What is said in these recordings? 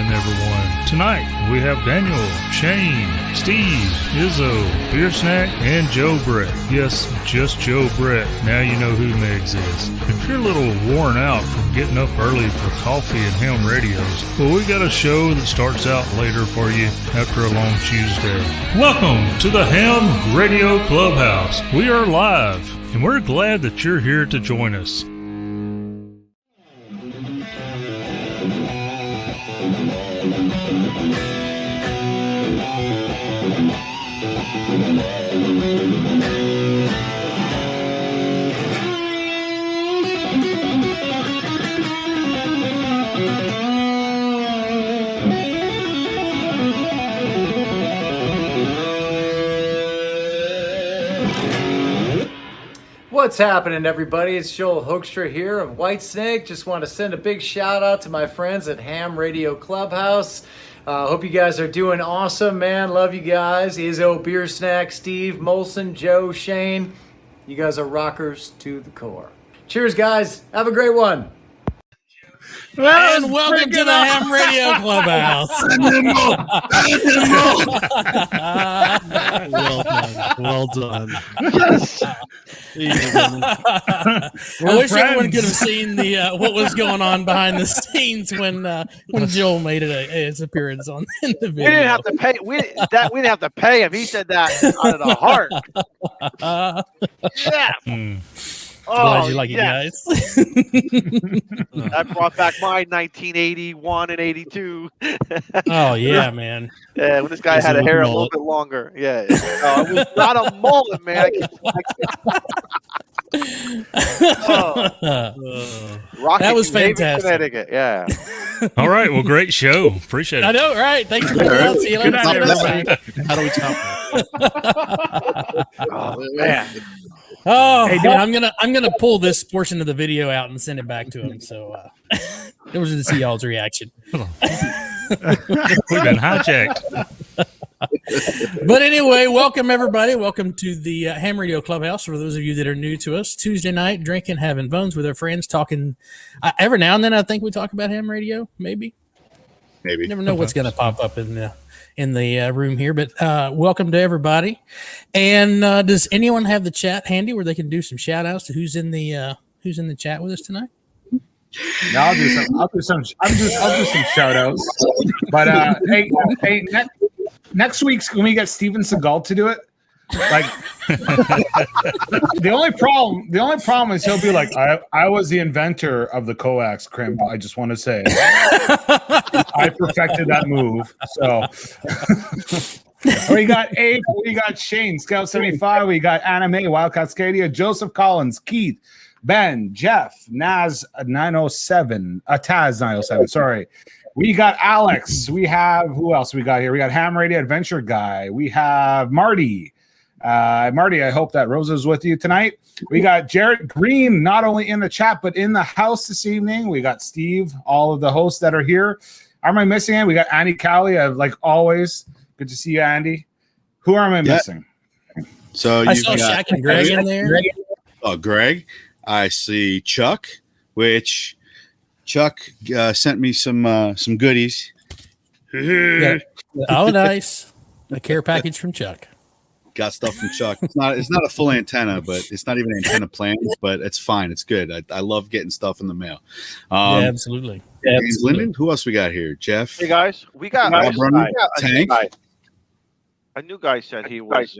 happening, everyone? Tonight, we have Daniel, Shane, Steve, Izzo, Beer Snack, and Joe Brett. Yes, just Joe Brett. Now you know who Megs is. If you're a little worn out from getting up early for coffee and ham radios, well, we got a show that starts out later for you after a long Tuesday. Welcome to the Ham Radio Clubhouse. We are live, and we're glad that you're here to join us. What's happening, everybody? It's Joel Hoekstra here of Whitesnake. Just want to send a big shout out to my friends at Ham Radio Clubhouse. Hope you guys are doing awesome, man. Love you guys. Izzo, Beer Snack, Steve, Molson, Joe, Shane. You guys are rockers to the core. Cheers, guys. Have a great one. And welcome to the Ham Radio Clubhouse. Well done. Yes. I wish everyone could have seen the what was going on behind the scenes when Joel made his appearance in the video. We didn't have to pay. We didn't have to pay him. He said that out of the heart. Yeah. Glad you like it, guys. That brought back my 1981 and 82. Oh yeah, man. Yeah, when this guy had a hair a little bit longer. Yeah, it was not a mullet, man. That was fantastic. Connecticut. Yeah. All right. Well, great show. Appreciate it. I know, right? Thanks for coming out. See you later. How do we top Oh man. Oh, hey, man, I'm gonna pull this portion of the video out and send it back to him. So it was to see y'all's reaction. We've been hijacked. But anyway, welcome everybody. Welcome to the Ham Radio Clubhouse. For those of you that are new to us, Tuesday night, drinking, having buns with our friends, talking. Every now and then, I think we talk about ham radio. Maybe. You never know what's going to pop up in the room here. But welcome to everybody. And does anyone have the chat handy where they can do some shout outs to who's in the chat with us tonight? No, I'll do some shout outs. But hey, next week's when we get Steven Seagal to do it, like the only problem is he'll be like, I was the inventor of the coax crimp. I just want to say I perfected that move. So we got Abe, we got Shane, Scout 75, we got Anime, Wildcat Scadia, Joseph Collins, Keith, Ben, Jeff, Naz 907, Taz 907, sorry. We got Alex. We have, who else we got here? We got Ham Radio Adventure Guy. We have Marty. Marty, I hope that Rosa's with you tonight. We got Jared Green, not only in the chat, but in the house this evening. We got Steve, all of the hosts that are here. Am I missing it? We got Andy Cowley, like always. Good to see you, Andy. Who am I missing? So I saw Shaq and Greg in there. Oh, Greg. I see Chuck, which Chuck sent me some goodies. Yeah. Oh, nice. A care package from Chuck. Got stuff from Chuck. It's not a full antenna, but it's not even antenna plans, but it's fine. It's good. I love getting stuff in the mail. Yeah, absolutely. Linden, who else we got here? Jeff. Hey guys, we got Tank. A new guy said he was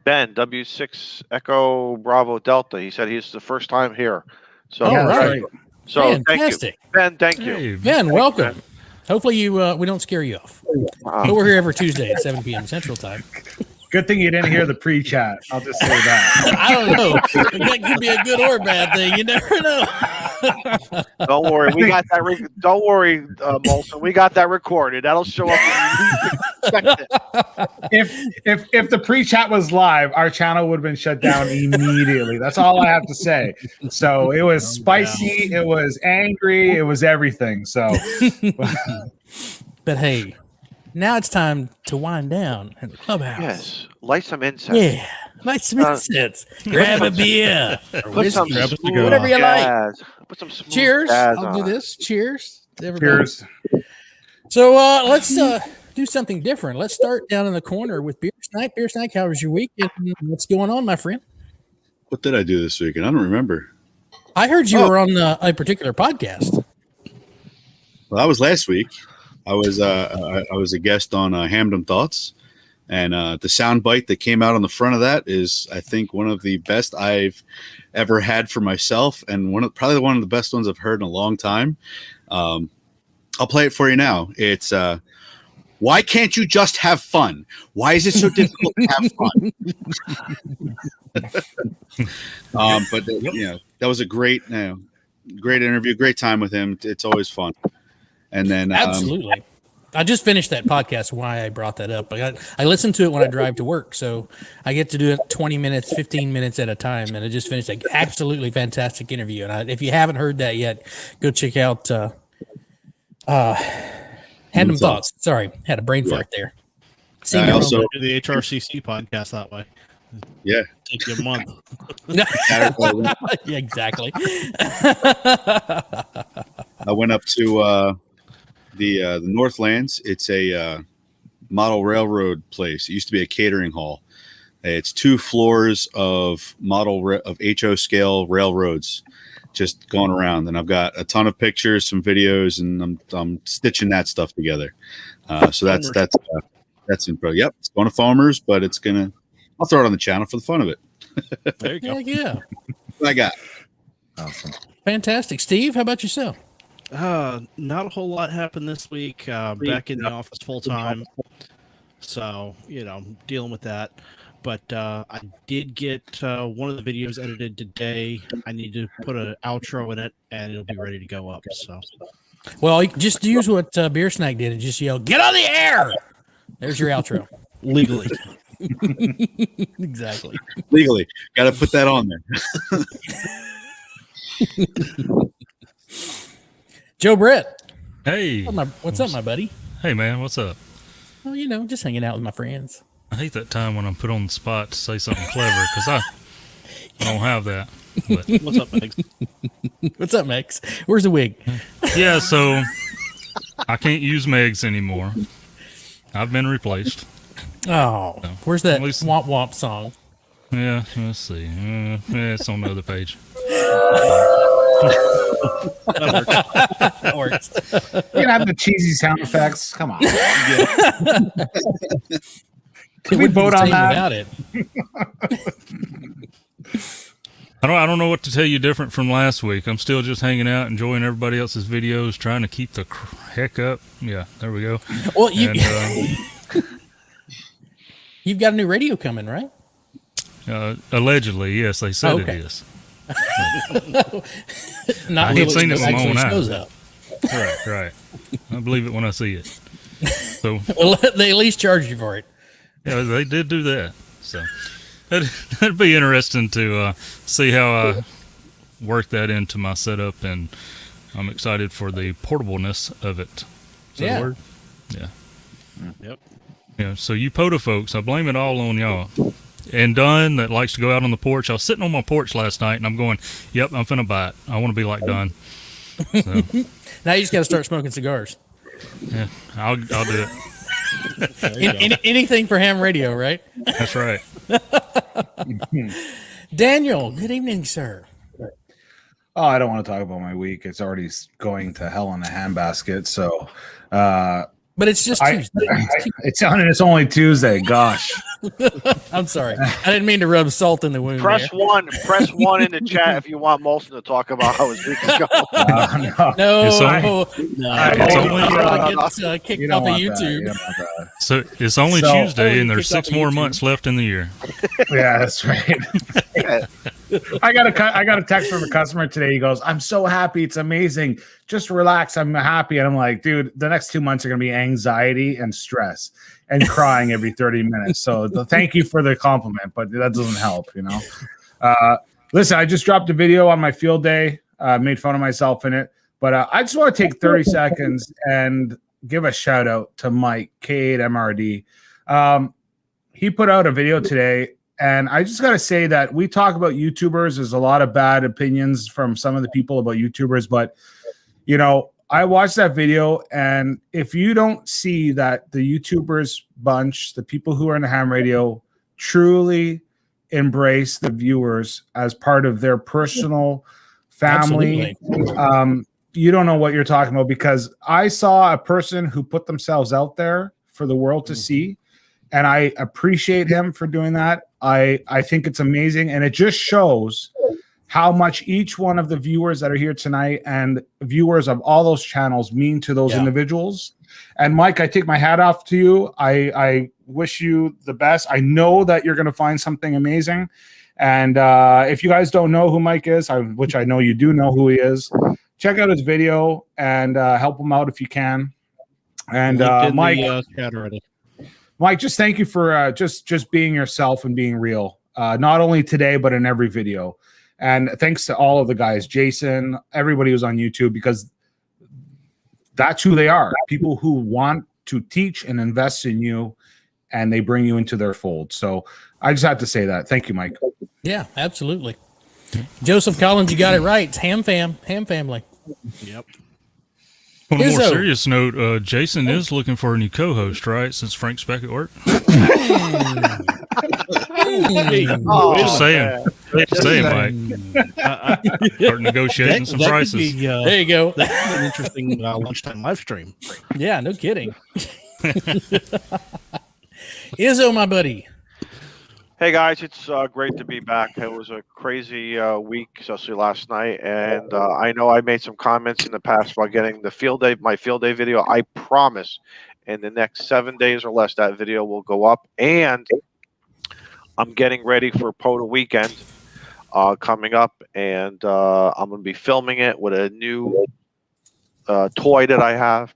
Ben W6 Echo Bravo Delta. He said he's the first time here. So right. So fantastic. Thank you, Ben. Thank you, Hey, Ben. Welcome. Ben. Hopefully we don't scare you off. But we're here every Tuesday at 7 p.m. Central Time. Good thing you didn't hear the pre-chat. I'll just say that. I don't know. That could be a good or bad thing. You never know. Don't worry. We got that. Don't worry, Molson. We got that recorded. That'll show up. If the pre-chat was live, our channel would have been shut down immediately. That's all I have to say. So it was spicy. It was angry. It was everything. So, but hey. Now it's time to wind down at the clubhouse. Yes, light some incense. Yeah, light some incense. Grab a beer, or put some whiskey, whatever you like. Put some smooth cheers. jazz I'll on. do this. Cheers Cheers. So let's do something different. Let's start down in the corner with Beer Snack. Beer Snack, how was your week? And what's going on, my friend? What did I do this weekend? I don't remember. I heard you were on a particular podcast. Well, that was last week. I was a guest on Hamdom Thoughts, and the sound bite that came out on the front of that is, I think, one of the best I've ever had for myself, and probably one of the best ones I've heard in a long time. I'll play it for you now. It's why can't you just have fun? Why is it so difficult to have fun? But that was a great interview, great time with him. It's always fun. And then absolutely, I just finished that podcast. Why I brought that up? I listen to it when I drive to work, so I get to do it 20 minutes, 15 minutes at a time. And I just finished an absolutely fantastic interview. And if you haven't heard that yet, go check out. Random thoughts. Sorry, had a brain fart there. I also do the HRCC podcast that way. Yeah, take you a month. Yeah, exactly. I went up to the Northlands. It's a model railroad place. It used to be a catering hall. It's 2 floors of of HO scale railroads, just going around. And I've got a ton of pictures, some videos, and I'm stitching that stuff together. So that's info. Yep, it's going to Foamers, but I'll throw it on the channel for the fun of it. There you go. Yeah. What I got. Awesome. Fantastic. Steve, how about yourself? Not a whole lot happened this week. Back in the office full time. So, dealing with that. But I did get one of the videos edited today. I need to put an outro in it, and it'll be ready to go up. So, well, you just use what Beer Snack did and just yell, "Get on the air!" There's your outro. Legally. Exactly. Legally. Got to put that on there. Joe Brett. Hey. What's up, my buddy? Hey, man. What's up? Well, just hanging out with my friends. I hate that time when I'm put on the spot to say something clever because I don't have that. But. What's up, Megs? What's up, Megs? Where's the wig? Yeah, so I can't use Megs anymore. I've been replaced. Oh, so, where's that Womp Womp song? Yeah, let's see. It's on the other page. That works. You can have the cheesy sound effects. Come on. Can we vote on that? Without it. I don't know what to tell you different from last week. I'm still just hanging out, enjoying everybody else's videos, trying to keep the heck up. Yeah, there we go. Well, you've got a new radio coming, right? Allegedly, yes, they said it is. Not I ain't seen it with my own eyes. Right. I believe it when I see it. So, well, they at least charged you for it. Yeah, they did do that. So that'd be interesting to see how I work that into my setup, and I'm excited for the portableness of it. Is that a word? Yeah. Yep. Yeah. So you POTA folks, I blame it all on y'all. And Dunn that likes to go out on the porch. I was sitting on my porch last night, and I'm going, "Yep, I'm finna buy it. I want to be like Dunn." So, now you just got to start smoking cigars. Yeah, I'll do it. Anything for ham radio, right? That's right. Daniel, good evening, sir. Oh, I don't want to talk about my week. It's already going to hell in a handbasket. So, but it's just Tuesday. It's only Tuesday. Gosh. I'm sorry. I didn't mean to rub salt in the wound. Press one in the chat if you want Molson to talk about how his week is going. No. It's only kicked off of YouTube. So it's only Tuesday, and there's 6 more months left in the year. Yeah, that's right. I got a text from a customer today. He goes, "I'm so happy. It's amazing. Just relax. I'm happy." And I'm like, dude, the next 2 months are going to be anxiety and stress and crying every 30 minutes. So thank you for the compliment, but that doesn't help, Listen, I just dropped a video on my field day, made fun of myself in it, but I just want to take 30 seconds and give a shout out to Mike, K8MRD. He put out a video today, and I just got to say that we talk about YouTubers. There's a lot of bad opinions from some of the people about YouTubers, but, I watched that video, and if you don't see that the YouTubers bunch, the people who are in the ham radio, truly embrace the viewers as part of their personal family, you don't know what you're talking about, because I saw a person who put themselves out there for the world to see, and I appreciate him for doing that. I think it's amazing, and it just shows how much each one of the viewers that are here tonight and viewers of all those channels mean to those individuals. And Mike, I take my hat off to you. I wish you the best. I know that you're going to find something amazing. And if you guys don't know who Mike is, which I know you do know who he is, check out his video and help him out if you can. And Mike, Mike, just thank you for just being yourself and being real, not only today, but in every video. And thanks to all of the guys, Jason, everybody who's on YouTube, because that's who they are. People who want to teach and invest in you, and they bring you into their fold. So I just have to say that. Thank you, Mike. Yeah, absolutely. Joseph Collins, you got it right. It's ham family. Yep. On a more serious note, Jason is looking for a new co-host, right? Since Frank's back at work. Just saying. Just saying, Mike. Start negotiating some prices. There you go. That's an interesting lunchtime live stream. Yeah, no kidding. Izzo, my buddy. Hey guys, it's great to be back. It was a crazy week, especially last night, and I know I made some comments in the past about getting the my field day video. I promise, in the next 7 days or less, that video will go up. And I'm getting ready for POTA weekend coming up, and I'm going to be filming it with a new toy that I have.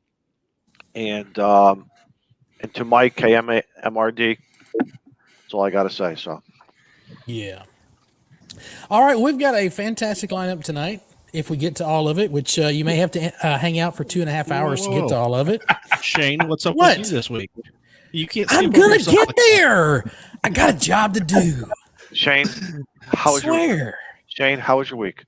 And to Mike, KMRD. That's all I got to say. So, yeah. All right, we've got a fantastic lineup tonight. If we get to all of it, which you may have to hang out for 2.5 hours to get to all of it. Shane, what's up with you this week? You can't. I'm gonna get there. I got a job to do. Shane, how was your week?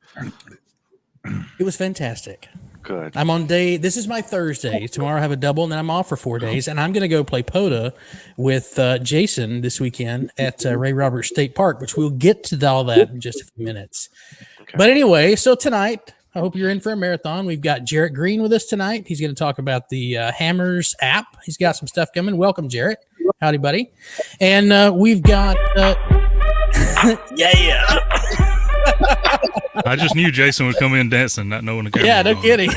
It was fantastic. Good. I'm on this is my Thursday. Tomorrow I have a double, and then I'm off for 4 days. And I'm going to go play POTA with Jason this weekend at Ray Roberts State Park, which we'll get to all that in just a few minutes. Okay. But anyway, so tonight, I hope you're in for a marathon. We've got Jarrett Green with us tonight. He's going to talk about the Hammers app. He's got some stuff coming. Welcome, Jarrett. Howdy, buddy. And we've got... yeah. I just knew Jason would come in dancing, not knowing the camera. Yeah, no kidding.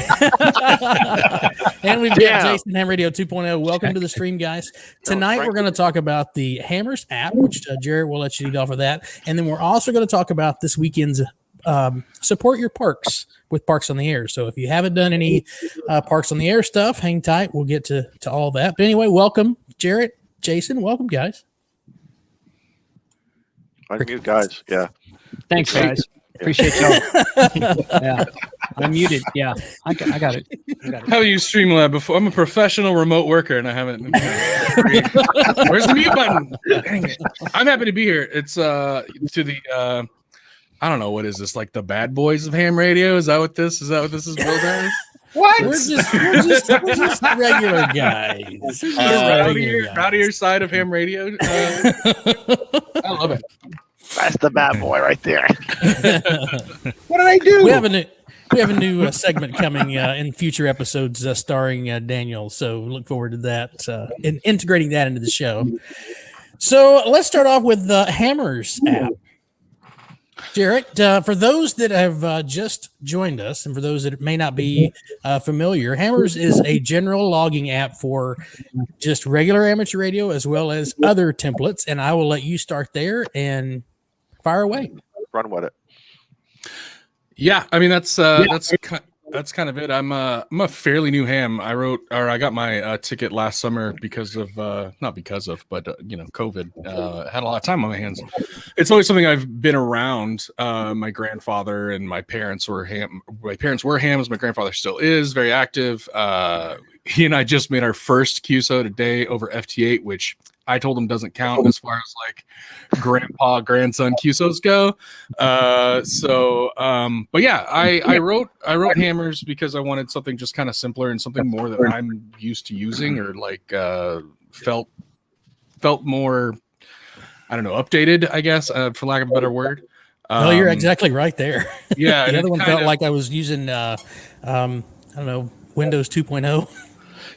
And we've got Jason, Ham Radio 2.0. Welcome to the stream, guys. Tonight we're going to talk about the Hammers app, which Jared will let you lead off of that. And then we're also going to talk about this weekend's Support Your Parks with Parks on the Air. So if you haven't done any Parks on the Air stuff, hang tight. We'll get to all that. But anyway, welcome, Jared, Jason. Welcome, guys. Unmute, guys. Yeah. Thanks, guys. Appreciate y'all. Yeah, I'm muted. Yeah, I got it. How you Streamlab before? I'm a professional remote worker, and I haven't. Where's the mute button? Dang it! I'm happy to be here. It's to the I don't know, what is this, like the bad boys of ham radio? Is that what this is billed as? What? We're just regular guys. Rowdier side of ham radio. I love it. That's the bad boy right there. What did I do? We have a new segment coming in future episodes starring Daniel. So look forward to that and integrating that into the show. So let's start off with the Hammers app. Jarrett, for those that have just joined us and for those that may not be familiar, Hammers is a general logging app for just regular amateur radio as well as other templates. And I will let you start there and fire away. Run with it. Yeah, I mean that's kind of it. I'm a fairly new ham. I got my ticket last summer because of not because of, but COVID. Had a lot of time on my hands. It's always something I've been around. My grandfather and my parents were ham. My parents were hams. My grandfather still is very active. He and I just made our first QSO today over FT8, which I told him doesn't count as far as like grandpa grandson QSOs go. But yeah, I wrote hammers because I wanted something just kind of simpler and something more that I'm used to using, or like felt more, I don't know, updated, I guess, for lack of a better word. No, you're exactly right there. Yeah, the other one felt like I was using I don't know, Windows 2.0.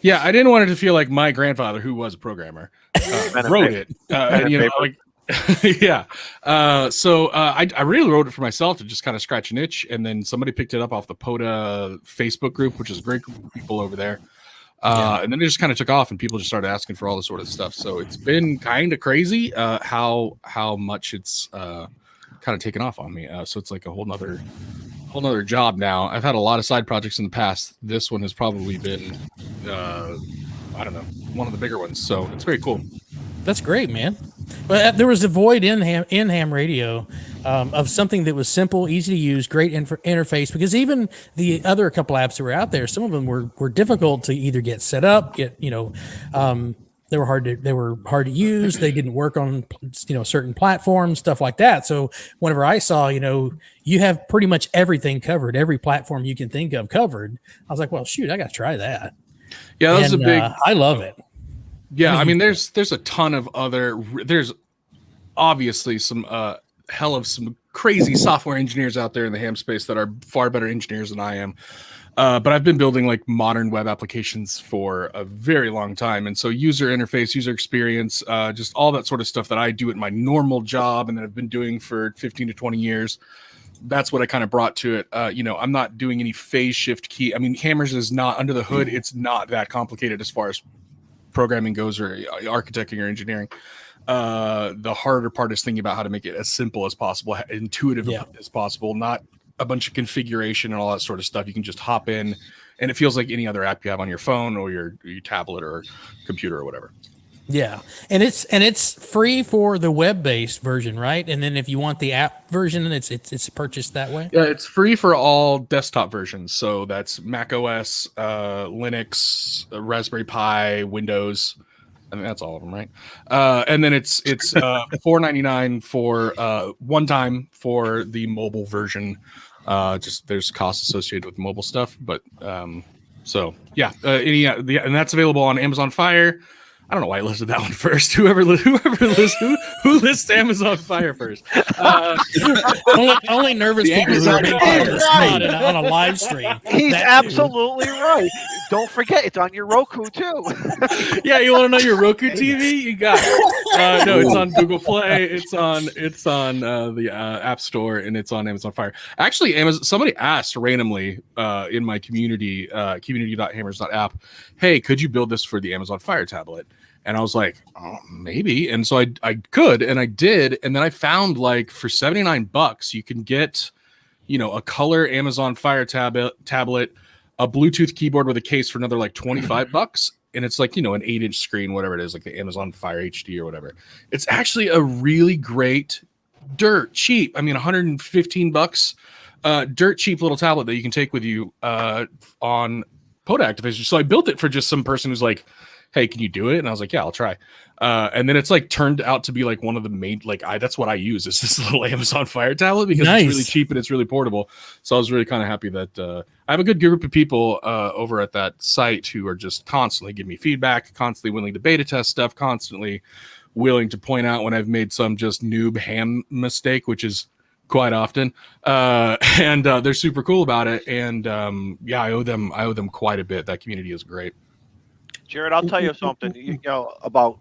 Yeah, I didn't want it to feel like my grandfather, who was a programmer, wrote it. Yeah. I really wrote it for myself to just kind of scratch an itch, and then somebody picked it up off the POTA Facebook group, which is a great group of people over there. And then it just kind of took off, and people just started asking for all this sort of stuff. So it's been kind of crazy how much it's kind of taken off on me. So it's like a whole nother job now. I've had a lot of side projects in the past. This one has probably been I don't know, one of the bigger ones. So it's very cool. That's great, man. But there was a void in ham radio of something that was simple, easy to use, great interface, because even the other couple apps that were out there, some of them were difficult to either get set up, they were hard to use. They didn't work on, certain platforms, stuff like that. So whenever I saw, you have pretty much everything covered, every platform you can think of covered, I was like, well, shoot, I got to try that. Yeah, that was a big. I love it. Yeah, I mean, there's a ton of other. There's obviously some hell of some crazy software engineers out there in the ham space that are far better engineers than I am. But I've been building like modern web applications for a very long time. And so user interface, user experience, just all that sort of stuff that I do at my normal job and that I've been doing for 15 to 20 years. That's what I kind of brought to it. I'm not doing any phase shift key. I mean, hammers is not under the hood. It's not that complicated as far as programming goes, or architecting or engineering. The harder part is thinking about how to make it as simple as possible, intuitive as possible, not a bunch of configuration and all that sort of stuff. You can just hop in and it feels like any other app you have on your phone or your tablet or computer or whatever. Yeah. And it's free for the web-based version, right? And then if you want the app version, it's purchased that way. Yeah, it's free for all desktop versions. So that's Mac OS, Linux, Raspberry Pi, Windows. I think that's all of them, right? And then it's $4.99 for one time for the mobile version. Just there's costs associated with mobile stuff, but and that's available on Amazon Fire. I don't know why I listed that one first. Whoever lists Amazon Fire first. Only nervous people who are being part of this on a live stream. He's absolutely right. Don't forget, it's on your Roku too. Yeah, you want to know your Roku TV? You got it. No, it's on Google Play. It's on the App Store, and it's on Amazon Fire. Actually, somebody asked randomly in my community, community.hammers.app, hey, could you build this for the Amazon Fire tablet? And I was like, oh, maybe. And so I could, and I did. And then I found like for $79, you can get, a color Amazon Fire tablet, a Bluetooth keyboard with a case for another like $25. And it's like, an 8-inch screen, whatever it is, like the Amazon Fire HD or whatever. It's actually a really great, dirt cheap. I mean, $115, dirt cheap little tablet that you can take with you on POTA activation. So I built it for just some person who's like, hey, can you do it? And I was like, yeah, I'll try. And then it's like turned out to be like one of the main, that's what I use is this little Amazon Fire tablet because It's really cheap and it's really portable. So I was really kind of happy that I have a good group of people over at that site who are just constantly giving me feedback, constantly willing to beta test stuff, constantly willing to point out when I've made some just noob ham mistake, which is quite often. And they're super cool about it. And I owe them quite a bit. That community is great. Jared, I'll tell you something, about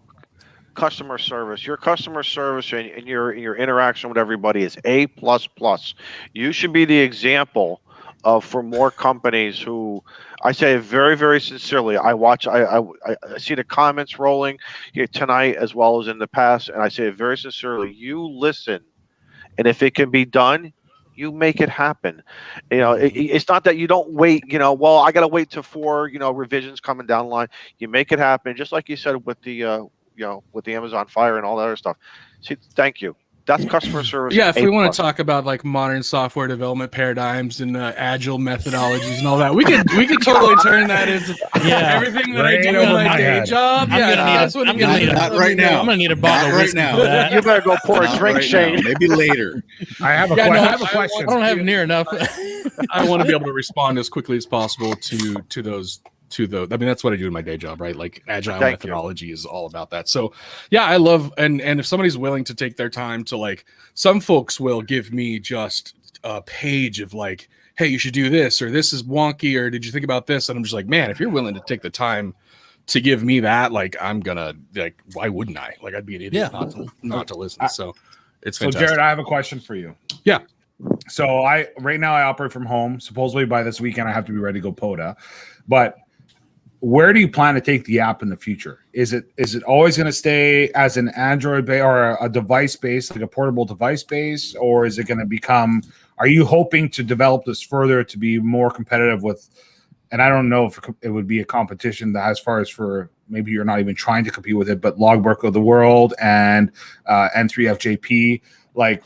customer service. Your customer service and your interaction with everybody is A++. You should be the example for more companies who, I say it very, very sincerely. I see the comments rolling here tonight as well as in the past, and I say it very sincerely. You listen, and if it can be done, you make it happen. It's not that you don't wait, well, I got to wait till 4, revisions coming down the line. You make it happen. Just like you said with the, with the Amazon Fire and all that other stuff. See, thank you. That's customer service. Yeah, if we want A+. to talk about like modern software development paradigms and agile methodologies and all that, we could totally turn that into everything that I do in my day job. I'm gonna need a bottle of whiskey for that. You better go pour a drink, Shane. Maybe later. I have a question. I don't have near enough. I want to be able to respond as quickly as possible to those. I mean, that's what I do in my day job, right? Like agile methodology is all about that. So yeah, I love, and if somebody's willing to take their time to, like, some folks will give me just a page of like, hey, you should do this, or this is wonky, or did you think about this? And I'm just like, man, if you're willing to take the time to give me that, like, I'm gonna, like, why wouldn't I? Like, I'd be an idiot not to listen. So it's fantastic. So Jared, I have a question for you. Yeah. So right now I operate from home. Supposedly by this weekend I have to be ready to go POTA, but where do you plan to take the app in the future? Is it always going to stay as an Android or a device base, like a portable device base, or is it going to become? Are you hoping to develop this further to be more competitive with? And I don't know if it would be a competition that, as far as for maybe you're not even trying to compete with it, but Logbook of the World and N3FJP. Like,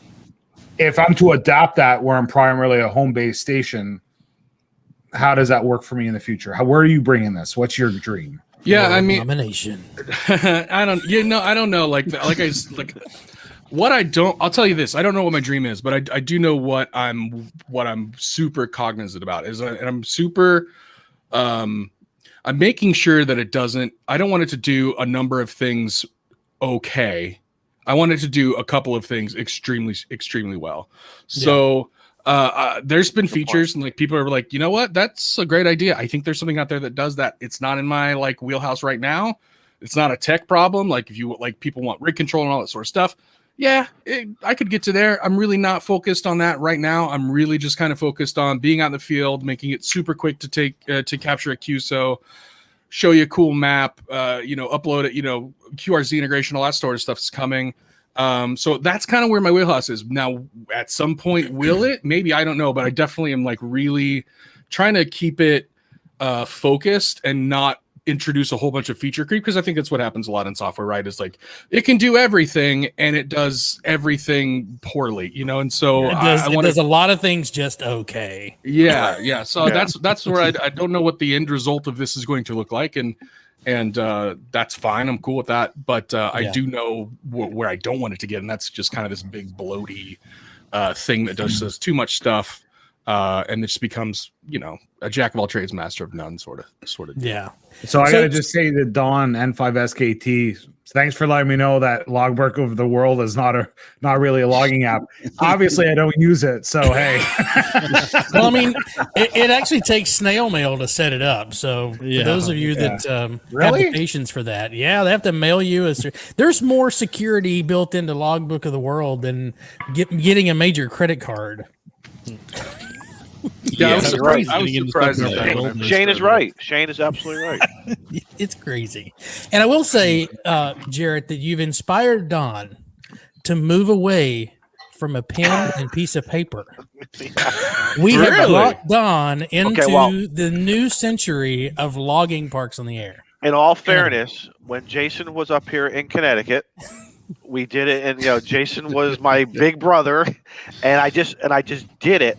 if I'm to adopt that where I'm primarily a home-based station, how does that work for me in the future? Where are you bringing this? What's your dream? Yeah, I mean, nomination. I don't know. What I don't, I'll tell you this. I don't know what my dream is, but I do know what I'm super cognizant about is, and I'm super, I'm making sure that I don't want it to do a number of things okay. I want it to do a couple of things extremely, extremely well. So, there's been features and like people are like, you know what, that's a great idea. I think there's something out there that does that. It's not in my like wheelhouse right now. It's not a tech problem. Like if you like, people want rig control and all that sort of stuff. Yeah, I could get to there. I'm really not focused on that right now. I'm really just kind of focused on being out in the field, making it super quick to take to capture a QSO, show you a cool map, upload it, QRZ integration, all that sort of stuff is coming. So that's kind of where my wheelhouse is now. At some point, will it? Maybe, I don't know, but I definitely am like really trying to keep it focused and not introduce a whole bunch of feature creep, because I think that's what happens a lot in software, right? Is like it can do everything and it does everything poorly, and so it does a lot of things just okay. Yeah. So that's where I don't know what the end result of this is going to look like, and that's fine. I'm cool with that. But I do know where I don't want it to get. And that's just kind of this big bloaty thing that does too much stuff. And it just becomes, a jack of all trades, master of none sort of. Yeah. So I got to just say to Don N5SKT, thanks for letting me know that Logbook of the World is not really a logging app. Obviously, I don't use it, so hey. Well, I mean, it actually takes snail mail to set it up. So for those of you that have the patience for that, they have to mail you. There's more security built into Logbook of the World than getting a major credit card. I was surprised. Shane is right. Shane is absolutely right. It's crazy. And I will say, Jarrett, that you've inspired Don to move away from a pen and piece of paper. We have brought Don into the new century of logging parks on the air. In all fairness, when Jason was up here in Connecticut, we did it, and Jason was my big brother, and I just did it.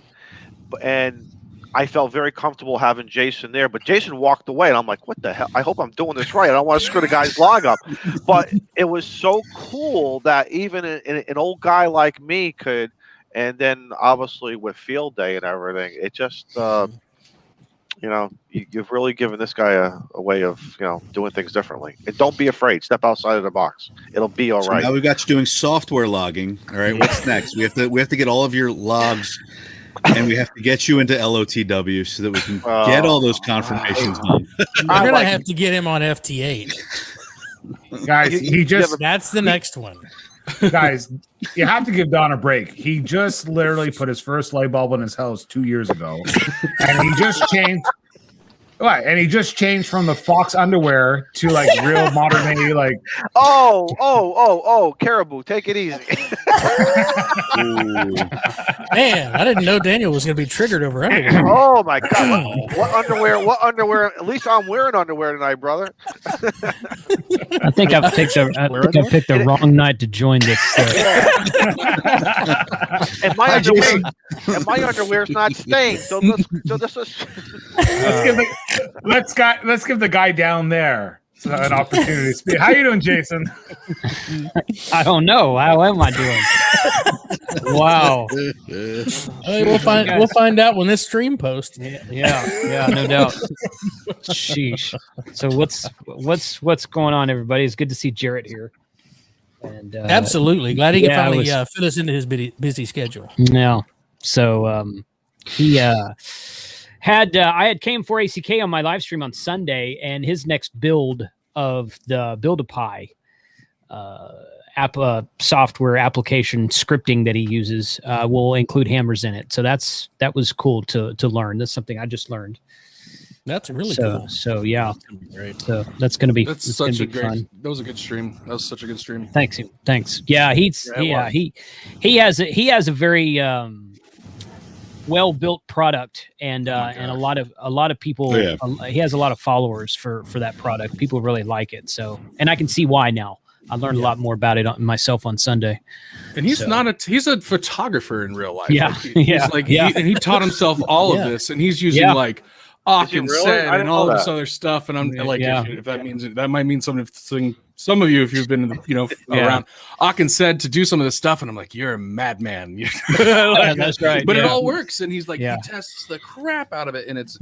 And I felt very comfortable having Jason there, but Jason walked away, and I'm like, what the hell? I hope I'm doing this right. I don't want to screw the guy's log up. But it was so cool that even an old guy like me could, and then obviously with field day and everything, it just, you've really given this guy a way of, doing things differently. And don't be afraid. Step outside of the box. It'll be all right. Now we've got you doing software logging. All right, what's next? We have to get all of your logs. And we have to get you into LOTW so that we can get all those confirmations done. We're going to have to get him on FT8. Guys, that's the next one. Guys, you have to give Don a break. He just literally put his first light bulb in his house 2 years ago. And he just changed. Right, and he just changed from the Fox underwear to like real modern day, like. Oh, Caribou, take it easy. Man, I didn't know Daniel was going to be triggered over underwear. Oh my God! What underwear? What underwear? At least I'm wearing underwear tonight, brother. I think I picked the wrong night to join this. And my underwear's not stained. So this is. Let's give the guy down there an opportunity to speak. How you doing, Jason? I don't know. How am I doing? Wow. Hey, we'll find out when this stream posts. Yeah, no doubt. Sheesh. So what's going on, everybody? It's good to see Jarrett here. And absolutely glad he can finally fit us into his busy schedule. Yeah. So he I had KM4ACK on my live stream on Sunday, and his next build of the Build-A-Pie software application scripting that he uses will include hammers in it. So that was cool to learn. That's something I just learned. That's really cool. So yeah, That's gonna be great. so that's gonna be That's it's such gonna a be great. fun. That was a good stream. That was such a good stream. Thanks. Yeah, he has a very well built product, and a lot of people. He has a lot of followers for that product. People really like it. So, and I can see why now. I learned a lot more about it myself on Sunday. And he's he's a photographer in real life. Yeah, and he taught himself all of this, and he's using like Ock and really? Set I and didn't all know this that. other stuff. And I'm like, Yeah. if that means that might mean something to some of you if you've been around Ock and Said to do some of this stuff, and I'm like, you're a madman. That's right. But it yeah. all works, and he's like, Yeah. he tests the crap out of it, and it's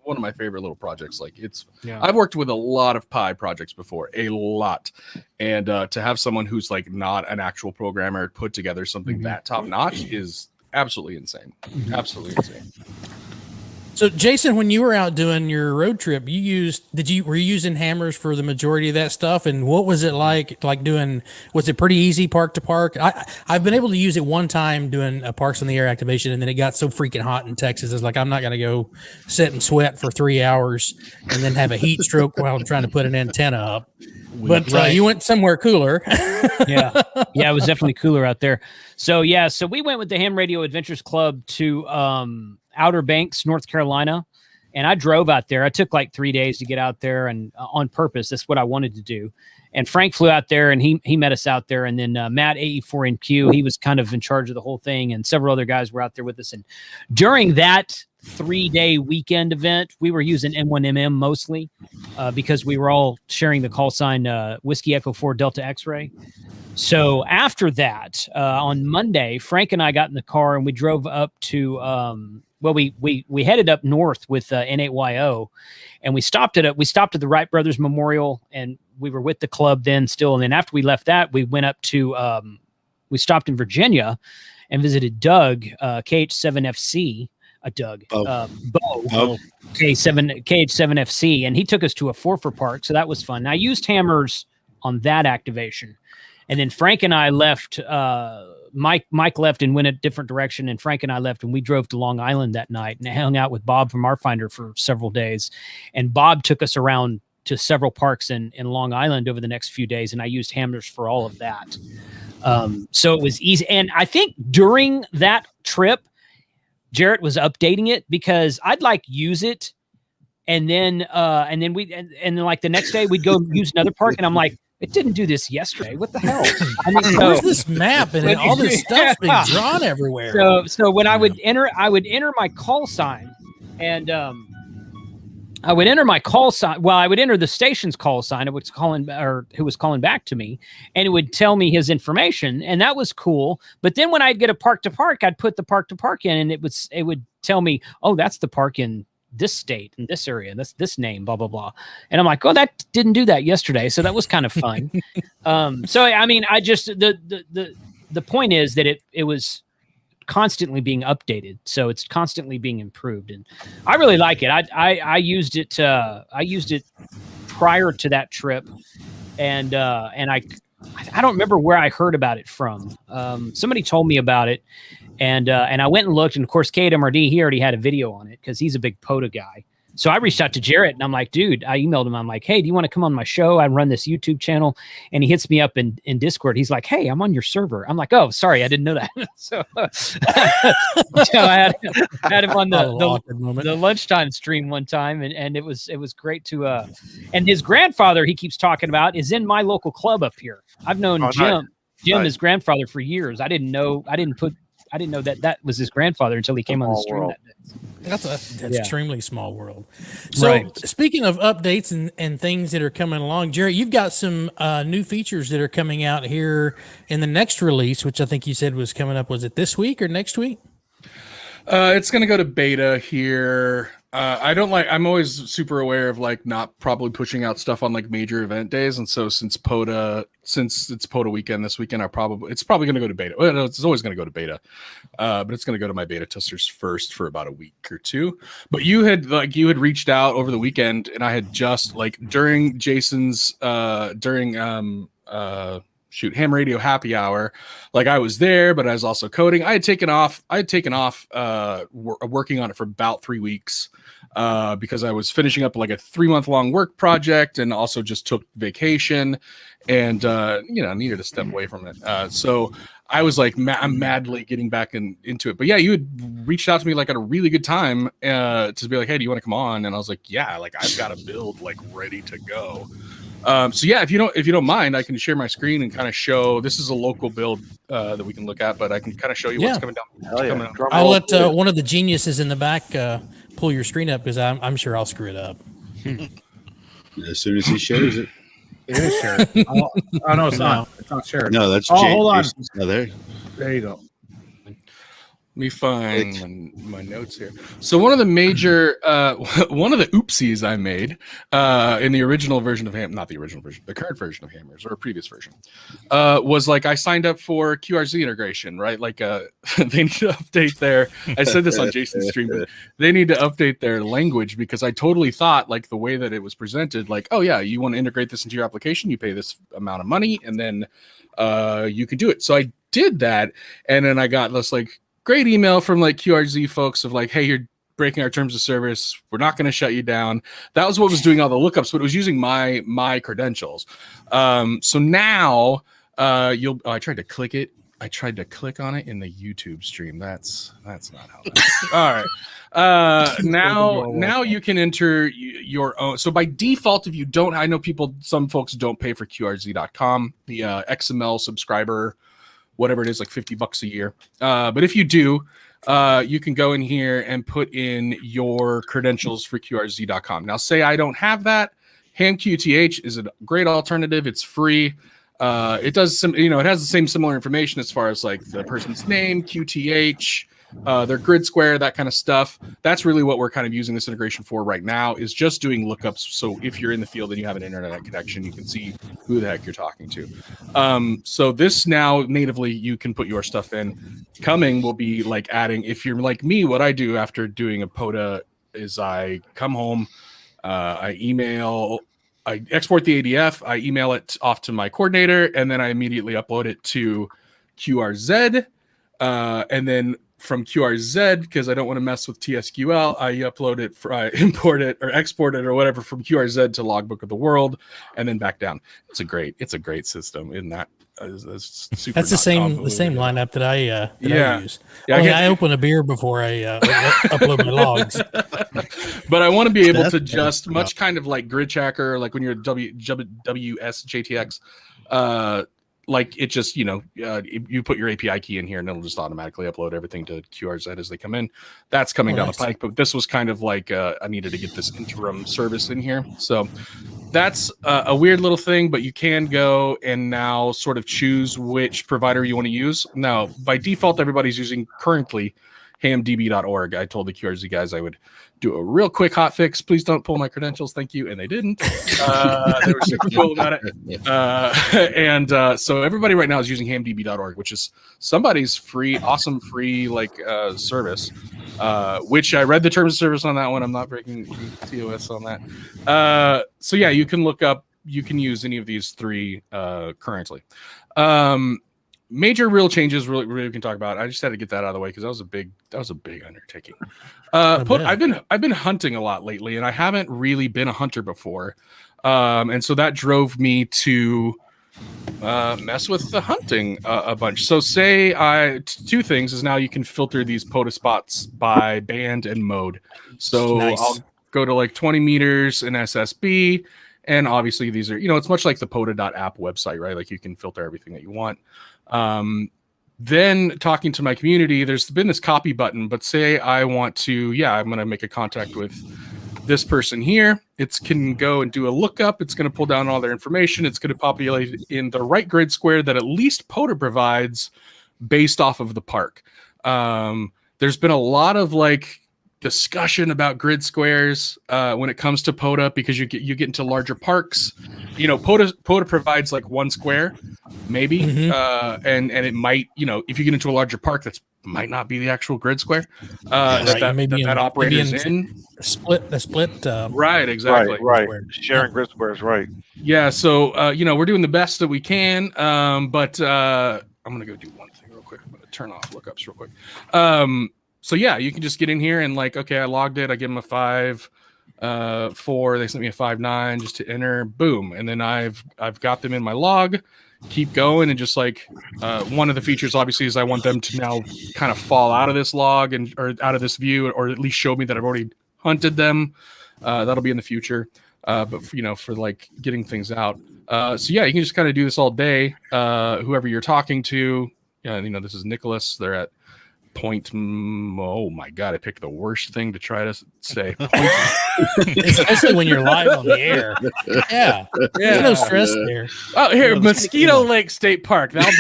one of my favorite little projects. Like Yeah. I've worked with a lot of Pi projects before, a lot, and to have someone who's like not an actual programmer put together something that top notch is absolutely insane. Absolutely insane. So, Jason, when you were out doing your road trip, were you using hammers for the majority of that stuff? And what was it like doing? Was it pretty easy park to park? I've been able to use it one time doing a parks on the air activation, and then it got so freaking hot in Texas. It's like I'm not going to go sit and sweat for 3 hours and then have a heat stroke while I'm trying to put an antenna up. But you went somewhere cooler. yeah, it was definitely cooler out there. So we went with the Ham Radio Adventures Club to Outer Banks, North Carolina, and I drove out there. I took like 3 days to get out there, and on purpose. That's what I wanted to do. And Frank flew out there, and he met us out there. And then Matt AE4NQ, he was kind of in charge of the whole thing, and several other guys were out there with us. And during that 3-day weekend event, we were using M1MM mostly because we were all sharing the call sign Whiskey Echo 4 Delta X-Ray. So after that, on Monday, Frank and I got in the car and we drove up to we headed up north with N8YO, and we stopped at the Wright Brothers Memorial, and we were with the club then still. And then after we left that, we went up to we stopped in Virginia and visited Doug KH7FC. Bo KH7FC, and he took us to a forfeit park, so that was fun. I used hammers on that activation, and then Frank and I left. Mike left and went a different direction, and Frank and I left, and we drove to Long Island that night and hung out with Bob from R-Finder for several days. And Bob took us around to several parks in Long Island over the next few days, and I used hammers for all of that. So it was easy, and I think during that trip, Jarrett was updating it because I'd like use it, and then like the next day we'd go use another park, and I'm like, it didn't do this yesterday. What the hell? I mean, where's this map and all this stuff's being drawn everywhere? So when I would enter my call sign, and I would enter my call sign. Well, I would enter the station's call sign. It was calling, or who was calling back to me, and it would tell me his information, and that was cool. But then when I'd get a park to park, I'd put the park to park in, and it would tell me, oh, that's the park in this state, in this area, that's this name, blah blah blah. And I'm like, oh, that didn't do that yesterday, so that was kind of fun. So I mean, I just the point is that it was constantly being updated, so it's constantly being improved, and I really like it. I used it prior to that trip, and I don't remember where I heard about it from. Somebody told me about it, and I went and looked, and of course KMRD, he already had a video on it because he's a big POTA guy. So I reached out to Jarrett and I'm like, dude, I emailed him. I'm like, hey, do you want to come on my show? I run this YouTube channel. And he hits me up in Discord. He's like, hey, I'm on your server. I'm like, oh, sorry, I didn't know that. So, I had him on the lunchtime stream one time. And it was great to, and his grandfather, he keeps talking about, is in my local club up here. I've known Jim, his grandfather, for years. I didn't know that was his grandfather until he came on the stream that day. That's an extremely small world. So speaking of updates and things that are coming along, Jerry, you've got some new features that are coming out here in the next release, which I think you said was coming up. Was it this week or next week? It's going to go to beta here. I'm always super aware of like not probably pushing out stuff on like major event days. And so since it's POTA weekend this weekend, it's probably going to go to beta. Well, no, it's always going to go to beta. But it's going to go to my beta testers first for about a week or two. But you had reached out over the weekend, and I had just like during Jason's Ham Radio happy hour, like I was there, but I was also coding. I had taken off working on it for about 3 weeks because I was finishing up like a 3-month-long work project, and also just took vacation, and needed to step away from it. So I was like, I'm madly getting back into it. But yeah, you had reached out to me like at a really good time to be like, hey, do you want to come on? And I was like, yeah, like I've got a build like ready to go. So yeah, if you don't mind, I can share my screen and kind of show. This is a local build that we can look at, but I can kind of show you what's coming down. I'll let one of the geniuses in the back pull your screen up, because I'm sure I'll screw it up. As soon as he shares it. It is shared. Oh no, it's not. It's not shared. No, that's hold on. Oh, there you go. Let me find my notes here. So one of the major, one of the oopsies I made in the original version of Ham, not the original version, the current version of Hammers, or a previous version, was like I signed up for QRZ integration, right? Like they need to update their, I said this on Jason's stream, but they need to update their language, because I totally thought like the way that it was presented, like, oh yeah, you want to integrate this into your application, you pay this amount of money, and then you can do it. So I did that, and then I got this like great email from like QRZ folks of like, hey, you're breaking our terms of service. We're not going to shut you down. That was what was doing all the lookups, but it was using my credentials. So now I tried to click it. I tried to click on it in the YouTube stream. That's not how that all right. Now you can enter your own. So by default, if you don't, I know some folks don't pay for QRZ.com, the XML subscriber, whatever it is, like $50 a year. But if you do, you can go in here and put in your credentials for QRZ.com. Now, say I don't have that. HamQTH is a great alternative. It's free. It does it has the same similar information as far as like the person's name, QTH, their grid square, that kind of stuff. That's really what we're kind of using this integration for right now, is just doing lookups. So if you're in the field and you have an internet connection, you can see who the heck you're talking to. So this now natively, you can put your stuff in. Coming will be like adding, if you're like me, what I do after doing a POTA is I come home, I export the ADF, I email it off to my coordinator, and then I immediately upload it to QRZ. And then from QRZ, because I don't want to mess with TSQL, I upload it, I import it or export it or whatever from QRZ to Logbook of the World, and then back down. It's a great system. In that, super. That's the same lineup that I use. Yeah, I open a beer before I upload my logs. But I want to be able to just much kind of like Grid Checker, like when you're WSJTX. Like it just, you put your API key in here and it'll just automatically upload everything to QRZ as they come in. That's coming down the pike, but this was kind of like I needed to get this interim service in here. So that's a weird little thing, but you can go and now sort of choose which provider you want to use. Now, by default, everybody's using currently hamdb.org. I told the QRZ guys I would do a real quick hot fix. Please don't pull my credentials. Thank you. And they didn't. They were super cool about it. So everybody right now is using hamdb.org, which is somebody's awesome free service, which I read the terms of service on that one. I'm not breaking TOS on that. So yeah, you can look up, you can use any of these three currently. major real changes really we can talk about. I just had to get that out of the way because that was a big undertaking. I've been hunting a lot lately, and I haven't really been a hunter before, and so that drove me to mess with the hunting a bunch. So two things is now you can filter these POTA spots by band and mode. So nice. I'll go to like 20 meters in SSB, and obviously these are, it's much like the POTA.app website, right? Like you can filter everything that you want. Then talking to my community, there's been this copy button, but say I want to, I'm going to make a contact with this person here. It can go and do a lookup. It's going to pull down all their information. It's going to populate in the right grid square that at least POTA provides based off of the park. There's been a lot of discussion about grid squares when it comes to POTA because you get into larger parks. POTA provides like one square, maybe, and it might, if you get into a larger park, that's might not be the actual grid square that operator is in. The split. Right, exactly. Right. Sharing grid squares, right. Yeah, so, we're doing the best that we can, but I'm going to go do one thing real quick. I'm going to turn off lookups real quick. So, you can just get in here and I logged it. I give them a 5.4. They sent me a 5.9 just to enter. Boom. And then I've got them in my log. Keep going, and just one of the features obviously is I want them to now kind of fall out of this log or out of this view, or at least show me that I've already hunted them. That'll be in the future, but for getting things out. You can just kind of do this all day. Whoever you're talking to, this is Nicholas. They're at point. Oh my God, I picked the worst thing to try to say. Especially when you're live on the air. Yeah. There's no stress there. Oh, here, Mosquito Lake State Park. That'll be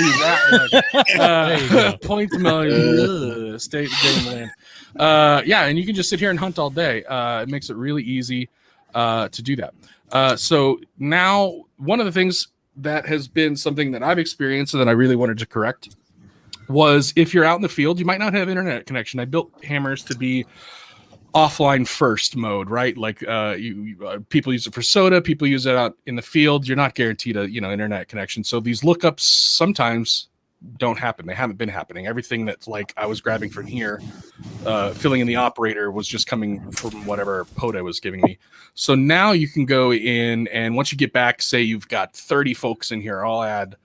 that. Point State Game Land. And you can just sit here and hunt all day. It makes it really easy to do that. So now one of the things that has been something that I've experienced and that I really wanted to correct was if you're out in the field, you might not have internet connection. I built hammers to be offline first mode, right? People use it for soda, people use it out in the field. You're not guaranteed a internet connection. So these lookups sometimes don't happen. They haven't been happening. Everything that's I was grabbing from here, filling in the operator was just coming from whatever POTA was giving me. So now you can go in, and once you get back, say you've got 30 folks in here, I'll add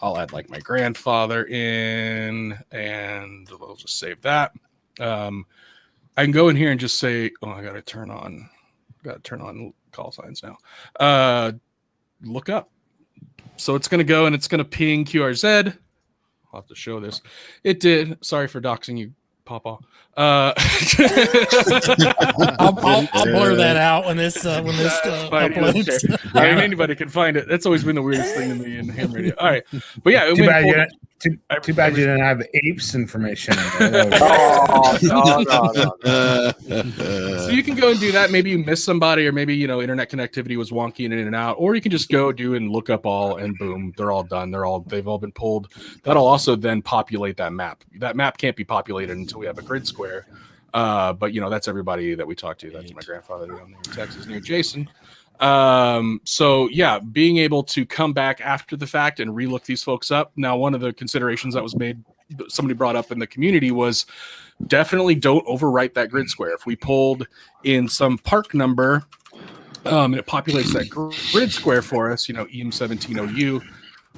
my grandfather in, and I'll just save that. I can go in here and just say, I got to turn on call signs now. Look up. So it's going to go and it's going to ping QRZ. I'll have to show this. It did. Sorry for doxing you, Papa. I'll blur that out when this uploads. I mean, anybody can find it. That's always been the weirdest thing in the ham radio. All right, but yeah, too bad you didn't have apes information. No. So you can go and do that. Maybe you missed somebody, or maybe internet connectivity was wonky and in and out, or you can just go do and look up all, and boom, they're all done. They've all been pulled. That'll also then populate that map. That map can't be populated until we have a grid square. But that's everybody that we talk to. That's my grandfather down there in Texas near Jason. Being able to come back after the fact and relook these folks up. Now, one of the considerations that was made, somebody brought up in the community, was definitely don't overwrite that grid square. If we pulled in some park number, and it populates that grid square for us, EM17OU,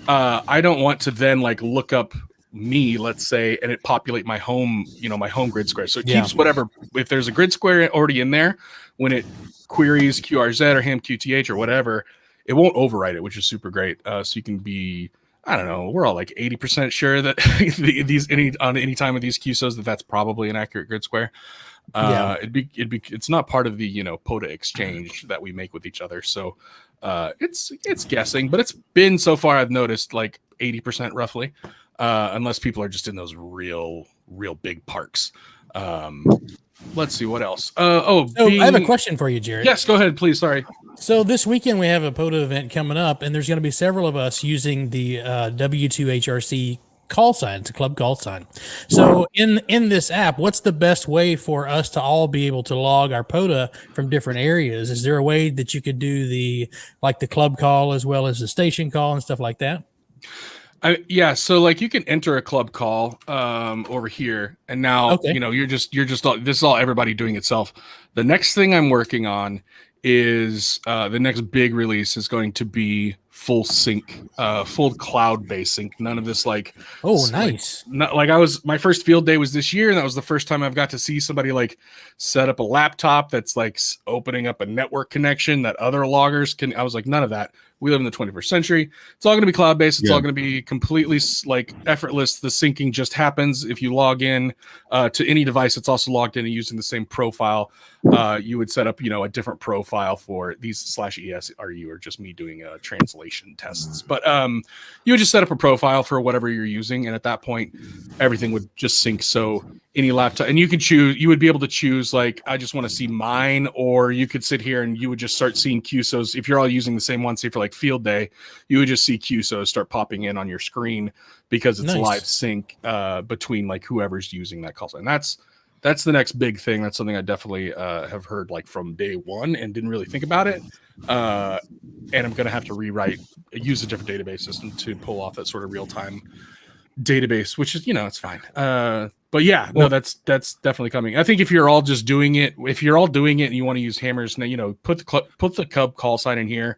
I don't want to then look up me, let's say, and it populate my home, my home grid square. So it keeps whatever, if there's a grid square already in there, when it queries QRZ or HamQTH or whatever, it won't overwrite it, which is super great. So you can be, I don't know, we're all 80% sure that any time of these QSOs that's probably an accurate grid square. It's not part of the POTA exchange that we make with each other. So it's guessing, but it's been, so far I've noticed 80% roughly. Unless people are just in those real big parks. Let's see what else. I have a question for you, Jared. Yes, go ahead, please. Sorry. So this weekend we have a POTA event coming up, and there's going to be several of us using the W2HRC call sign. It's a club call sign. So in this app, what's the best way for us to all be able to log our POTA from different areas? Is there a way that you could do the club call as well as the station call and stuff like that? Yeah, so like you can enter a club call over here, and now you're just this is all everybody doing itself. The next thing I'm working on is the next big release is going to be full sync, full cloud-based sync. None of this like nice. My first field day was this year, and that was the first time I've got to see somebody like set up a laptop that's like opening up a network connection that other loggers can. I was like, none of that. We live in the 21st century. It's all going to be cloud-based. It's all going to be completely like effortless. The syncing just happens. If you log in to any device that's also logged in and using the same profile, you would set up, a different profile for these /ESRU or just me doing translation tests. But you would just set up a profile for whatever you're using. And at that point, everything would just sync. So any laptop, and you would be able to choose, like, I just want to see mine, or you could sit here and you would just start seeing QSOs. If you're all using the same one, say for like field day, you would just see QSOs start popping in on your screen because it's live sync between like whoever's using that call sign. That's the next big thing. That's something I definitely have heard like from day one and didn't really think about it. And I'm going to have to use a different database system to pull off that sort of real-time database, which is, it's fine. But yeah, no, that's definitely coming. I think if you're all just doing it, and you want to use hammers, put the Cub call sign in here.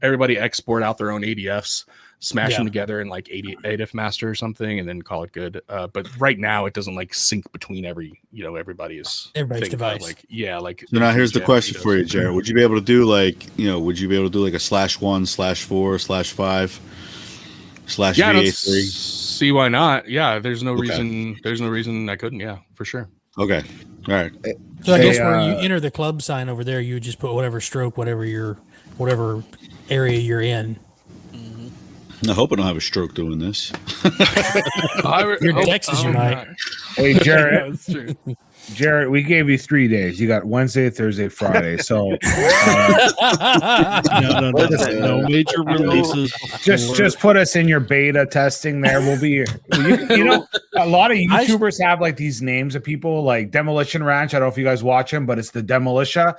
Everybody export out their own ADFs, smash them together in like ADF master or something, and then call it good. But right now it doesn't like sync between everybody's device. So now here's the question for you, Jared. Would you be able to do like, would you be able to do like a /1/4/5 /VA3? See why not? Yeah, there's no reason I couldn't. Yeah, for sure. Okay, all right. So I guess where you enter the club sign over there, you would just put whatever stroke, whatever area you're in. I hope I don't have a stroke doing this. You're in Texas, you might. Hey, Jared. That's true. Jared, we gave you 3 days. You got Wednesday, Thursday, Friday. So no major releases. Just put us in your beta testing there. We'll be here. A lot of YouTubers have like these names of people like Demolition Ranch. I don't know if you guys watch him, but it's the Demolitia.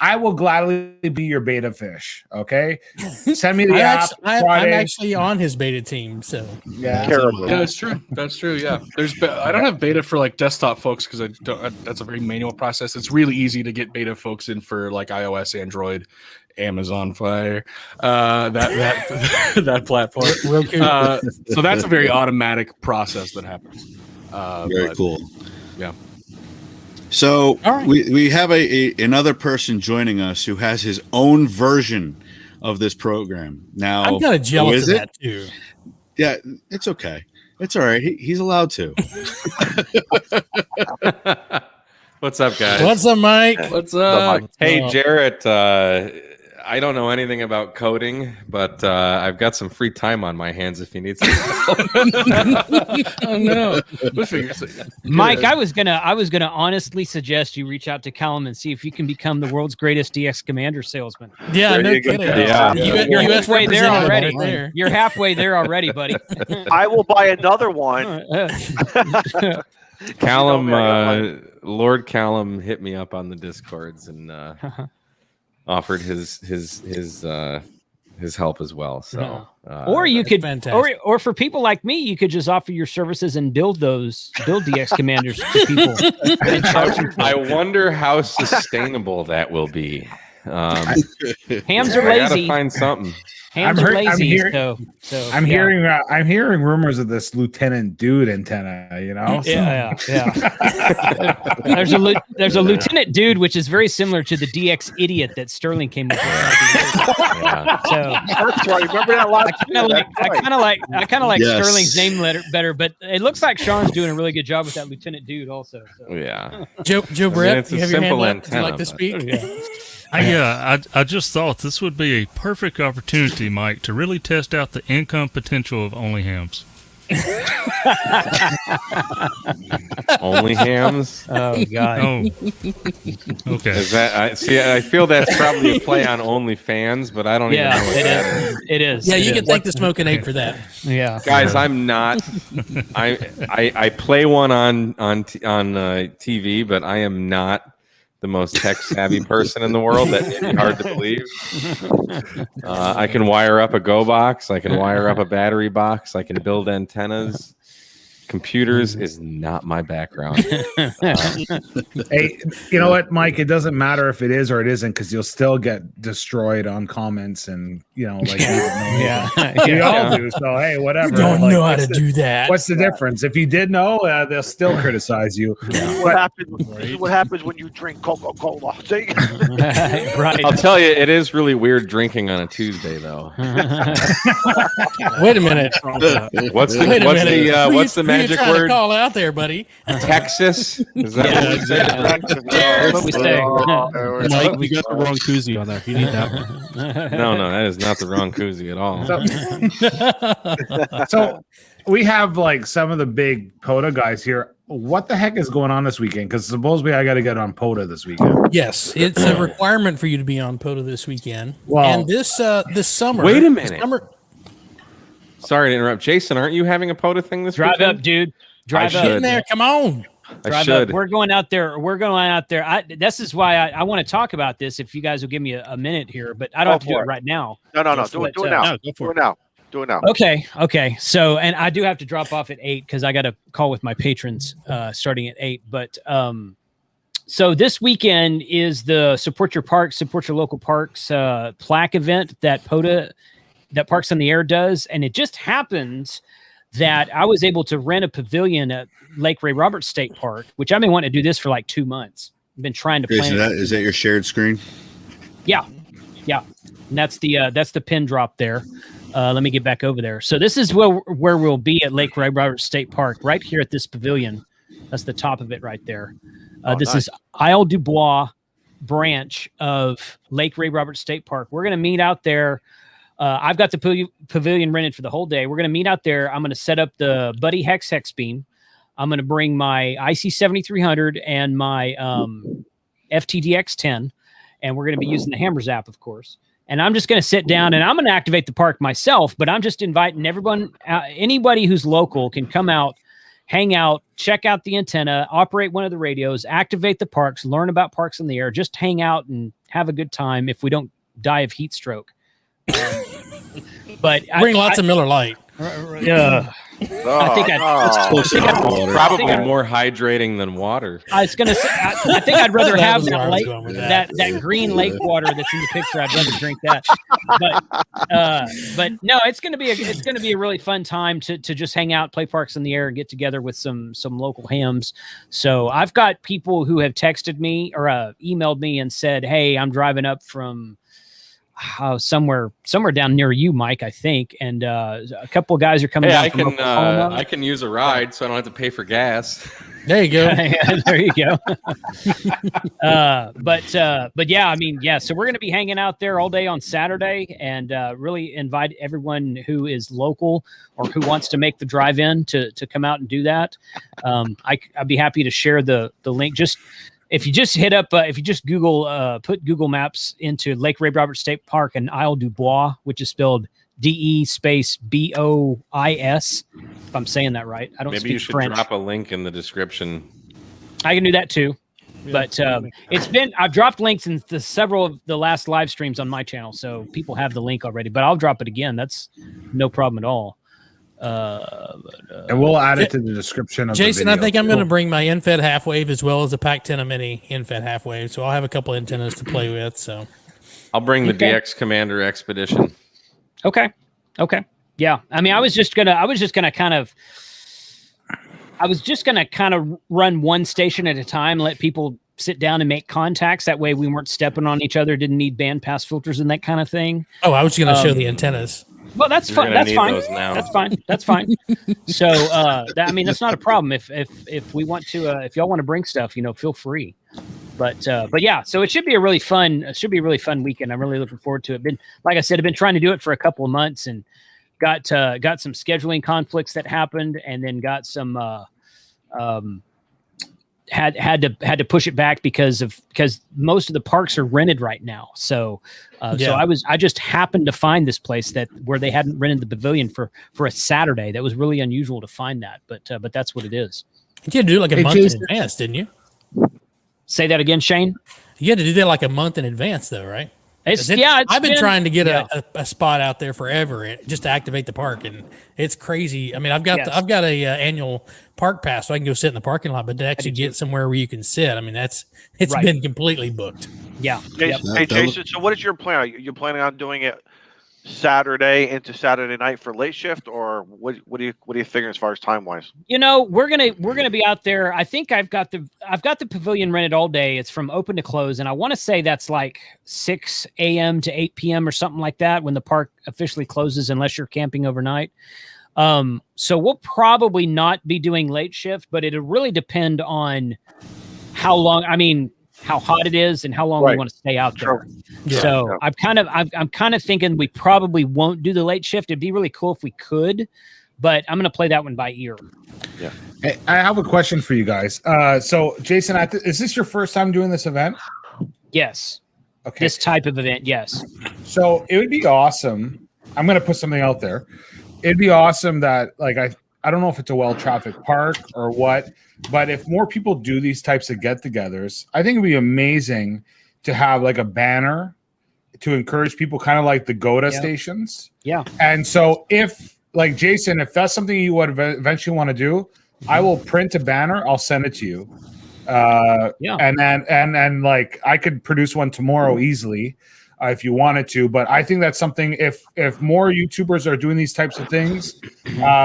I will gladly be your beta fish. Okay, send me the app. I'm actually on his beta team, so yeah, that's true. That's true. Yeah, I don't have beta for like desktop folks because that's a very manual process. It's really easy to get beta folks in for like iOS, Android, Amazon Fire, that platform. So that's a very automatic process that happens. Very cool. Yeah. So we have another person joining us who has his own version of this program. Now I'm kind of jealous of that too. Yeah, it's okay. It's all right. He's allowed to. What's up, guys? What's up, Mike? What's up? Hey, Jarrett. I don't know anything about coding, but I've got some free time on my hands if you need some help. Oh no, Mike, I was gonna honestly suggest you reach out to Callum and see if you can become the world's greatest DX Commander salesman. Yeah, no kidding. Yeah. You're halfway there already. You're halfway there already, buddy. I will buy another one. Callum, Lord Callum hit me up on the Discords and offered his help as well. So, or you could, or for people like me, you could just offer your services and build DX commanders to people. I wonder how sustainable that will be. Hams are lazy. I gotta find something. Hams are lazy. I'm hearing rumors of this Lieutenant Dude antenna. Yeah. There's a Lieutenant Dude, which is very similar to the DX Idiot that Sterling came up with. So that's right. Remember that last? I kind of like Sterling's name better, but it looks like Sean's doing a really good job with that Lieutenant Dude also. So. Yeah. Joe Brett, you have your hand up. Would you like to speak? I just thought this would be a perfect opportunity, Mike, to really test out the income potential of Only Hams. Only Hams? Oh God! Oh, okay. Is that I feel that's probably a play on OnlyFans, but I don't even know what that is. It is. Yeah, you can thank the Smoking Ape for that. Yeah, guys, I'm not. I play one on TV, but I am not the most tech savvy person in the world. That may be hard to believe. I can wire up a Go box. I can wire up a battery box. I can build antennas. Computers is not my background. Hey, you know what, Mike? It doesn't matter if it is or it isn't, because you'll still get destroyed on comments, and we all do. So hey, whatever. You don't know how to do that. What's the difference? If you did know, they'll still criticize you. What happens when you drink Coca-Cola? See? Right. I'll tell you, it is really weird drinking on a Tuesday, though. Wait a minute. What's the magic word? word? Call out there, buddy. Texas? Is that what we say? That's what we say. Mike, we got the wrong koozie on there. You need that one. No, that is not the wrong koozie at all. So we have like some of the big POTA guys here. What the heck is going on this weekend? Because supposedly I got to get on POTA this weekend. Yes, it's a requirement for you to be on POTA this weekend. Well, and this summer. Wait a minute. Sorry to interrupt. Jason, aren't you having a POTA thing this Drive weekend? up, dude. Drive up. Get in there. Come on. I should. Up. We're going out there. This is why I want to talk about this. If you guys will give me a minute here, but I don't have to do it right now. No. Do it now. Do it now. Okay. So, and I do have to drop off at 8 because I got a call with my patrons starting at 8. But so this weekend is the Support Your Parks, Support Your Local Parks plaque event that POTA, that Parks on the Air does, and it just happens that I was able to rent a pavilion at Lake Ray Roberts State Park, which I've been wanting to do this for like 2 months. I've been trying to plan. Is that your shared screen? Yeah. And that's the pin drop there. Let me get back over there. So this is where we'll be at Lake Ray Roberts State Park, right here at this pavilion. That's the top of it right there. This is Isle du Bois branch of Lake Ray Roberts State Park. We're going to meet out there. I've got the pavilion rented for the whole day. We're going to meet out there. I'm going to set up the Buddy Hex beam. I'm going to bring my IC7300 and my FTDX10, and we're going to be using the Hammers app, of course. And I'm just going to sit down and I'm going to activate the park myself, but I'm just inviting everyone, anybody who's local can come out, hang out, check out the antenna, operate one of the radios, activate the parks, learn about Parks in the Air, just hang out and have a good time if we don't die of heat stroke. But bring lots of Miller Lite. Yeah. I think probably more hydrating than water. I was gonna say, I think I'd rather have that green lake water that's in the picture. I'd rather drink that. But no, it's gonna be a really fun time to just hang out, play Parks in the Air, and get together with some local hams. So I've got people who have texted me or emailed me and said, "Hey, I'm driving up from." Somewhere down near you, Mike, I think, and a couple of guys are coming. Hey, I can use a ride, so I don't have to pay for gas. There you go. There you go. But yeah, I mean, yeah. So we're going to be hanging out there all day on Saturday, and really invite everyone who is local or who wants to make the drive in to come out and do that. I'd be happy to share the link. If you just hit up, if you just Google, put Google Maps into Lake Ray Roberts State Park and Isle du Bois, which is spelled DE space BOIS. If I'm saying that right, I don't Maybe speak you should French. drop a link in the description. I can do that too, but I've dropped links in several of the last live streams on my channel, so people have the link already. But I'll drop it again. That's no problem at all. And we'll add it to the description of Jason, the I video. think I'm going to bring my in-fed half wave as well as a Pac-10 mini in-fed half wave, so I'll have a couple antennas to play with. So I'll bring the DX Commander Expedition. Okay. Yeah. I mean, I was just gonna kind of run one station at a time, let people sit down and make contacts. That way we weren't stepping on each other, didn't need bandpass filters and that kind of thing. Oh, I was going to show the antennas. Well, that's fine. That's fine. That's fine. So, I mean, that's not a problem. If we want to, if y'all want to bring stuff, feel free. But yeah, so it should be a really fun weekend. I'm really looking forward to it. Like I said, I've been trying to do it for a couple of months and got some scheduling conflicts that happened, and then got some had to push it back because most of the parks are rented right now. So I just happened to find this place where they hadn't rented the pavilion for a Saturday. That was really unusual to find that, but that's what it is. You had to do like a month in advance, didn't you? Say that again, Shane. You had to do that like a month in advance, though, right? I've been trying to get a spot out there forever just to activate the park, and it's crazy. I mean, I've got a annual park pass, so I can go sit in the parking lot. But to actually get somewhere where you can sit, I mean, it's been completely booked. Yeah. Jason, hey, Jason. So, what is your plan? Are you planning on doing it Saturday into Saturday night for late shift, or what do you figure as far as time wise? We're gonna be out there. I think I've got the pavilion rented all day. It's from open to close, and I want to say that's like 6 a.m. to 8 p.m. or something like that when the park officially closes, unless you're camping overnight. So we'll probably not be doing late shift, but it'll really depend on how long. I mean, how hot it is and how long we want to stay out there. Yeah. So I'm kind of thinking we probably won't do the late shift. It'd be really cool if we could, but I'm going to play that one by ear. Yeah. Hey, I have a question for you guys. So Jason, is this your first time doing this event? Yes. Okay. This type of event. Yes. So it would be awesome. I'm going to put something out there. It'd be awesome that I don't know if it's a well-trafficked park or what, but if more people do these types of get-togethers, I think it'd be amazing to have like a banner to encourage people, kind of like the GOTA stations. Yeah. And so if, like Jason, if that's something you would eventually want to do, I will print a banner. I'll send it to you. And then like I could produce one tomorrow easily if you wanted to. But I think that's something, if more YouTubers are doing these types of things,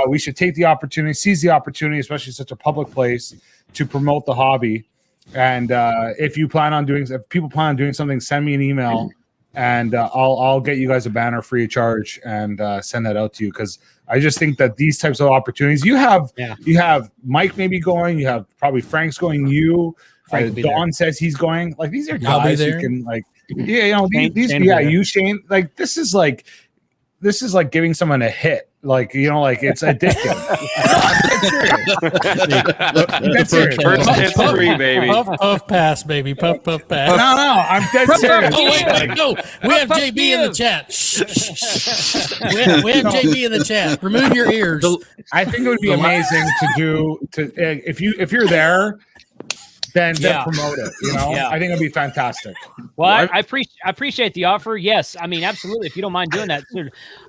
we should take the opportunity, seize the opportunity, especially such a public place, to promote the hobby. And if people plan on doing something, send me an email and I'll get you guys a banner free of charge and send that out to you. Because I just think that these types of opportunities, you have Mike maybe going, you have probably Frank's going, Don says he's going. Like, these are guys who can you, Shane, like this is like giving someone a hit. Like, it's addictive. That's serious. First hit free, baby. Puff pass, baby. Puff pass. No, I'm dead serious. Oh, wait, no. We have JB in the chat. We have JB in the chat. Remove your ears. I think it would be amazing if you're there, then promote it. I think it'd be fantastic. Well, I appreciate the offer. Yes, I mean, absolutely. If you don't mind doing that,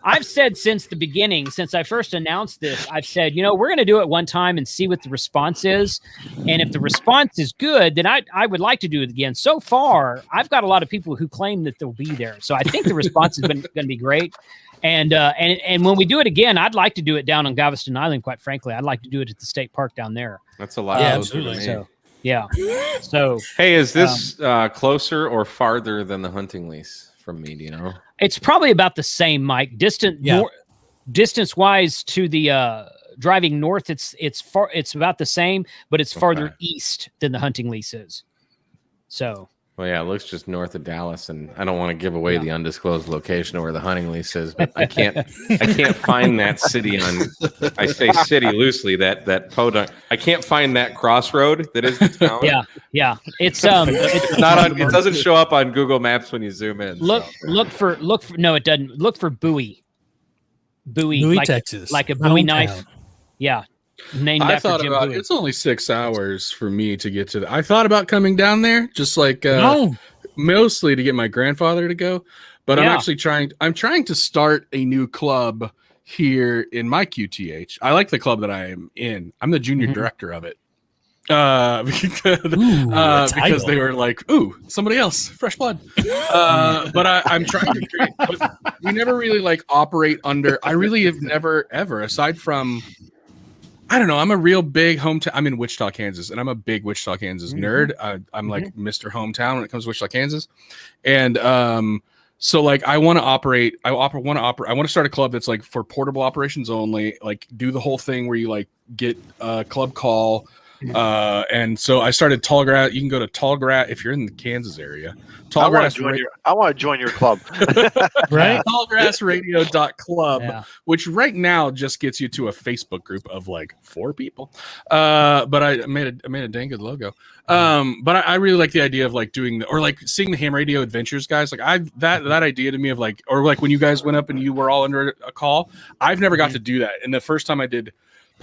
I've said since the beginning, since I first announced this, I've said, we're going to do it one time and see what the response is, and if the response is good, then I would like to do it again. So far, I've got a lot of people who claim that they'll be there, so I think the response is going to be great. And when we do it again, I'd like to do it down on Galveston Island. Quite frankly, I'd like to do it at the state park down there. That's a lot. Yeah, absolutely. So, yeah. So, hey, is this closer or farther than the hunting lease from me? Do you know? It's probably about the same, Mike. Distance wise to the driving north, it's far. It's about the same, but it's farther east than the hunting lease is. So. Well, yeah, it looks just north of Dallas, and I don't want to give away the undisclosed location of where the hunting lease is, but I can't find that city on. I say city loosely. That POTA. I can't find that crossroad that is the town. Yeah. It's not on. It doesn't show up on Google Maps when you zoom in. Look for. No, it doesn't. Look for Bowie, like, Texas, like a Bowie knife. Yeah. I thought about it's only 6 hours for me to get to. I thought about coming down there, just like mostly to get my grandfather to go. But I'm actually trying. I'm trying to start a new club here in my QTH. I like the club that I am in. I'm the junior director of it. Because they were like, "Ooh, somebody else, fresh blood." But I'm trying to create. But we never really operate under. I really have never ever, aside from. I don't know. I'm a real big hometown. I'm in Wichita, Kansas, and I'm a big Wichita, Kansas nerd. I'm like Mr. Hometown when it comes to Wichita, Kansas, and so I want to operate. I want to start a club that's for portable operations only. Do the whole thing where you get a club call. And so I started Tallgrass. You can go to Tallgrass if you're in the Kansas area. I want to join your club. Right? Tallgrassradio.club, which right now just gets you to a Facebook group of 4 people. But I made a dang good logo. But I really like the idea of doing seeing the Ham Radio Adventures guys. That idea to me of when you guys went up and you were all under a call. I've never got to do that. And the first time I did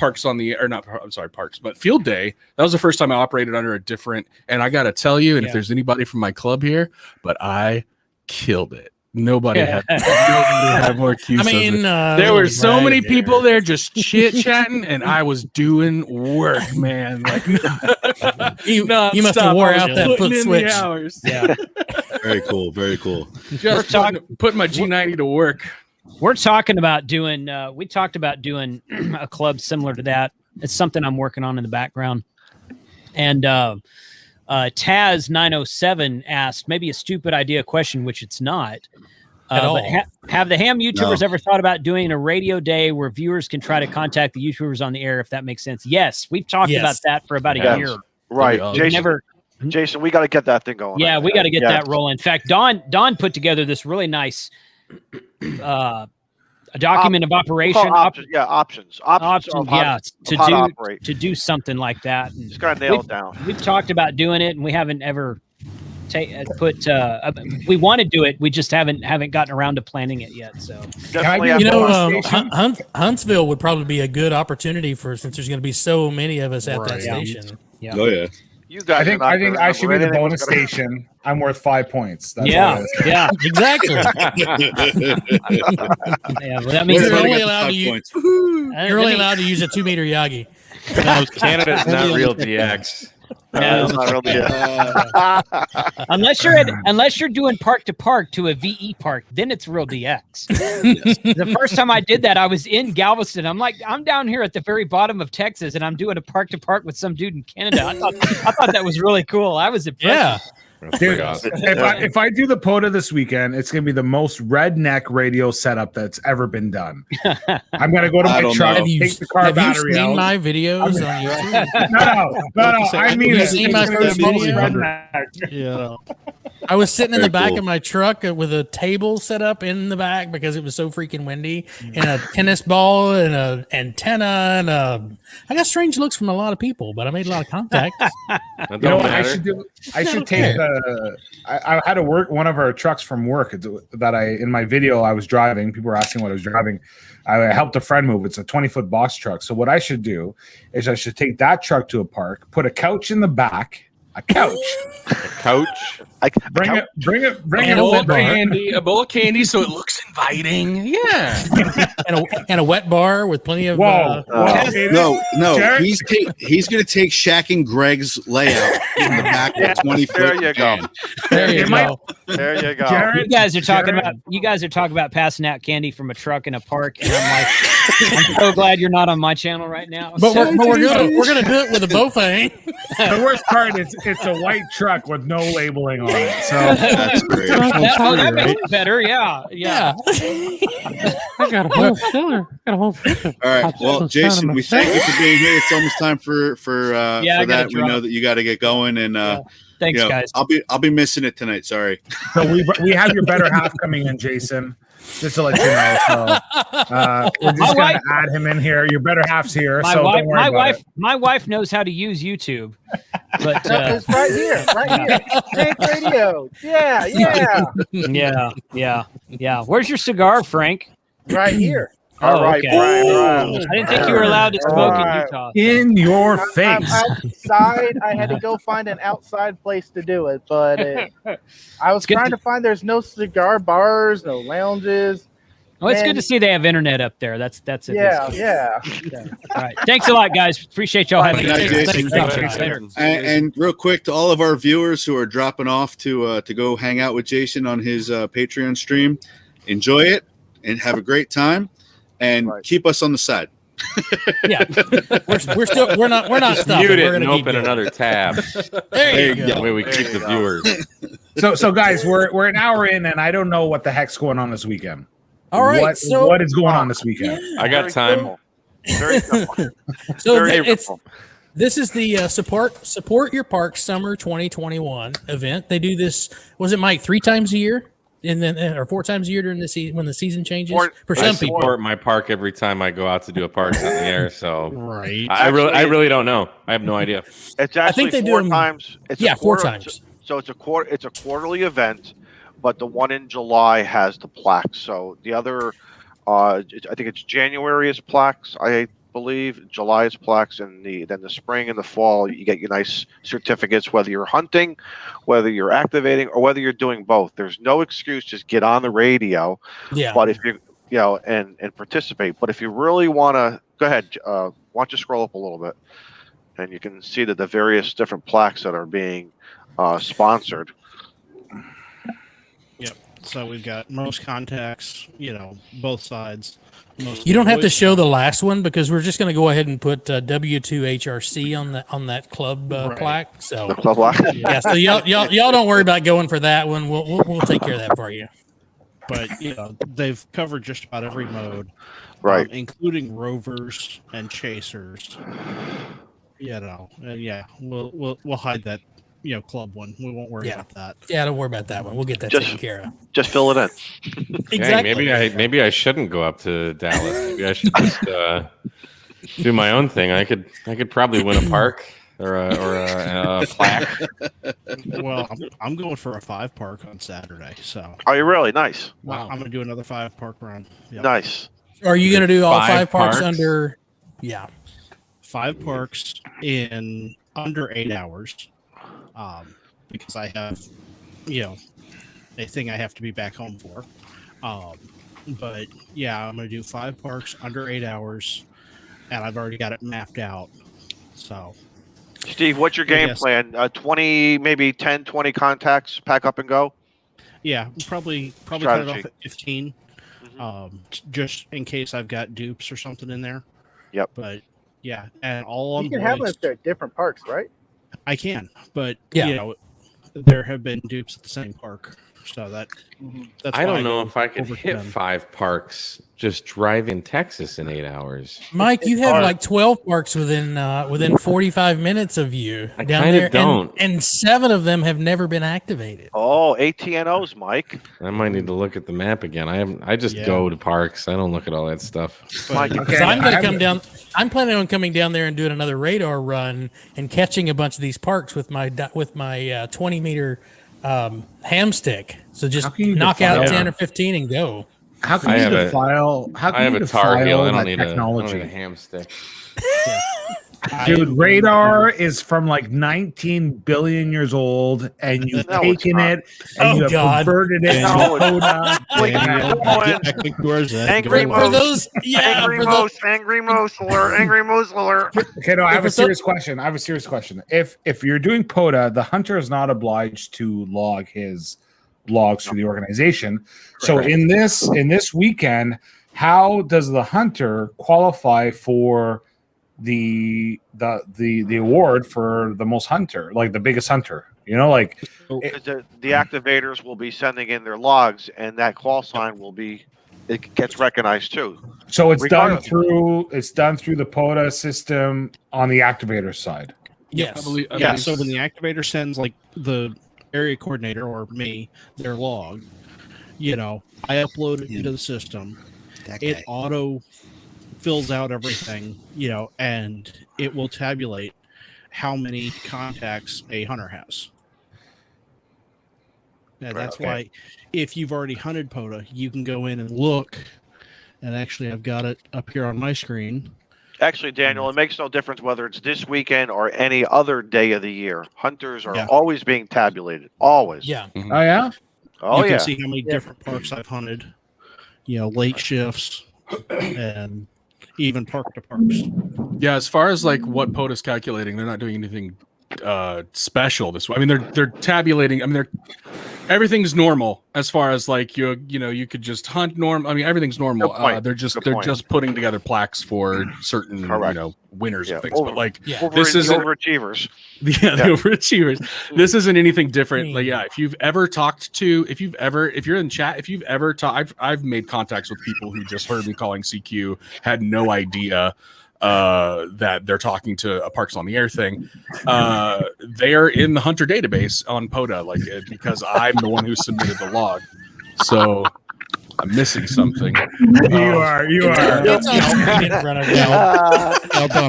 Parks on the, or not, I'm sorry, Parks, but Field Day. That was the first time I operated under a different, and I got to tell you, and if there's anybody from my club here, but I killed it. Nobody had more QSOs. I mean, there were so many people there just chit chatting, and I was doing work, man. Like, you must have wore out that foot switch. Yeah. Very cool. Very cool. Just putting my G90 to work. We're talking about doing. We talked about doing a club similar to that. It's something I'm working on in the background. And Taz 907 asked maybe a stupid idea question, which it's not. At all. But have the ham YouTubers ever thought about doing a radio day where viewers can try to contact the YouTubers on the air, if that makes sense? Yes, we've talked about that for about a year. Right, Jason, we got to get that thing going. Yeah, we got to get that rolling. In fact, Don put together this really nice a document of operation. Options. Yeah, to do something like that. And just gotta nail it down. We've talked about doing it, and we haven't ever put. We want to do it. We just haven't gotten around to planning it yet. So Huntsville would probably be a good opportunity since there's going to be so many of us at that station. Yeah. Oh yeah. You guys, I think I should be the bonus station. I'm worth 5 points. That's exactly. That means you're only allowed to use a 2 meter Yagi. No, Canada's not real DX. Unless you're doing park to park to a VE park, then it's real DX. The first time I did that, I was in Galveston. I'm down here at the very bottom of Texas, and I'm doing a park to park with some dude in Canada. I thought that was really cool. I was impressed. Yeah. Dude, if I do the POTA this weekend, it's gonna be the most redneck radio setup that's ever been done. I'm gonna go to my truck, take the car battery out. Have you seen my videos on YouTube? No. I mean, have you seen my first video? Yeah. I was sitting in the back of my truck with a table set up in the back because it was so freaking windy, and a tennis ball and an antenna and I got strange looks from a lot of people, but I made a lot of contacts. You know what I should do? I should take I had to work one of our trucks from work that in my video I was driving. People were asking what I was driving. I helped a friend move. It's a 20-foot box truck. So what I should do is I should take that truck to a park, put a couch in the back. A couch. Bring a bowl of candy so it looks inviting. Yeah. and a wet bar with plenty of no. Jared? He's gonna take Shaq and Greg's layout in the back with 20 foot. There you go. There you go. Jared, you guys are talking about passing out candy from a truck in a park, and I'm like, I'm so glad you're not on my channel right now. But we're gonna do it with a bowfang. The worst part is it's a white truck with no labeling on it. So that's great. That makes it better. Yeah. I got a whole filler. All right. Well, Jason, we thank you for being here. It's almost time for that. We know that you got to get going, and thanks, guys. I'll be missing it tonight. Sorry. So we have your better half coming in, Jason. Just to let you know, so we're just going to add him in here. Your better half's here, so don't worry about it. My wife knows how to use YouTube, but it's right here. Hank Radio. Yeah. Where's your cigar, Frank? Right here. All right. I didn't think you were allowed to smoke in Utah. In your face. I'm outside. I had to go find an outside place to do it, but I was trying to find. There's no cigar bars, no lounges. Well, it's good to see they have internet up there. That's it. Yeah. All right. Thanks a lot, guys. Appreciate y'all having me. And real quick to all of our viewers who are dropping off to go hang out with Jason on his Patreon stream, enjoy it and have a great time. And keep us on the side. Yeah, we're not stopping. Mute it and open another tab. There you go. That way we keep the viewers. So guys, we're an hour in, and I don't know what the heck's going on this weekend. All right, what is going on this weekend? I got time. Very simple. So this is the support your park summer 2021 event. They do this. Was it Mike 3 times a year? And then, or 4 times a year during the season when the season changes. For some people, support my park every time I go out to do a park in the air. So right, I really don't know. I have no idea. It's actually I think they 4 do times. It's 4 times. So it's a quarterly event, but the one in July has the plaques. So the other, I think it's January is plaques. I believe. July is plaques, and then the spring and the fall you get your nice certificates. Whether you're hunting, whether you're activating, or whether you're doing both, there's no excuse. Just get on the radio. Yeah. But if you know, and participate. But if you really want to, go ahead. Why don't you scroll up a little bit, and you can see that the various different plaques that are being sponsored. Yep. So we've got most contacts, both sides. You don't have to show the last one because we're just going to go ahead and put W2HRC on that club plaque. So the club plaque. Yeah. So y'all don't worry about going for that one. We'll take care of that for you. But they've covered just about every mode, right, including rovers and chasers. We'll hide that. Club one. We won't worry about that. Yeah, don't worry about that one. We'll get that taken care of. Just fill it in. Exactly. Maybe I shouldn't go up to Dallas. Maybe I should just do my own thing. I could probably win a park or a plaque. Well, I'm going for a 5-park on Saturday. So. Are you really? Nice. Wow. I'm going to do another 5-park run. Yep. Nice. Are you going to do all 5 parks under? Yeah. 5 parks in under 8 hours. Because I have, a thing I have to be back home for. But yeah, I'm going to do 5 parks under 8 hours, and I've already got it mapped out. So, Steve, what's your game plan? 20, maybe 10, 20 contacts, pack up and go? Yeah, probably cut it off at 15, just in case I've got dupes or something in there. Yep. But yeah, and all on you can have them if they're at different parks, right? I can, but there have been dupes at the same park, so that's. I don't know if I could hit 5 parks just driving Texas in 8 hours. Mike, you have like 12 parks within 45 minutes of you down there, and 7 of them have never been activated. Oh, ATNOs, Mike. I might need to look at the map again. I just go to parks. I don't look at all that stuff. Mike, so I'm going to come down. I'm planning on coming down there and doing another radar run and catching a bunch of these parks with my 20-meter ham stick. So just knock out 10 or 15 and go. How can you defile? How can you defile that technology? I don't need a ham stick. Dude, radar is from like 19 billion years old, and you've taken it and you have converted it to POTA. Angry Moose alert. Okay, no, I have a serious question. If you're doing POTA, the hunter is not obliged to log his logs to the organization. So in this weekend, how does the hunter qualify for the award for the most hunter, like the biggest hunter? The activators will be sending in their logs, and that call sign it gets recognized too. So it's done through the POTA system on the activator side. Yes. So when the activator sends like the area coordinator or me their log, I upload it into the system. It auto fills out everything, and it will tabulate how many contacts a hunter has. Now, that's why if you've already hunted POTA, you can go in and look, and actually I've got it up here on my screen. Actually, Daniel, it makes no difference whether it's this weekend or any other day of the year. Hunters are always being tabulated. Always. Yeah. Mm-hmm. Oh, yeah? Oh, you can see how many different parks I've hunted, late shifts, and even park to parks. Yeah, as far as like what POTA's calculating, they're not doing anything special this way. I mean, they're tabulating. I mean, everything's normal as far as like you could just hunt normal. I mean, everything's normal. They're just putting together plaques for certain winners and things. But like this is overachievers. The overachievers. This isn't anything different. Like if you're in chat, I've made contacts with people who just heard me calling CQ, had no idea that they're talking to a Parks on the Air thing. They are in the hunter database on POTA, because I'm the one who submitted the log. So I'm missing something. You are. Scouts on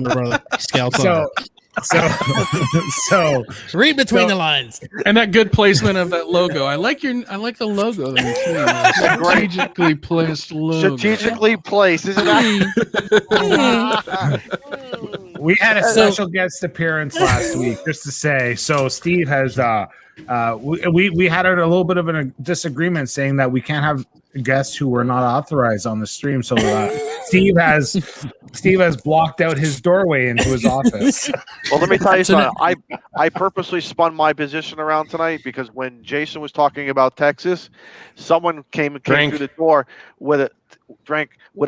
it, brother. Scouts on it. So read between the lines. And that good placement of that logo. I like the logo that you're seeing. Strategically placed logo. Strategically placed, isn't that? We had a special guest appearance last week, just to say. So Steve has we had a little bit of a disagreement, saying that we can't have guests who were not authorized on the stream. So Steve has blocked out his doorway into his office. Well, let me tell you something. I purposely spun my position around tonight because when Jason was talking about Texas, someone came through the door with a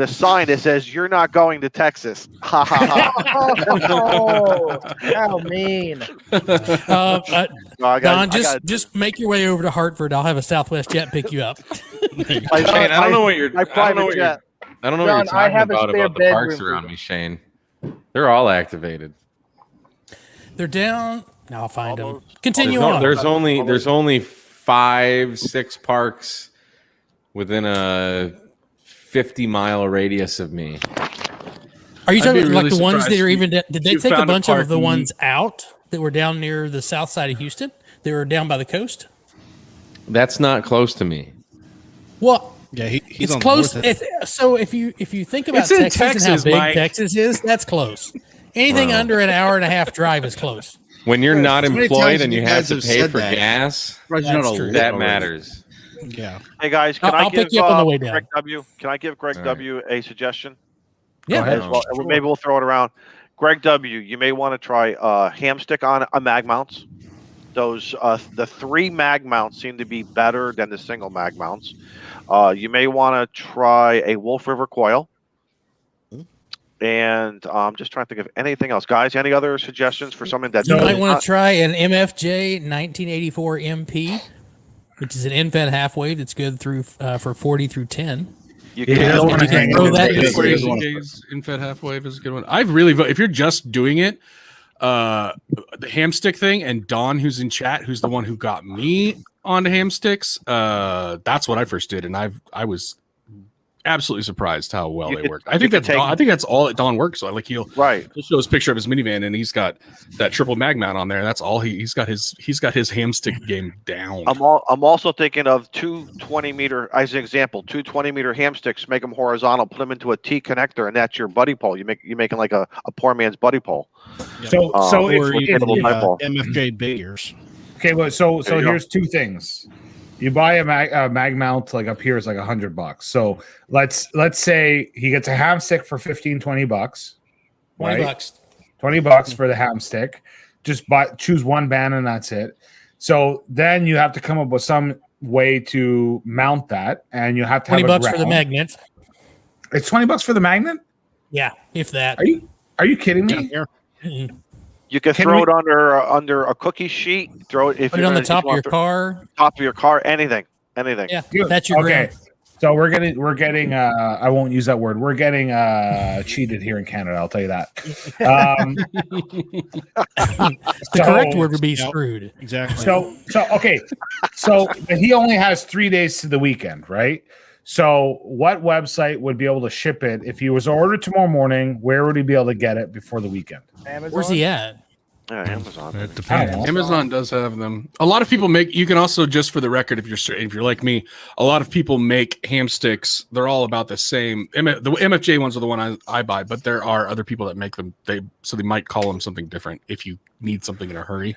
sign that says, "You're not going to Texas." Ha ha Oh, how mean! Don, just make your way over to Hartford. I'll have a Southwest jet pick you up. Shane, I don't know what you're. I don't know what you're talking about the parks around me, Shane. They're all activated. They're down. I'll find them. Continue on. There's only 5-6 parks within a 50-mile radius of me. Are you talking like the ones that are even? Did they take a bunch of the ones out that were down near the south side of Houston? They were down by the coast. That's not close to me. Well, yeah, he's it's close. So if you think about Texas and how big Mike. Texas is, that's close. Anything under an hour and a half drive is close. When you're not employed and you have to pay for gas, that matters. Yeah. Hey guys, I'll pick you up on the way down. Greg W? Can I give Greg W a suggestion? Yeah. As well, maybe we'll throw it around. Greg W, you may want to try ham stick on a mag mounts. Those the 3 mag mounts seem to be better than the single mag mounts. You may want to try a Wolf River coil. And I'm just trying to think of anything else. Guys, any other suggestions for something that you might want to try an MFJ 1984 MP, which is an end-fed half wave that's good through for 40 through 10. You can throw that in-fed half wave is a good one. I've really, if you're just doing it, the ham stick thing, and Don, who's in chat, who's the one who got me onto ham sticks, that's what I first did, and I was absolutely surprised how well they worked. I think that's all that Don works on. Like he'll show his picture of his minivan, and he's got that triple mag mount on there. That's all he's got his ham stick game down. I'm also thinking of 220-meter as an example. 220-meter ham sticks, make them horizontal, put them into a T connector, and that's your buddy pole. You're making like a poor man's buddy pole. So if MFJ biggers. Okay, well, so here's 2 things. You buy a mag mount like up here is like $100. So let's say he gets a ham stick for $15-20. $20. $20 for the ham stick. Just choose one band and that's it. So then you have to come up with some way to mount that, and you have to have $20 for the magnet. It's $20 for the magnet? Yeah, if that. Are you kidding me? Mm-hmm. You can throw it under a cookie sheet. Throw it Put it on the top of your car. Top of your car. Anything. Yeah, that's your okay. So we're getting. I won't use that word. We're getting cheated here in Canada. I'll tell you that. The correct word would be screwed. Exactly. So okay. So he only has 3 days to the weekend, right? So what website would be able to ship it if he was ordered tomorrow morning? Where would he be able to get it before the weekend? Amazon? Where's he at? Amazon. It depends. Amazon does have them. A lot of people make. You can also, just for the record, if you're like me, a lot of people make ham sticks. They're all about the same. The MFJ ones are the one I buy, but there are other people that make them. They might call them something different if you need something in a hurry.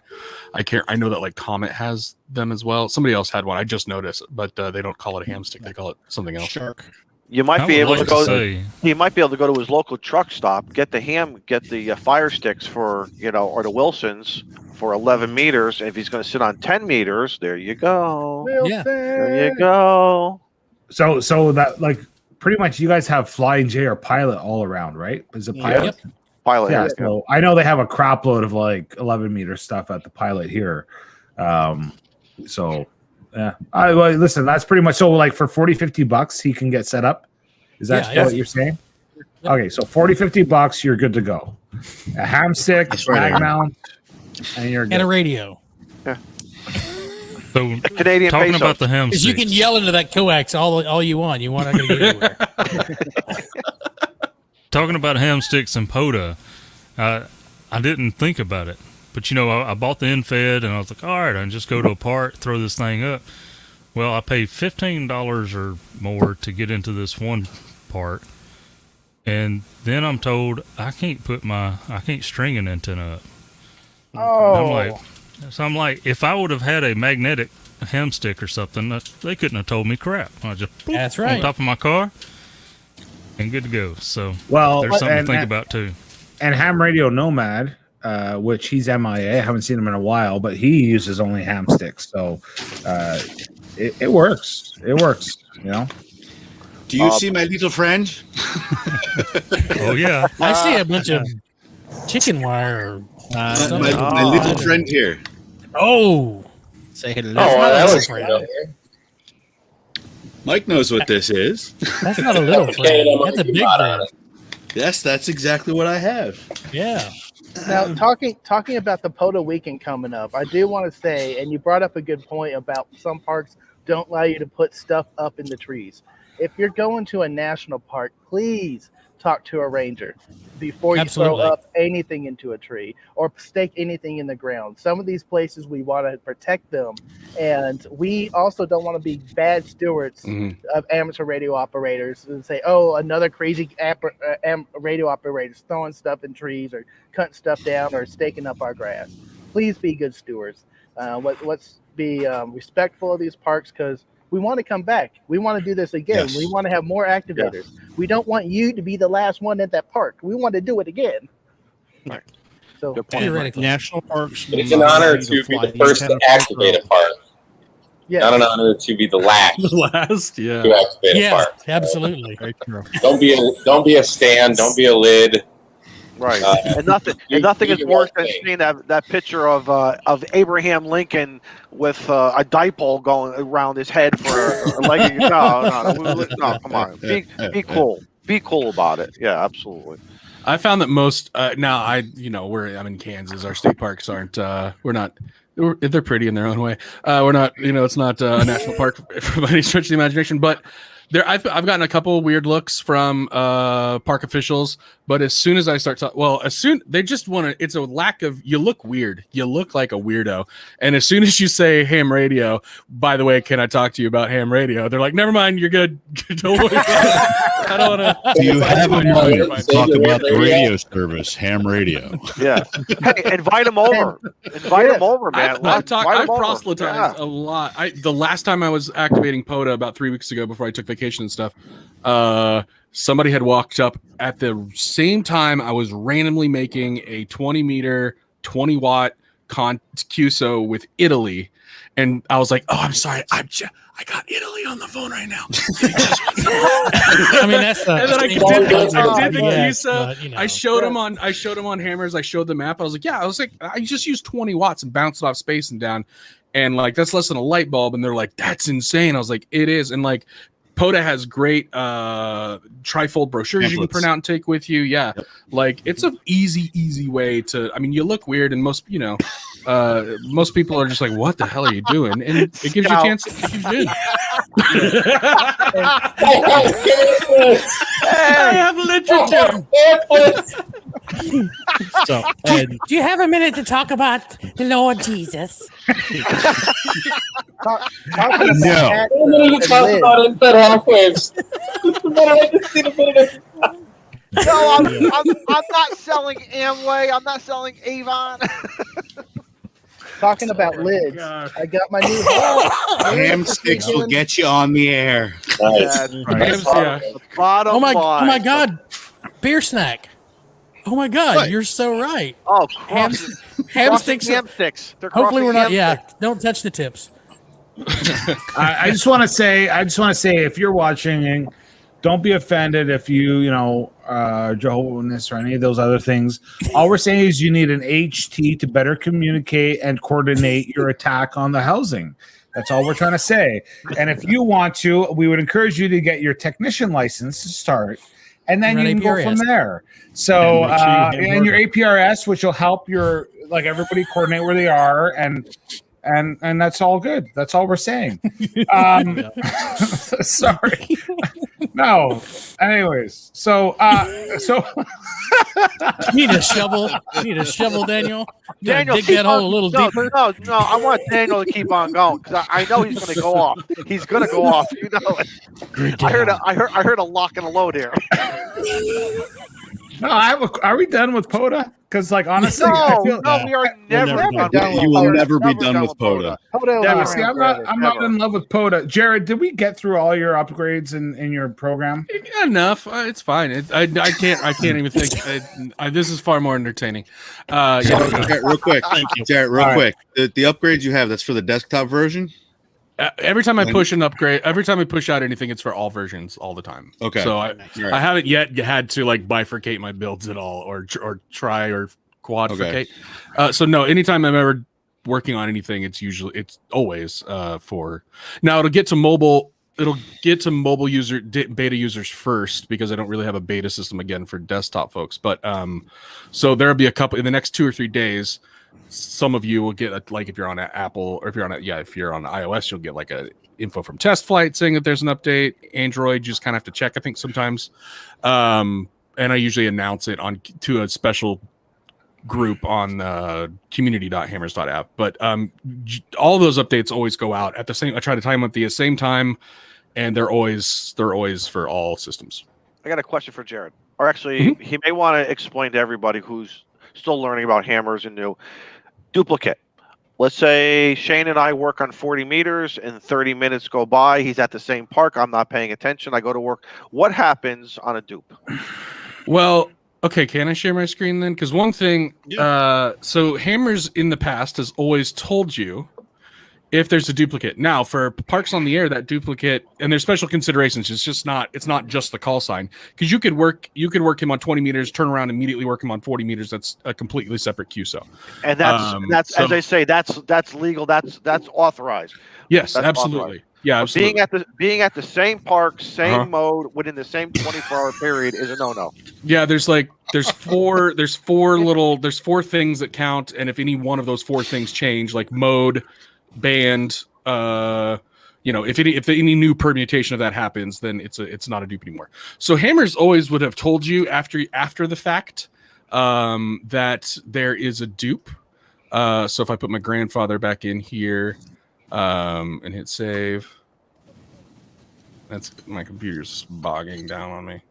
I know that like Comet has them as well. Somebody else had one. I just noticed, but they don't call it a ham stick. They call it something else. Shark. You might be able to go. He might be able to go to his local truck stop, get the fire sticks for or the Wilsons for 11 meters. And if he's going to sit on 10 meters, there you go. Yeah, there you go. So that like pretty much you guys have Flying J or Pilot all around, right? Is it Pilot? Yep. Pilot. Yeah. So I know they have a crap load of like 11-meter stuff at the Pilot here. Yeah. Well, listen, that's pretty much so like for $40-50 he can get set up. Is that what you're saying? Yep. Okay, so $40-50 you're good to go. A ham stick, mag mount, and you're good. And a radio. Yeah. So Canadian talking pesos. about the ham Because you can yell into that coax all you want. You want not going to get anywhere. Talking about ham sticks and POTA, I didn't think about it. But, I bought the end fed, and I was like, all right, I can just go to a park, throw this thing up. Well, I paid $15 or more to get into this one part. And then I'm told I can't string an antenna up. Oh. I'm like, if I would have had a magnetic ham stick or something, they couldn't have told me crap. I just That's right. on top of my car and good to go. So there's there's something to think about too. And Ham Radio Nomad, which he's MIA. I haven't seen him in a while, but he uses only ham sticks. So it works. It works, Do you see my little friend? Oh, yeah. I see a bunch of chicken wire. My little friend here. Oh. Say hello. That was friend. Mike knows what this is. That's not a little friend. That's a big friend. Yes, that's exactly what I have. Yeah. Now, talking about the POTA weekend coming up, I do want to say, and you brought up a good point about some parks don't allow you to put stuff up in the trees. If you're going to a national park, please talk to a ranger before you throw up anything into a tree or stake anything in the ground. Some of these places, we want to protect them, and we also don't want to be bad stewards of amateur radio operators and say, oh, another crazy radio operators throwing stuff in trees or cutting stuff down or staking up our grass. Please be good stewards. Let's be respectful of these parks, because we want to come back. We want to do this again. Yes. We want to have more activators. Yes. We don't want you to be the last one at that park. We want to do it again. Right. So national parks. It's an honor to be the first to activate a park. Yeah. Not an honor to be the last. Yeah. To activate a park. Absolutely. Don't be a stand. Don't be a lid. Right, and nothing is worse than seeing that picture of Abraham Lincoln with a dipole going around his head for a leg. No, come on, be cool about it. Yeah, absolutely. I found that most now I'm in Kansas. Our state parks aren't they're pretty in their own way. We're not, it's not a national park by any stretch of the imagination, but I've gotten a couple weird looks from park officials, but as soon as I start talking, they just want to. It's a lack of. You look weird. You look like a weirdo. And as soon as you say ham radio, by the way, can I talk to you about ham radio? They're like, never mind, you're good. Don't worry. I don't want to. Do you have a moment to talk about the radio service, ham radio? Yeah. Hey, invite them over. Invite them over, man. I've proselytized a lot. The last time I was activating POTA about 3 weeks ago, before I took vacation and stuff, somebody had walked up at the same time I was randomly making a 20 meter 20 watt QSO with Italy, and I was like, oh, I'm sorry, I got Italy on the phone right now. I mean, that's the. And then I did the QSO. I showed him on Hammers. I showed the map. I was like, I just used 20 watts and bounced it off space and down, and like that's less than a light bulb. And they're like, that's insane. I was like, it is, and like. POTA has great trifold brochures you can print out and take with you. Yeah. Yep. Like it's an easy way to, I mean, you look weird and most people are just like, what the hell are you doing? And it gives you a chance to keep you in. I have literature. So, do you have a minute to talk about the Lord Jesus? No. Talk about infed half-waves. No, I'm not selling Amway. I'm not selling Avon. Talking about lids, I got my new ham sticks will get you on the air. Nice. Bottom line. Oh my God, beer snack. Oh my God, what? You're so right. Oh, ham sticks. Ham sticks. Hopefully we're not. Yeah, don't touch the tips. I just want to say, if you're watching, don't be offended if you Jehovah's Witness or any of those other things. All we're saying is you need an HT to better communicate and coordinate your attack on the housing. That's all we're trying to say. And if you want to, we would encourage you to get your technician license to start. And then you can go from there. So, and your APRS, which will help everybody coordinate where they are, and that's all good. That's all we're saying. Sorry. No. Anyways, so You need a shovel. You need a shovel, Daniel. You gotta Daniel, dig keep that hole a on- little no, deeper. No, I want Daniel to keep on going because I know he's going to go off. He's going to go off. You know it. I heard a lock and a load here. no, are we done with POTA? Because like honestly, I feel, we are never done. You will never be done with POTA. See, I'm not in love with POTA. Jared, did we get through all your upgrades in your program? Enough. It's fine. I can't even think. This is far more entertaining. Jared, real quick. Thank you. Jared, real quick. The upgrades you have, that's for the desktop version? Every time I push an upgrade, every time I push out anything, it's for all versions all the time. Okay. So I haven't yet had to like bifurcate my builds at all or try or quadrifurcate. Okay. So no, anytime I'm ever working on anything, it's always for now. It'll get to mobile user beta users first because I don't really have a beta system again for desktop folks. But so there'll be a couple in the next 2 or 3 days. Some of you will get like if you're on Apple or if you're on iOS, you'll get like a info from Test Flight saying that there's an update. Android, you just kind of have to check, I think, sometimes. And I usually announce it to a special group on community.hammers.app. But all those updates always go out at the same. I try to time them at the same time, and they're always for all systems. I got a question for Jared, or actually, he may want to explain to everybody who's still learning about hammers and new. Duplicate. Let's say Shane and I work on 40 meters and 30 minutes go by. He's at the same park. I'm not paying attention. I go to work. What happens on a dupe? Well, okay. Can I share my screen then? Because one thing, so Hammers in the past has always told you if there's a duplicate. Now for parks on the air, that duplicate, and there's special considerations. It's not just the call sign, because you could work him on 20 meters, turn around, immediately work him on 40 meters. That's a completely separate QSO. And that's as I say, that's legal. That's authorized. Yes, that's absolutely. Authorized. Yeah, absolutely. Being at the same park, same mode within the same 24-hour period is a no-no. Yeah, there's four things that count, and if any one of those 4 things change, like mode, band, if any new permutation of that happens, then it's not a dupe anymore. So Hammers always would have told you after the fact that there is a dupe. So if I put my grandfather back in here and hit save, that's my computer's bogging down on me.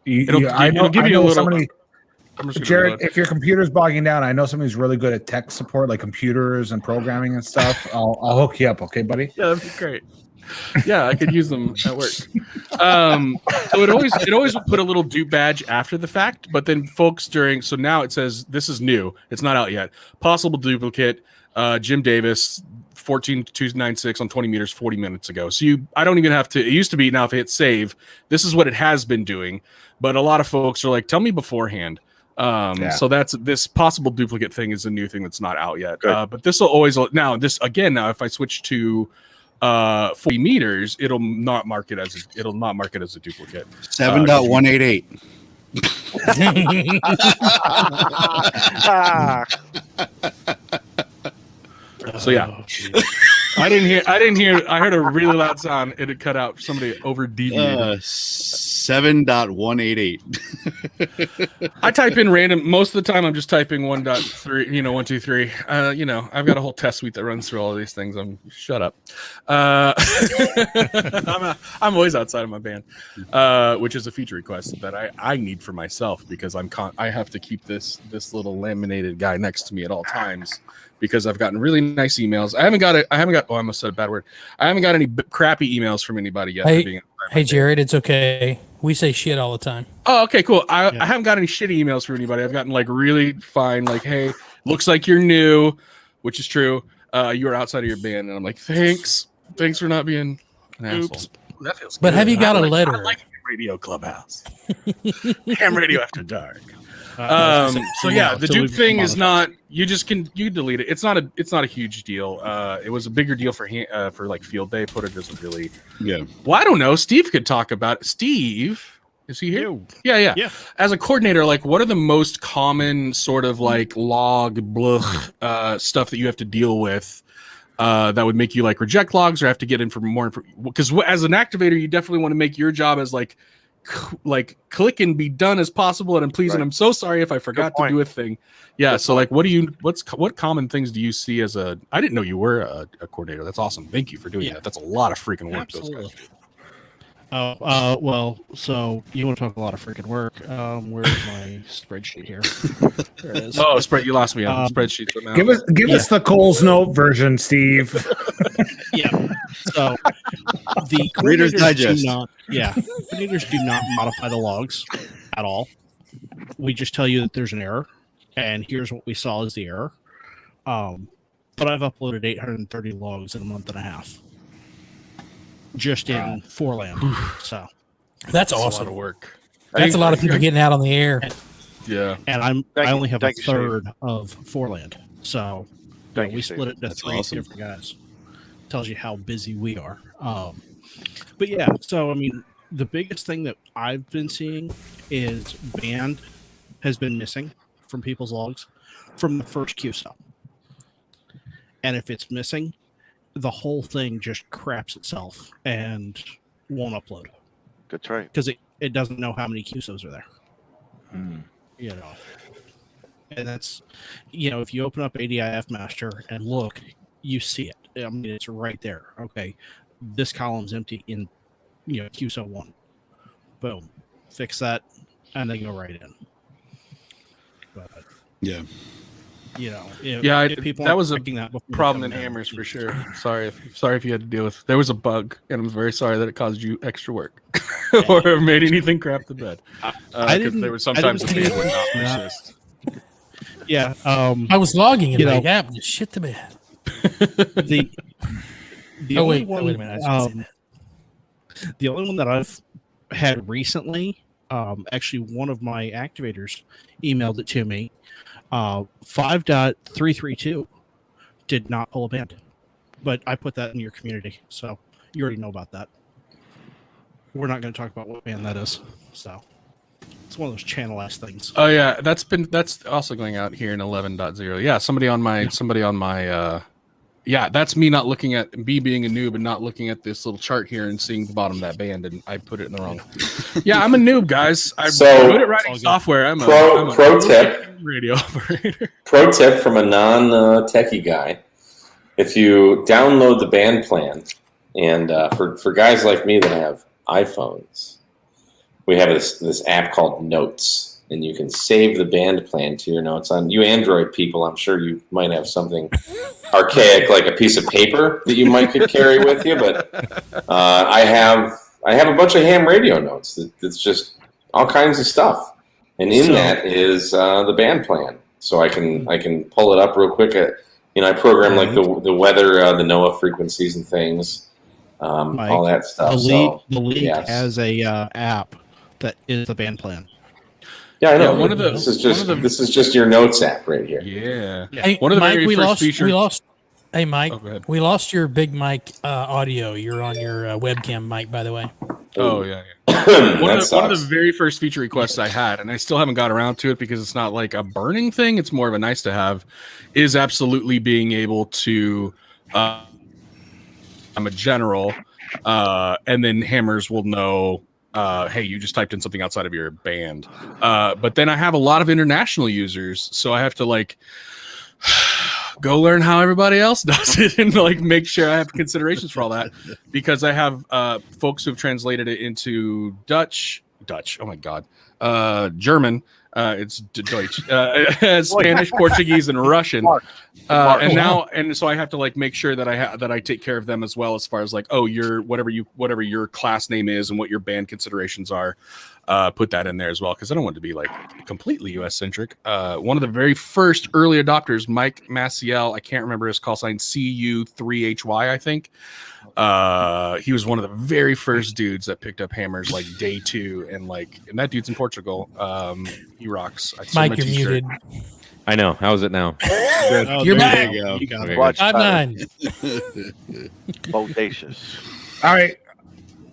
It'll give you a little. Jared, if your computer's bogging down, I know somebody's really good at tech support, like computers and programming and stuff. I'll hook you up, okay, buddy? Yeah, that'd be great. Yeah, I could use them at work. So it always would put a little dupe badge after the fact, but then folks so now it says this is new. It's not out yet. Possible duplicate. Jim Davis, 14296 on 20 meters 40 minutes ago. So I don't even have to. It used to be now if I hit save, this is what it has been doing. But a lot of folks are like, tell me beforehand. So that's this possible duplicate thing is a new thing that's not out yet. But this will always now if I switch to 40 meters, it'll not mark it as a duplicate. 7.188. So yeah, I didn't hear. I heard a really loud sound. It had cut out. Somebody over deviated. 7.188. I type in random. Most of the time, I'm just typing 1.3. 1, 2, 3. I've got a whole test suite that runs through all of these things. Shut up. I'm always outside of my band, which is a feature request that I need for myself because I have to keep this little laminated guy next to me at all times. Because I've gotten really nice emails. I haven't got. Oh, I almost said a bad word. I haven't got any crappy emails from anybody yet. Hey, Jared, it's okay. We say shit all the time. Oh, okay, cool. I haven't got any shitty emails from anybody. I've gotten like really fine, like, hey, looks like you're new, which is true. You were outside of your band, and I'm like, thanks for not being an asshole. That feels good. But have you got a letter? I like Ham Radio Clubhouse. Ham Radio After Dark. So yeah, the dupe thing is not. You delete it. It's not a huge deal. It was a bigger deal for like field day. POTA doesn't really. Yeah. Well, I don't know. Steve could talk about it. Steve, is he here? Yeah. As a coordinator, like, what are the most common sort of like log stuff that you have to deal with that would make you like reject logs or have to get in for more. Because as an activator, you definitely want to make your job as like click and be done as possible. And please, and I'm so sorry if I forgot to do a thing. Yeah. So like, what common things do you see as I didn't know you were a coordinator. That's awesome. Thank you for doing that. That's a lot of freaking work. Absolutely. Those guys. Well, so you want to talk a lot of freaking work. Where's my spreadsheet here? There it is. Oh, you lost me on the spreadsheet. Give us the Coles Note version, Steve. Yeah. So the Reader's Digest. coordinators do not modify the logs at all. We just tell you that there's an error, and here's what we saw as the error. But I've uploaded 830 logs in a month and a half. Just in Forland. So that's awesome. A lot of work. That's a lot of people getting out on the air. Yeah. And I only have a third of Forland. So we split it into three different guys. Tells you how busy we are. But yeah, so I mean, the biggest thing that I've been seeing is band has been missing from people's logs from the first QSO. And if it's missing, the whole thing just craps itself and won't upload. That's right. Because it doesn't know how many QSOs are there. You know. And that's, if you open up ADIF Master and look, you see it. I mean, it's right there. Okay, this column's empty in, QSO 1. Boom. Fix that, and then go right in. But, yeah. That was a problem in Hammers for sure. Sorry if you had to deal with. There was a bug, and I'm very sorry that it caused you extra work, or made anything crap to bed. There were sometimes the band would not persist. Yeah, I was logging in the app, just shit the bed. The only wait a minute. The only one that I've had recently, actually, one of my activators emailed it to me. 5.332 did not pull a band, but I put that in your community, so you already know about that. We're not going to talk about what band that is, so it's one of those channel-ass things. Oh yeah, that's also going out here in 11.0. Yeah, somebody on my that's me not looking at being a noob and not looking at this little chart here and seeing the bottom of that band, and I put it in the wrong. Yeah, I'm a noob, guys. I'm good at writing software. I'm a pro tip radio operator. Pro tip from a non-techie guy: if you download the band plan, and for guys like me that have iPhones, we have this app called Notes. And you can save the band plan to your notes. On you Android people, I'm sure you might have something archaic like a piece of paper that you might could carry with you. But I have a bunch of ham radio notes. That's just all kinds of stuff, and that is the band plan. So I can pull it up real quick. I program like the weather, the NOAA frequencies and things, all that stuff. The League has a app that is the band plan. Yeah, I know. This is just your notes app right here. Yeah. Hey, one of the Mike, very first features. Hey, Mike, we lost your big mic audio. You're on your webcam mic, by the way. Oh, yeah. One of the very first feature requests I had, and I still haven't got around to it because it's not like a burning thing. It's more of a nice to have, is absolutely being able to, I'm a general, and then hammers will know, hey, you just typed in something outside of your band. But then I have a lot of international users, so I have to go learn how everybody else does it and make sure I have considerations for all that, because I have folks who've translated it into Dutch. Oh my God, German. It's Deutsch, Spanish, Portuguese, and Russian. And so I have to make sure that I take care of them as well, as far as whatever your class name is and what your band considerations are. Put that in there as well, because I don't want it to be completely US centric. One of the very first early adopters, Mike Maciel, I can't remember his call sign, CU3HY, I think. He was one of the very first dudes that picked up hammers day 2, and that dude's in Portugal. He rocks. Mike, you're muted. I know. How is it now? You're back. You got it. 5-9. Bodacious. All right.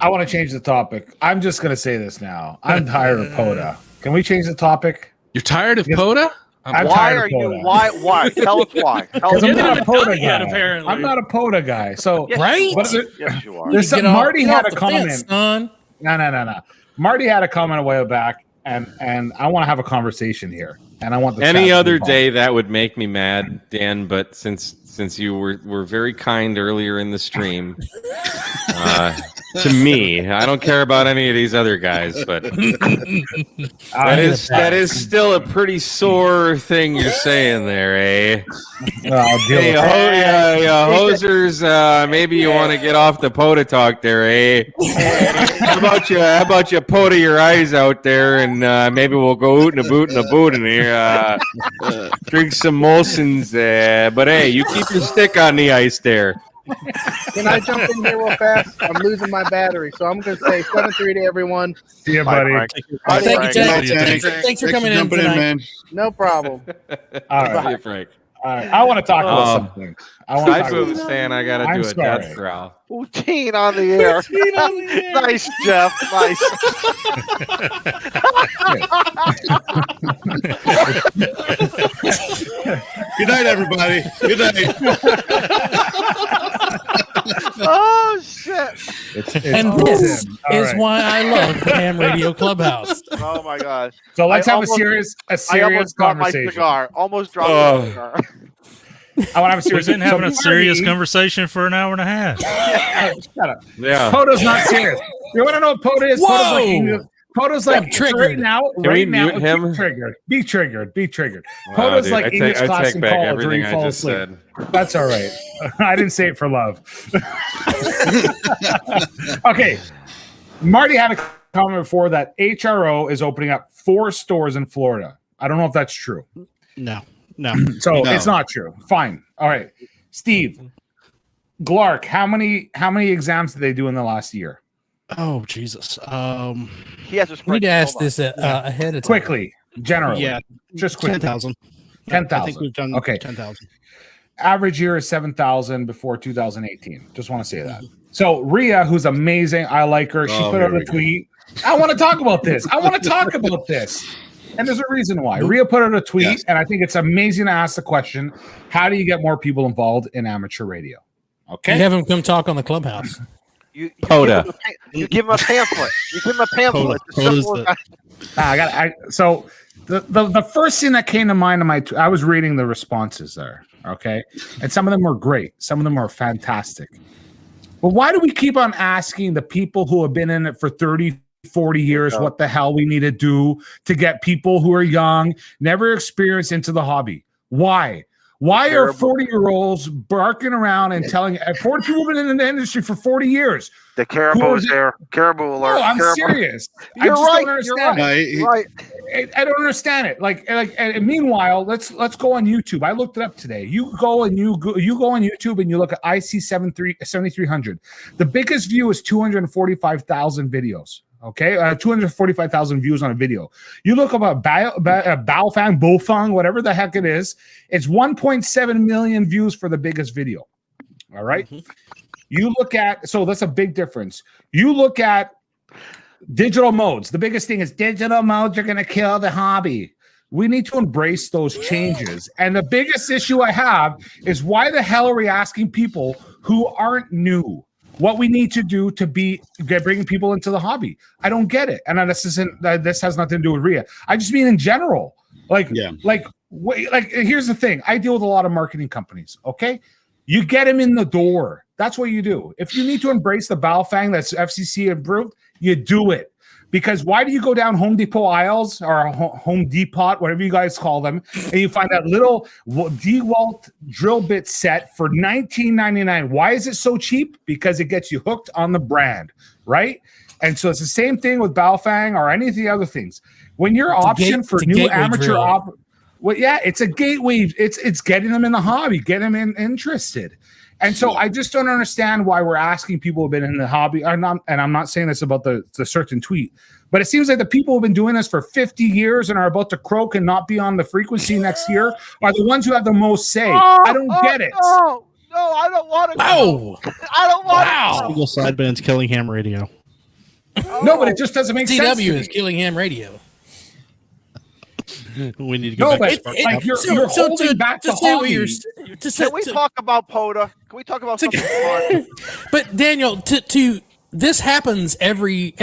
I want to change the topic. I'm just going to say this now. I'm tired of POTA. Can we change the topic? You're tired of POTA? I'm why tired are of you? POTA. Why? Tell us why. Tell us I'm why. not a POTA yet, guy. apparently. I'm not a POTA guy. So Yes, Right? you are. But there- Yes, you are. there's some, Marty had a comment. Fence, son. No. Marty had a comment a while back, and I want to have a conversation here, and I want the Any chat to other be day that would make me mad, Dan. But since you were very kind earlier in the stream, to me, I don't care about any of these other guys, but that is still a pretty sore thing you're saying there, eh? Hey, hosers, maybe you want to get off the POTA talk there, eh? How about you POTA your eyes out there, and maybe we'll go oot and a boot in here, drink some Molson's, but hey, you keep your stick on the ice there. Can I jump in here real fast? I'm losing my battery, so I'm going to say 7-3 to everyone. See you, buddy. Thanks for coming in tonight. man. No problem. All right. See you, Frank. All right. I want to talk about something. Typhoon saying I got to do a sorry. death growl. Poutine on the air. Nice, Jeff. Nice. Good night, everybody. Good night. Oh shit! And this is why I love the Ham Radio Clubhouse. Oh my god! So let's I have almost- a serious I almost dropped my conversation. cigar. Almost dropped my cigar. I want to have a We've serious. been having a so serious Marty- conversation for an hour and a half. Shut up. Yeah. POTA's not serious. You want to know what POTA is? POTA's like triggered. right now. Can we Right now, mute him? Be triggered. Wow, POTA's dude, like English I class take in back college where everything you I fall just asleep. said. That's all right. I didn't say it for love. Okay. Marty had a comment before that HRO is opening up 4 stores in Florida. I don't know if that's true. No. So No. it's not true. Fine. All right. Steve, Glark, how many exams did they do in the last year? Oh Jesus. He has a We need to ask Hold on. this ahead of time. Quickly, generally. Yeah, Just quickly. 10,000. 10,000. I think we've done Okay. 10,000. Average year is 7,000 before 2018. Just want to say that. So Rhea, who's amazing, I like her. She Oh, put here out a we go. tweet. I want to talk about this. And there's a reason why. Rhea put out a tweet, Yes. and I think it's amazing to ask the question, how do you get more people involved in amateur radio? Okay. You have him come talk on the Clubhouse. You POTA. give him a pamphlet. You give him a pamphlet. It's POTA's simple as the- that. So the first thing that came to mind I was reading the responses there, okay, and some of them were great, some of them are fantastic. But why do we keep on asking the people who have been in it for 30, 40 years what the hell we need to do to get people who are young, never experienced into the hobby? Why? Why are 40-year-olds barking around and telling 40 people have been in the industry for 40 years? The caribou is there. Caribou alert. No, I'm Caribou. serious. I You're just right. don't understand You're it. right. No, Right. I don't understand it. And meanwhile, let's go on YouTube. I looked it up today. You go on YouTube and you look at IC 7300. The biggest view is 245,000 videos. Okay, 245,000 views on a video. You look up Baofeng, whatever the heck it is. It's 1.7 million views for the biggest video. All right. You look at, so that's a big difference. You look at digital modes. The biggest thing is digital modes are going to kill the hobby. We need to embrace those changes. And the biggest issue I have is why the hell are we asking people who aren't new what we need to do to bringing people into the hobby? I don't get it. And this has nothing to do with Rhea. I just mean in general. Here's the thing. I deal with a lot of marketing companies. Okay, you get them in the door. That's what you do. If you need to embrace the Baofeng that's FCC approved, you do it. Because why do you go down Home Depot aisles or Home Depot, whatever you guys call them, and you find that little DeWalt drill bit set for $19.99? Why is it so cheap? Because it gets you hooked on the brand, right? And so it's the same thing with Baofeng or any of the other things. When your option for new amateur it's a gateway. It's getting them in the hobby, getting them interested. And so I just don't understand why we're asking people who've been in the hobby. And I'm not saying this about the certain tweet, but it seems like the people who've been doing this for 50 years and are about to croak and not be on the frequency next year are the ones who have the most say. I don't get it. No, I don't want to. Oh, I don't want to. Single sideband's killing Ham Radio. No, but it just doesn't make sense. CW is killing Ham Radio. We need to go back to like you're holding back the hobby. Can we talk about POTA? Can we talk about something fun? But Daniel, to this happens every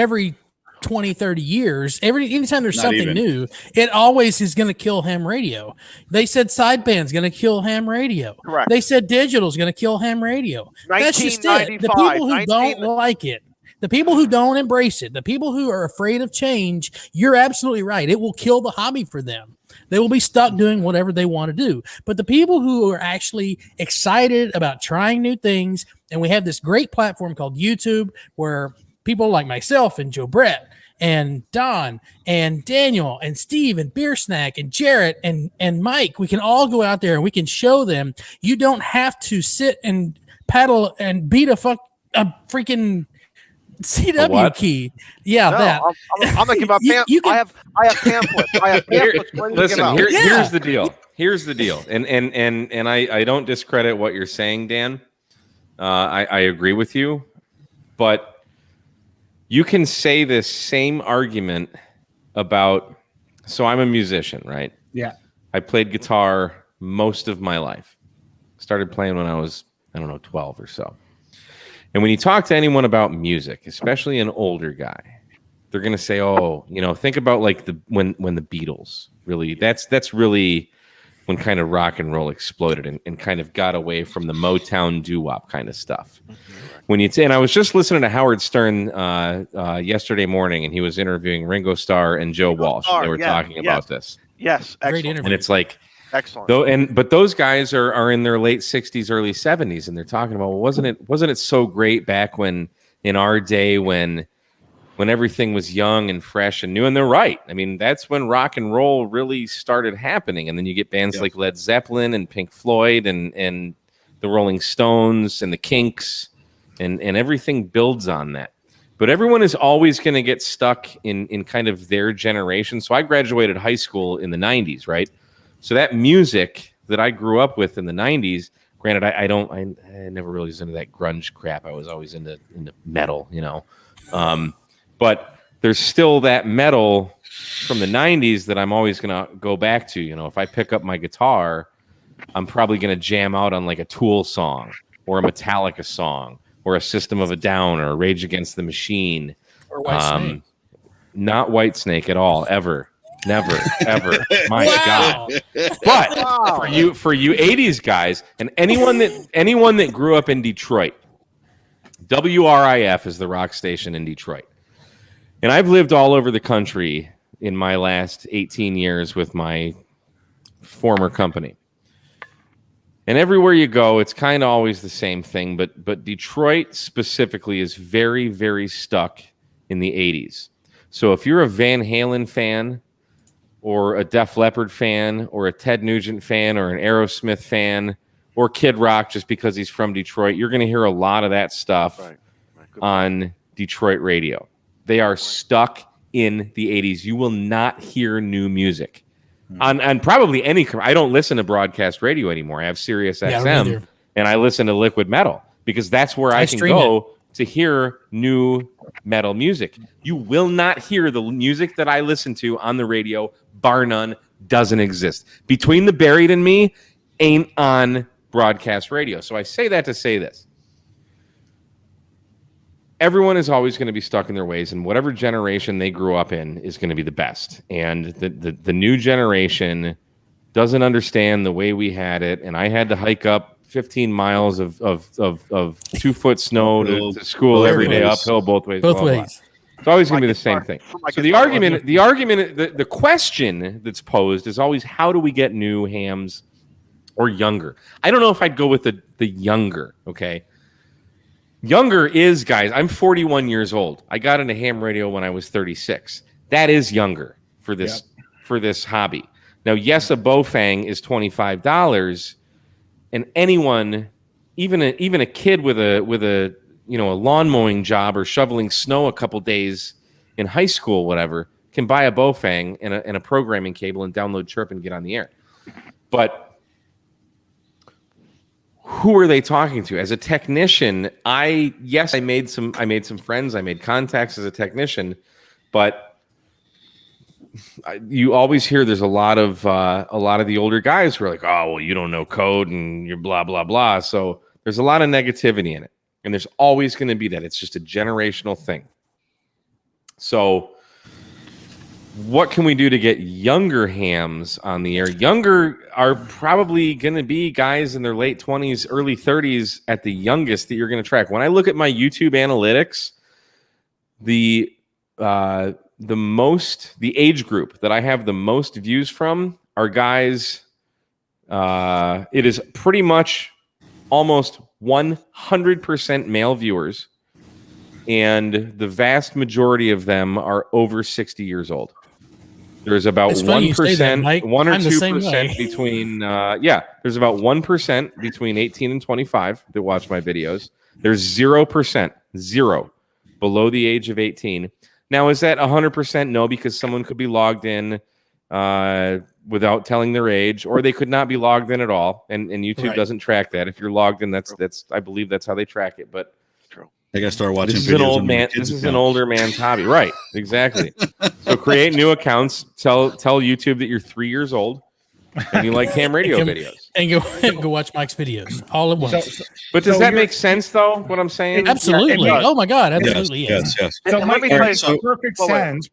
20, 30 years. Anytime there's something new, it always is going to kill ham radio. They said sideband's going to kill ham radio. Correct. They said digital's going to kill ham radio. That's just it. The people who don't like it, the people who don't embrace it, the people who are afraid of change, you're absolutely right. It will kill the hobby for them. They will be stuck doing whatever they want to do. But the people who are actually excited about trying new things, and we have this great platform called YouTube where people like myself and Joe Brett and Don and Daniel and Steve and Beer Snack and Jarrett and Mike, we can all go out there and we can show them you don't have to sit and paddle and beat a freaking CW key. Yeah, no, that. I'm thinking about I have pamphlets. I have pamphlets. Listen, here's the deal. Here's the deal. And I don't discredit what you're saying, Dan. I agree with you, but you can say this same argument about, so I'm a musician, right? Yeah. I played guitar most of my life. Started playing when I was, 12 or so. And when you talk to anyone about music, especially an older guy, they're going to say, oh, think about like when the Beatles really, that's really when kind of rock and roll exploded and kind of got away from the Motown doo-wop kind of stuff. When and I was just listening to Howard Stern yesterday morning, and he was interviewing Ringo Starr and Joe Walsh. And they were talking about this. Yes, excellent. And it's like, excellent. But those guys are in their late 60s, early 70s, and they're talking about, well, wasn't it so great back when in our day when everything was young and fresh and new? And they're right. I mean, that's when rock and roll really started happening. And then you get bands like Led Zeppelin and Pink Floyd and the Rolling Stones and the Kinks, and everything builds on that. But everyone is always going to get stuck in kind of their generation. So I graduated high school in the 90s, right? So that music that I grew up with in the 90s, granted, I never really was into that grunge crap. I was always into metal, but there's still that metal from the 90s that I'm always going to go back to. If I pick up my guitar, I'm probably going to jam out on like a Tool song or a Metallica song or a System of a Down or a Rage Against the Machine. Or Whitesnake. Not Whitesnake at all, ever. Never, ever. My God. But for you 80s guys, and anyone that grew up in Detroit, WRIF is the rock station in Detroit. And I've lived all over the country in my last 18 years with my former company. And everywhere you go, it's kind of always the same thing. But Detroit specifically is very, very stuck in the 80s. So if you're a Van Halen fan or a Def Leppard fan or a Ted Nugent fan or an Aerosmith fan or Kid Rock, just because he's from Detroit, you're going to hear a lot of that stuff on Detroit radio. They are stuck in the 80s. You will not hear new music on probably any. I don't listen to broadcast radio anymore. I have Sirius XM, and I listen to Liquid Metal because that's where I can go to hear new metal music. You will not hear the music that I listen to on the radio, bar none, doesn't exist. Between the Buried and Me ain't on broadcast radio. So I say that to say this. Everyone is always going to be stuck in their ways, and whatever generation they grew up in is going to be the best. And the new generation doesn't understand the way we had it, and I had to hike up 15 miles of 2-foot snow to school every day, uphill both ways. Both ways. It's always going to be the same thing. So the question that's posed is always, how do we get new hams or younger? I don't know if I'd go with the younger, okay? Younger is, guys, I'm 41 years old. I got into ham radio when I was 36. That is younger for this hobby. Now, yes, a Bofang is $25, and anyone, even a kid with a lawn mowing job or shoveling snow a couple days in high school, whatever, can buy a Bofang and a programming cable and download Chirp and get on the air. But who are they talking to? As a technician, I made some friends, I made contacts as a technician, but you always hear there's a lot of the older guys who are like, oh, well, you don't know code and you're blah, blah, blah. So there's a lot of negativity in it. And there's always going to be that. It's just a generational thing. So what can we do to get younger hams on the air? Younger are probably going to be guys in their late 20s, early 30s at the youngest that you're going to track. When I look at my YouTube analytics, the age group that I have the most views from are guys. It is pretty much almost 100% male viewers, and the vast majority of them are over 60 years old. There's about 1%, 1 or 2% between. There's about 1% between 18 and 25 that watch my videos. There's 0% below the age of 18. Now, is that 100%? No, because someone could be logged in without telling their age, or they could not be logged in at all, and YouTube doesn't track that. If you're logged in, that's I believe that's how they track it. But I gotta start watching. This is an old man. This is an older man's hobby, right? Exactly. So create new accounts. Tell YouTube that you're 3 years old and you like ham radio videos, and go watch Mike's videos all at once. But does that make sense, though? What I'm saying? Absolutely. Oh my God, absolutely. Yes. So Mike, makes perfect sense.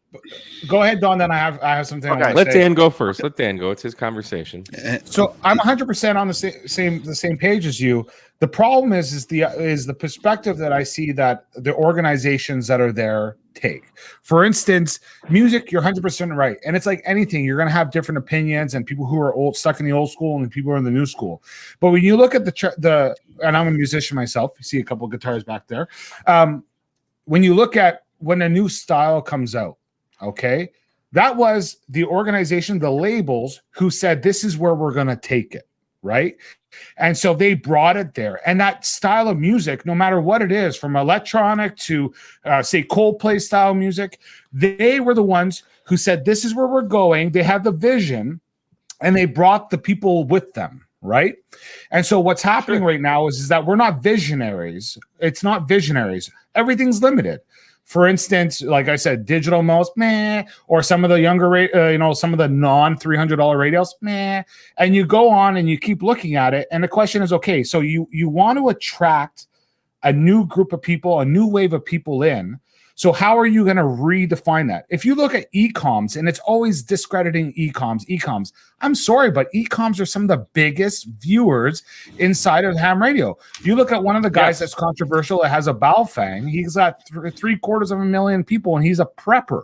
Go ahead, Don. Then I have something. Okay. Let Dan go first. Let Dan go. It's his conversation. So I'm 100% on the same page as you. The problem is the perspective that I see that the organizations that are there take. For instance, music, you're 100% right. And it's like anything, you're going to have different opinions and people who are old, stuck in the old school, and people who are in the new school. But when you look at and I'm a musician myself, you see a couple of guitars back there. When you look at when a new style comes out, okay, that was the organization, the labels who said, this is where we're going to take it. Right. And so they brought it there. And that style of music, no matter what it is, from electronic to, say, Coldplay style music, they were the ones who said, this is where we're going. They had the vision and they brought the people with them. Right. And so what's happening right now is that we're not visionaries. It's not visionaries. Everything's limited. For instance, like I said, digital mouse, meh, or some of the younger, some of the non-$300 radios, meh. And you go on and you keep looking at it. And the question is, okay, so you want to attract a new group of people, a new wave of people in. So how are you going to redefine that? If you look at e-coms, and it's always discrediting e-coms, I'm sorry, but e-coms are some of the biggest viewers inside of ham radio. You look at one of the guys that's controversial that has a Baofeng, he's got 750,000 people, and he's a prepper.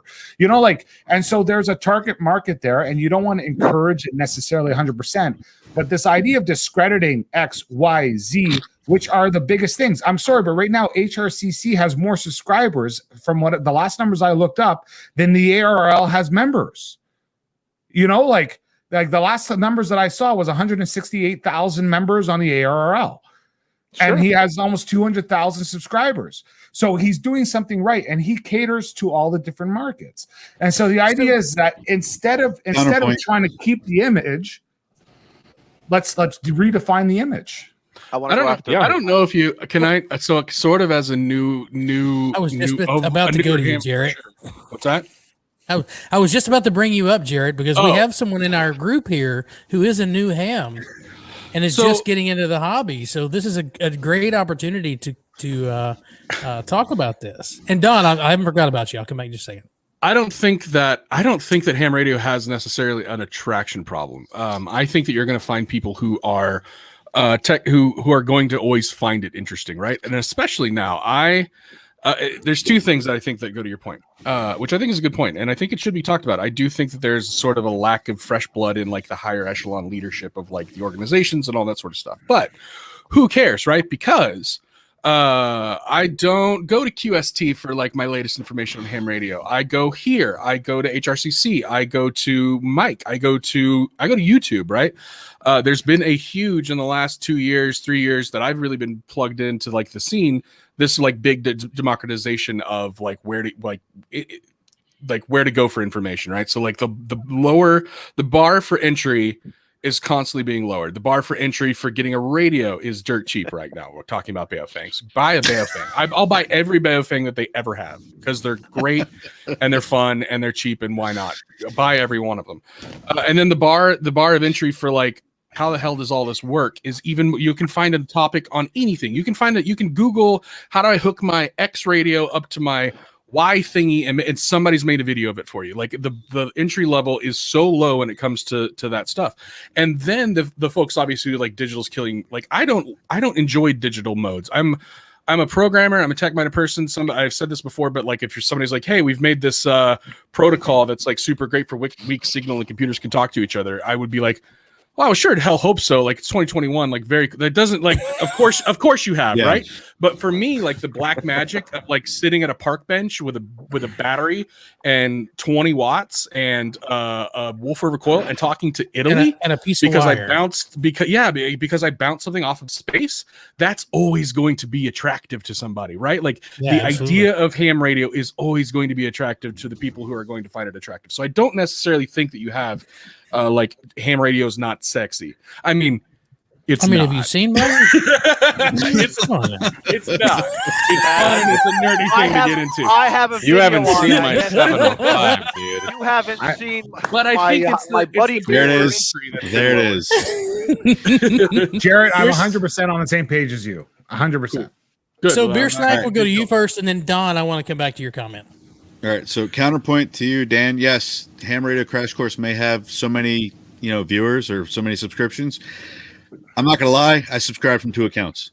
And so there's a target market there, and you don't want to encourage it necessarily 100%. But this idea of discrediting X, Y, Z, which are the biggest things. I'm sorry, but right now HRCC has more subscribers from what the last numbers I looked up than the ARRL has members. Like the last numbers that I saw was 168,000 members on the ARRL. Sure. And he has almost 200,000 subscribers. So he's doing something right, and he caters to all the different markets. And so the idea is that instead of trying to keep the image, let's redefine the image. I don't know if you can. So sort of as a new. I was just about to go to you, Jarrett. What's that? I was just about to bring you up, Jarrett, because we have someone in our group here who is a new ham, and is just getting into the hobby. So this is a great opportunity to talk about this. And Don, I haven't forgot about you. I'll come back in just a second. I don't think that ham radio has necessarily an attraction problem. I think that you're going to find people who are who are going to always find it interesting, right? And especially now, there's two things that I think that go to your point, which I think is a good point, and I think it should be talked about. I do think that there's sort of a lack of fresh blood in like the higher echelon leadership of like the organizations and all that sort of stuff. But who cares, right? Because I don't go to QST for like my latest information on ham radio. I go here. I go to HRCC. I go to Mike. I go to YouTube, right? There's been a huge in the last 2 years, 3 years that I've really been plugged into like the scene. This like big democratization of like where to go for information, right? So like the lower the bar for entry is constantly being lowered. The bar for entry for getting a radio is dirt cheap right now. We're talking about Baofangs. Buy a Baofang. I'll buy every Baofang that they ever have because they're great and they're fun and they're cheap, and why not? Buy every one of them. And then the bar of entry for like, how the hell does all this work is even, you can find a topic on anything. You can find that, you can Google, how do I hook my X radio up to my Y thingy, and somebody's made a video of it for you. Like the entry level is so low when it comes to that stuff. And then the folks obviously like digital's killing. Like I don't enjoy digital modes. I'm a programmer. I'm a tech-minded person. I've said this before, but like if you're somebody's like, hey, we've made this protocol that's like super great for weak signal and computers can talk to each other, I would be like, well, I was sure to hell hope so. Like it's 2021, like that doesn't like, of course you have, right? But for me, like the black magic of like sitting at a park bench with a battery and 20 watts and a Wolf River coil and talking to Italy and a piece of wire. because I bounced something off of space, that's always going to be attractive to somebody, right? Like the idea of ham radio is always going to be attractive to the people who are going to find it attractive. So I don't necessarily think that you have like ham radio is not sexy. I mean, it's not. Have you seen mine? It's not. It's fun and it's a nerdy thing to get into. I have a video. You haven't on seen that. my 705, dude. You haven't seen. But I think it's my buddy. There it is. There it is. Jared, I'm 100% on the same page as you. 100%. Good. So Beer Snack, right. we'll go to you first, and then Don, I want to come back to your comment. All right, so counterpoint to you, Dan. Yes, Ham Radio Crash Course may have so many, viewers or so many subscriptions. I'm not gonna lie, I subscribe from 2 accounts.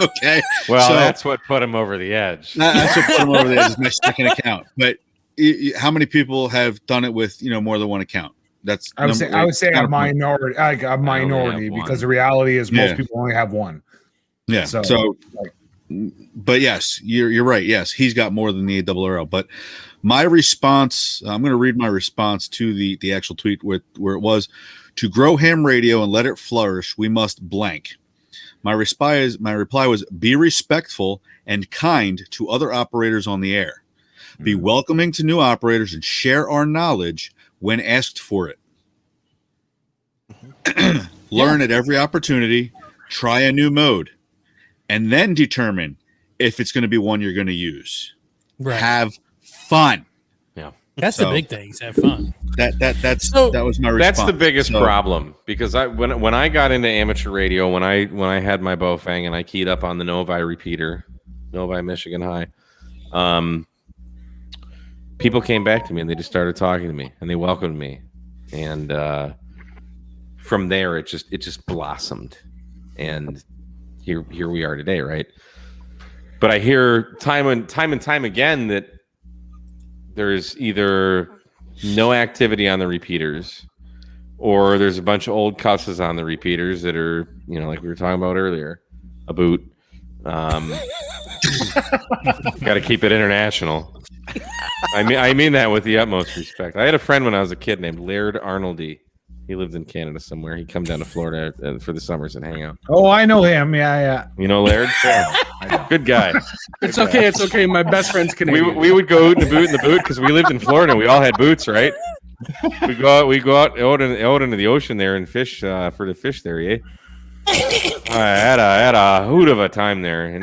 Okay. Well, so, that's what put him over the edge. That's what put him over the edge is my second account. But how many people have done it with more than one account? That's I would say a minority, because the reality is most people only have one. Yeah. So but yes, you're right. Yes, he's got more than the ARRL. But my response, I'm going to read my response to the actual tweet where it was, to grow ham radio and let it flourish, we must blank. My reply was, be respectful and kind to other operators on the air. Be welcoming to new operators and share our knowledge when asked for it. Learn at every opportunity, try a new mode, and then determine if it's going to be one you're going to use. Right. Have fun. Yeah. That's the big thing. Have fun. That was my response. That's the biggest problem, because when I got into amateur radio, when I had my Baofeng and I keyed up on the Novi repeater, Novi Michigan High, people came back to me and they just started talking to me and they welcomed me, and from there it just blossomed, and here we are today, right? But I hear time and time again that there's either no activity on the repeaters, or there's a bunch of old cusses on the repeaters that are, like we were talking about earlier, a boot. Got to keep it international. I mean that with the utmost respect. I had a friend when I was a kid named Laird Arnoldy. He lived in Canada somewhere. He'd come down to Florida for the summers and hang out. Oh, I know him. Yeah. You know Laird? Yeah. Good guy. It's okay. It's okay. My best friend's Canadian. We would go out in the boot because we lived in Florida and we all had boots, right? We go out into the ocean there and fish for the fish there, yeah. I had a hoot of a time there, and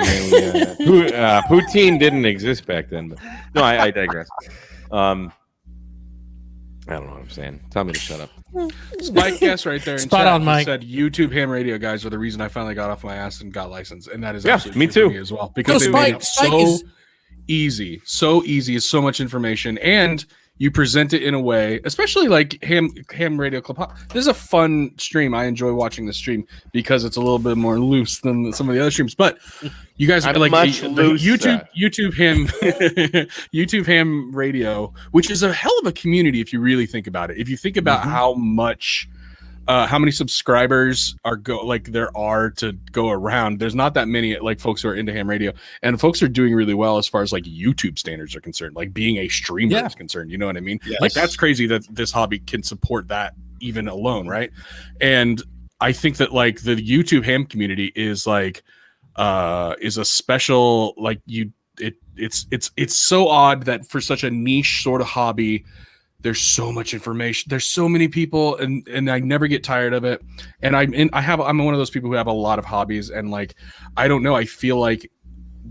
poutine didn't exist back then. But no, I digress. I don't know what I'm saying. Tell me to shut up. Spike guess right there. Spot on, Mike. Said YouTube ham radio guys are the reason I finally got off my ass and got licensed, and that is me too. Me as well, because they made it so easy. It's so much information, and you present it in a way, especially like Ham Radio Clubhouse. This is a fun stream. I enjoy watching the stream because it's a little bit more loose than some of the other streams. But you guys are like YouTube Ham Radio, which is a hell of a community if you really think about it. If you think about how many subscribers there are to go around, there's not that many folks who are into ham radio, and folks are doing really well as far as YouTube standards are concerned, like being a streamer is concerned. You know what I mean? Yes. That's crazy that this hobby can support that even alone, right? And I think that the YouTube ham community is a special it's so odd that for such a niche sort of hobby there's so much information. There's so many people, and I never get tired of it. And I'm one of those people who have a lot of hobbies, and like, I don't know, I feel like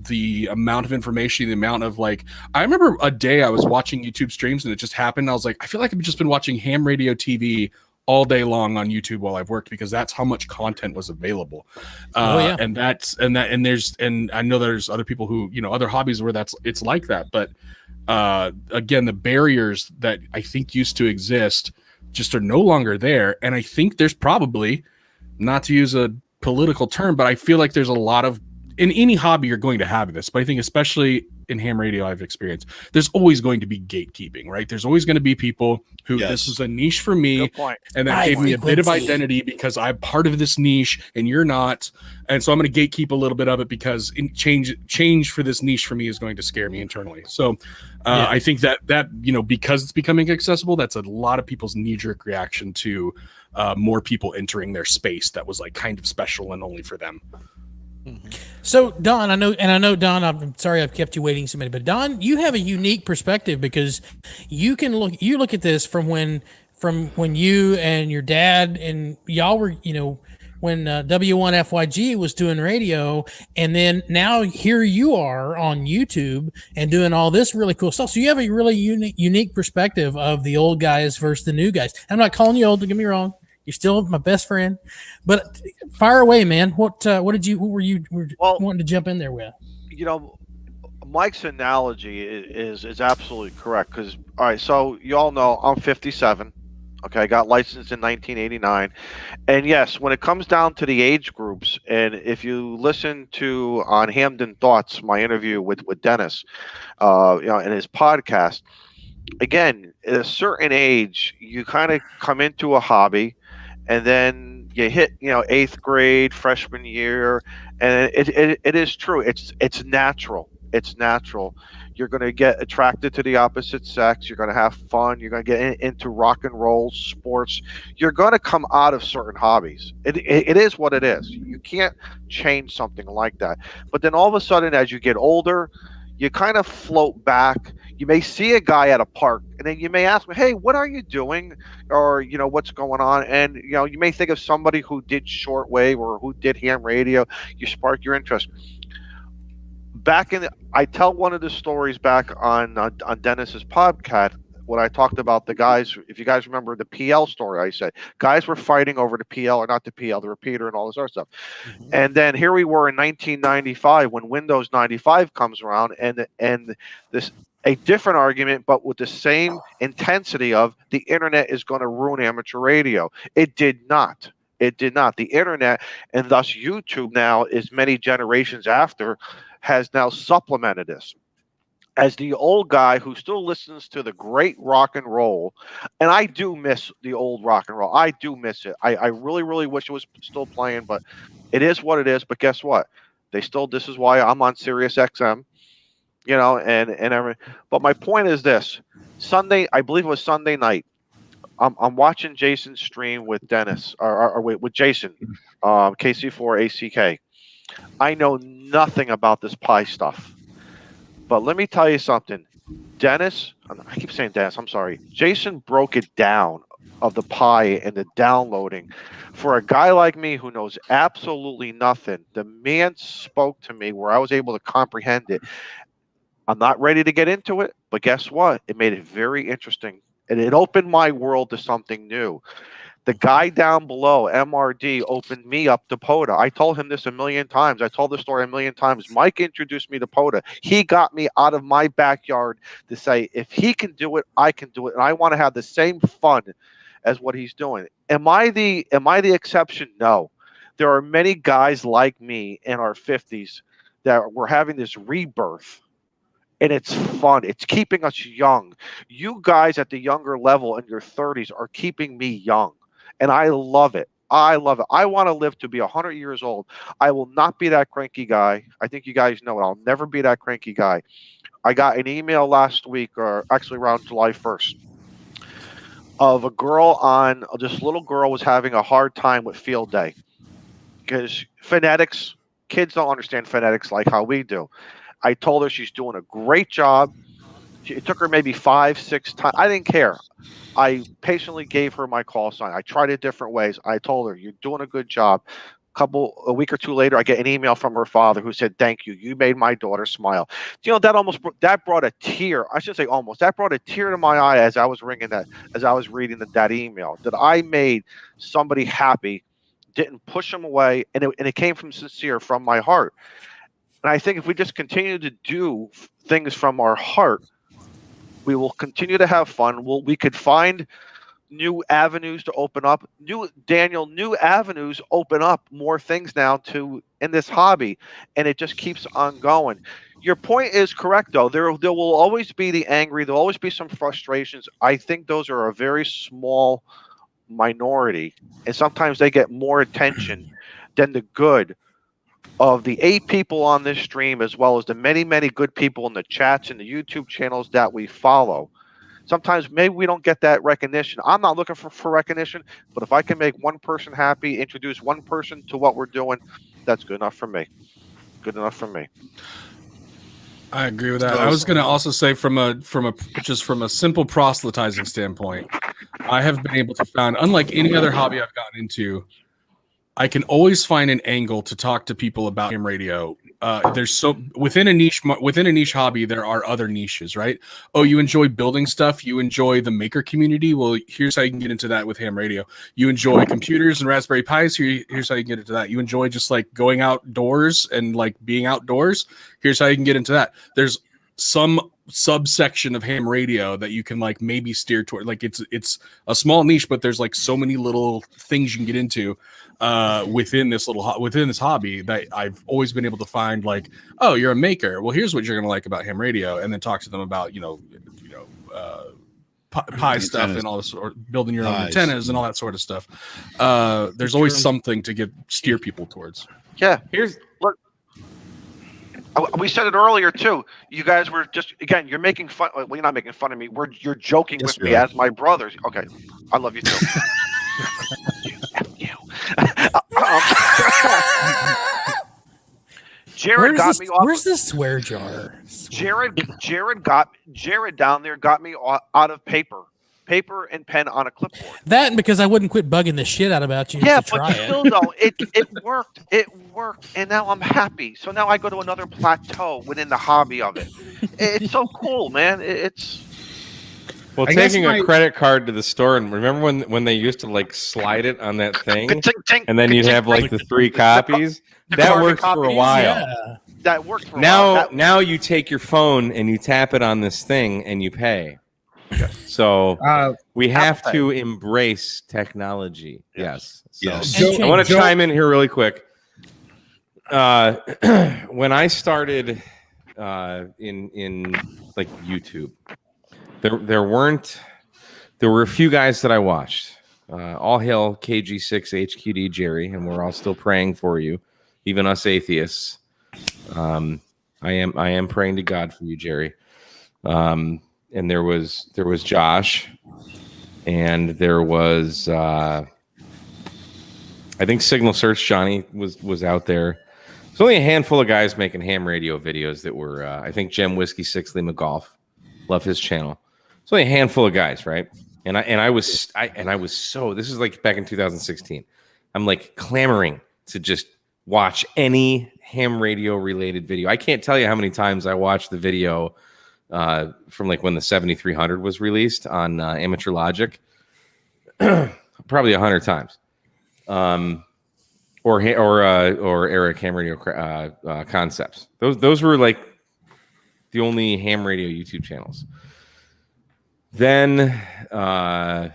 the amount of information, the amount of like, I remember a day I was watching YouTube streams and it just happened. I was like, I feel like I've just been watching ham radio TV all day long on YouTube while I've worked, because that's how much content was available. And I know there's other people who, you know, other hobbies where it's like that. But again, the barriers that I think used to exist just are no longer there. And I think there's probably, not to use a political term, but I feel like there's a lot of, in any hobby you're going to have this, but I think especially in ham radio I've experienced, there's always going to be gatekeeping, right? There's always going to be people who, this is a niche for me, and that gave me a bit of identity because I'm part of this niche and you're not, and so I'm going to gatekeep a little bit of it because change for this niche for me is going to scare me internally. So I think that you know, because it's becoming accessible, that's a lot of people's knee-jerk reaction to more people entering their space that was like kind of special and only for them. So Don, I know Don, I'm sorry I've kept you waiting so many, but Don, you have a unique perspective because you look at this from when you and your dad and y'all were, you know, when W1FYG was doing radio, and then now here you are on YouTube and doing all this really cool stuff. So you have a really unique perspective of the old guys versus the new guys. I'm not calling you old, don't get me wrong. You're still my best friend, but fire away, man. What were you wanting to jump in there with? You know, Mike's analogy is absolutely correct. Because, all right, so you all know I'm 57. Okay, I got licensed in 1989. And yes, when it comes down to the age groups, and if you listen to on Hamden Thoughts, my interview with Dennis, you know, in his podcast, again, at a certain age, you kind of come into a hobby, and then you hit, you know, 8th grade, freshman year, and it is true. It's natural. It's natural. You're going to get attracted to the opposite sex. You're going to have fun. You're going to get into rock and roll, sports. You're going to come out of certain hobbies. It is what it is. You can't change something like that. But then all of a sudden, as you get older, you kind of float back. You may see a guy at a park, and then you may ask him, hey, what are you doing? Or, you know, what's going on? And, you know, you may think of somebody who did shortwave or who did ham radio. You spark your interest. I tell one of the stories back on Dennis's podcast when I talked about the guys. If you guys remember the PL story, I said guys were fighting over the PL or not the PL, the repeater and all this other stuff. Mm-hmm. And then here we were in 1995 when Windows 95 comes around, and this a different argument, but with the same intensity of the internet is going to ruin amateur radio. It did not. It did not. The internet, and thus YouTube now is many generations after, has now supplemented this. As the old guy who still listens to the great rock and roll, and I do miss the old rock and roll. I do miss it. I really, really wish it was still playing, but it is what it is. But guess what? This is why I'm on Sirius XM, you know, and everything. But my point is this: Sunday, I believe it was Sunday night, I'm watching Jason's stream with Dennis, or with Jason, KC4 ACK. I know nothing about this pie stuff, but let me tell you something. Dennis, I keep saying Dennis, I'm sorry. Jason broke it down of the pie and the downloading. For a guy like me who knows absolutely nothing, the man spoke to me where I was able to comprehend it. I'm not ready to get into it, but guess what? It made it very interesting. And it opened my world to something new. The guy down below, MRD, opened me up to POTA. I told him this a million times. I told the story a million times. Mike introduced me to POTA. He got me out of my backyard to say, if he can do it, I can do it. And I want to have the same fun as what he's doing. Am I the exception? No. There are many guys like me in our 50s that were having this rebirth. And it's fun. It's keeping us young. You guys at the younger level in your 30s are keeping me young. And I love it. I love it. I want to live to be 100 years old. I will not be that cranky guy. I think you guys know it. I'll never be that cranky guy. I got an email last week, or actually around July 1st, of a girl this little girl was having a hard time with field day. Because phonetics, kids don't understand phonetics like how we do. I told her she's doing a great job. It took her maybe 5, 6 times. I didn't care. I patiently gave her my call sign. I tried it different ways. I told her, "You're doing a good job." A week or two later, I get an email from her father who said, "Thank you. You made my daughter smile." You know, that brought a tear. I should say almost. That brought a tear to my eye as I was reading that email. That I made somebody happy, didn't push them away, and it came from from my heart. And I think if we just continue to do things from our heart, we will continue to have fun. We could find new avenues to open up. New avenues open up more things now in this hobby, and it just keeps on going. Your point is correct, though. There will always be the angry. There'll always be some frustrations. I think those are a very small minority, and sometimes they get more attention than the good of the 8 people on this stream, as well as the many, many good people in the chats and the YouTube channels that we follow. Sometimes maybe we don't get that recognition. I'm not looking for recognition, but if I can make one person happy, introduce one person to what we're doing, that's good enough for me. Good enough for me. I agree with that. I was going to also say from a simple proselytizing standpoint, I have been able to find, unlike any other hobby I've gotten into, I can always find an angle to talk to people about ham radio. There's within a niche hobby, there are other niches, right? Oh, you enjoy building stuff. You enjoy the maker community. Well, here's how you can get into that with ham radio. You enjoy computers and Raspberry Pis. Here's how you can get into that. You enjoy just like going outdoors and like being outdoors. Here's how you can get into that. There's some subsection of ham radio that you can like maybe steer toward. Like it's a small niche, but there's like so many little things you can get into within this hobby that I've always been able to find. Like, oh, you're a maker. Well, here's what you're gonna like about ham radio, and then talk to them about Pi stuff and all this, or building your own antennas and all that sort of stuff. There's always something to steer people towards. Yeah, look. We said it earlier too. You guys were you're making fun. Well, you're not making fun of me. You're joking with me as my brothers. Okay, I love you too. Jared got me off. Where's the swear jar? Jared down there got me out of paper and pen on a clipboard. That because I wouldn't quit bugging the shit out about you. Yeah, to try but still though, it worked. It worked, and now I'm happy. So now I go to another plateau within the hobby of it. It's so cool, man. Well, taking a credit card to the store, and remember when they used to like slide it on that thing, and then you'd have like the 3 copies. That worked for a while. Yeah. That worked for a while. Now you take your phone and you tap it on this thing and you pay. So we have to embrace technology. Yes. So I want to chime in here really quick. When I started in like YouTube, there were a few guys that I watched. All hail KG6 HQD Jerry, and we're all still praying for you, even us atheists. I am praying to God for you, Jerry. And there was Josh, and there was I think Signal Search Johnny was out there. There's only a handful of guys making ham radio videos that were I think Gem Whiskey 6 Lee McGolf, love his channel. It's only a handful of guys, right? And I was so, this is like back in 2016. I'm like clamoring to just watch any ham radio related video. I can't tell you how many times I watched the video from like when the 7300 was released on Amateur Logic, probably 100 times. Or Eric Ham Radio Concepts. Those were like the only ham radio YouTube channels. Then, and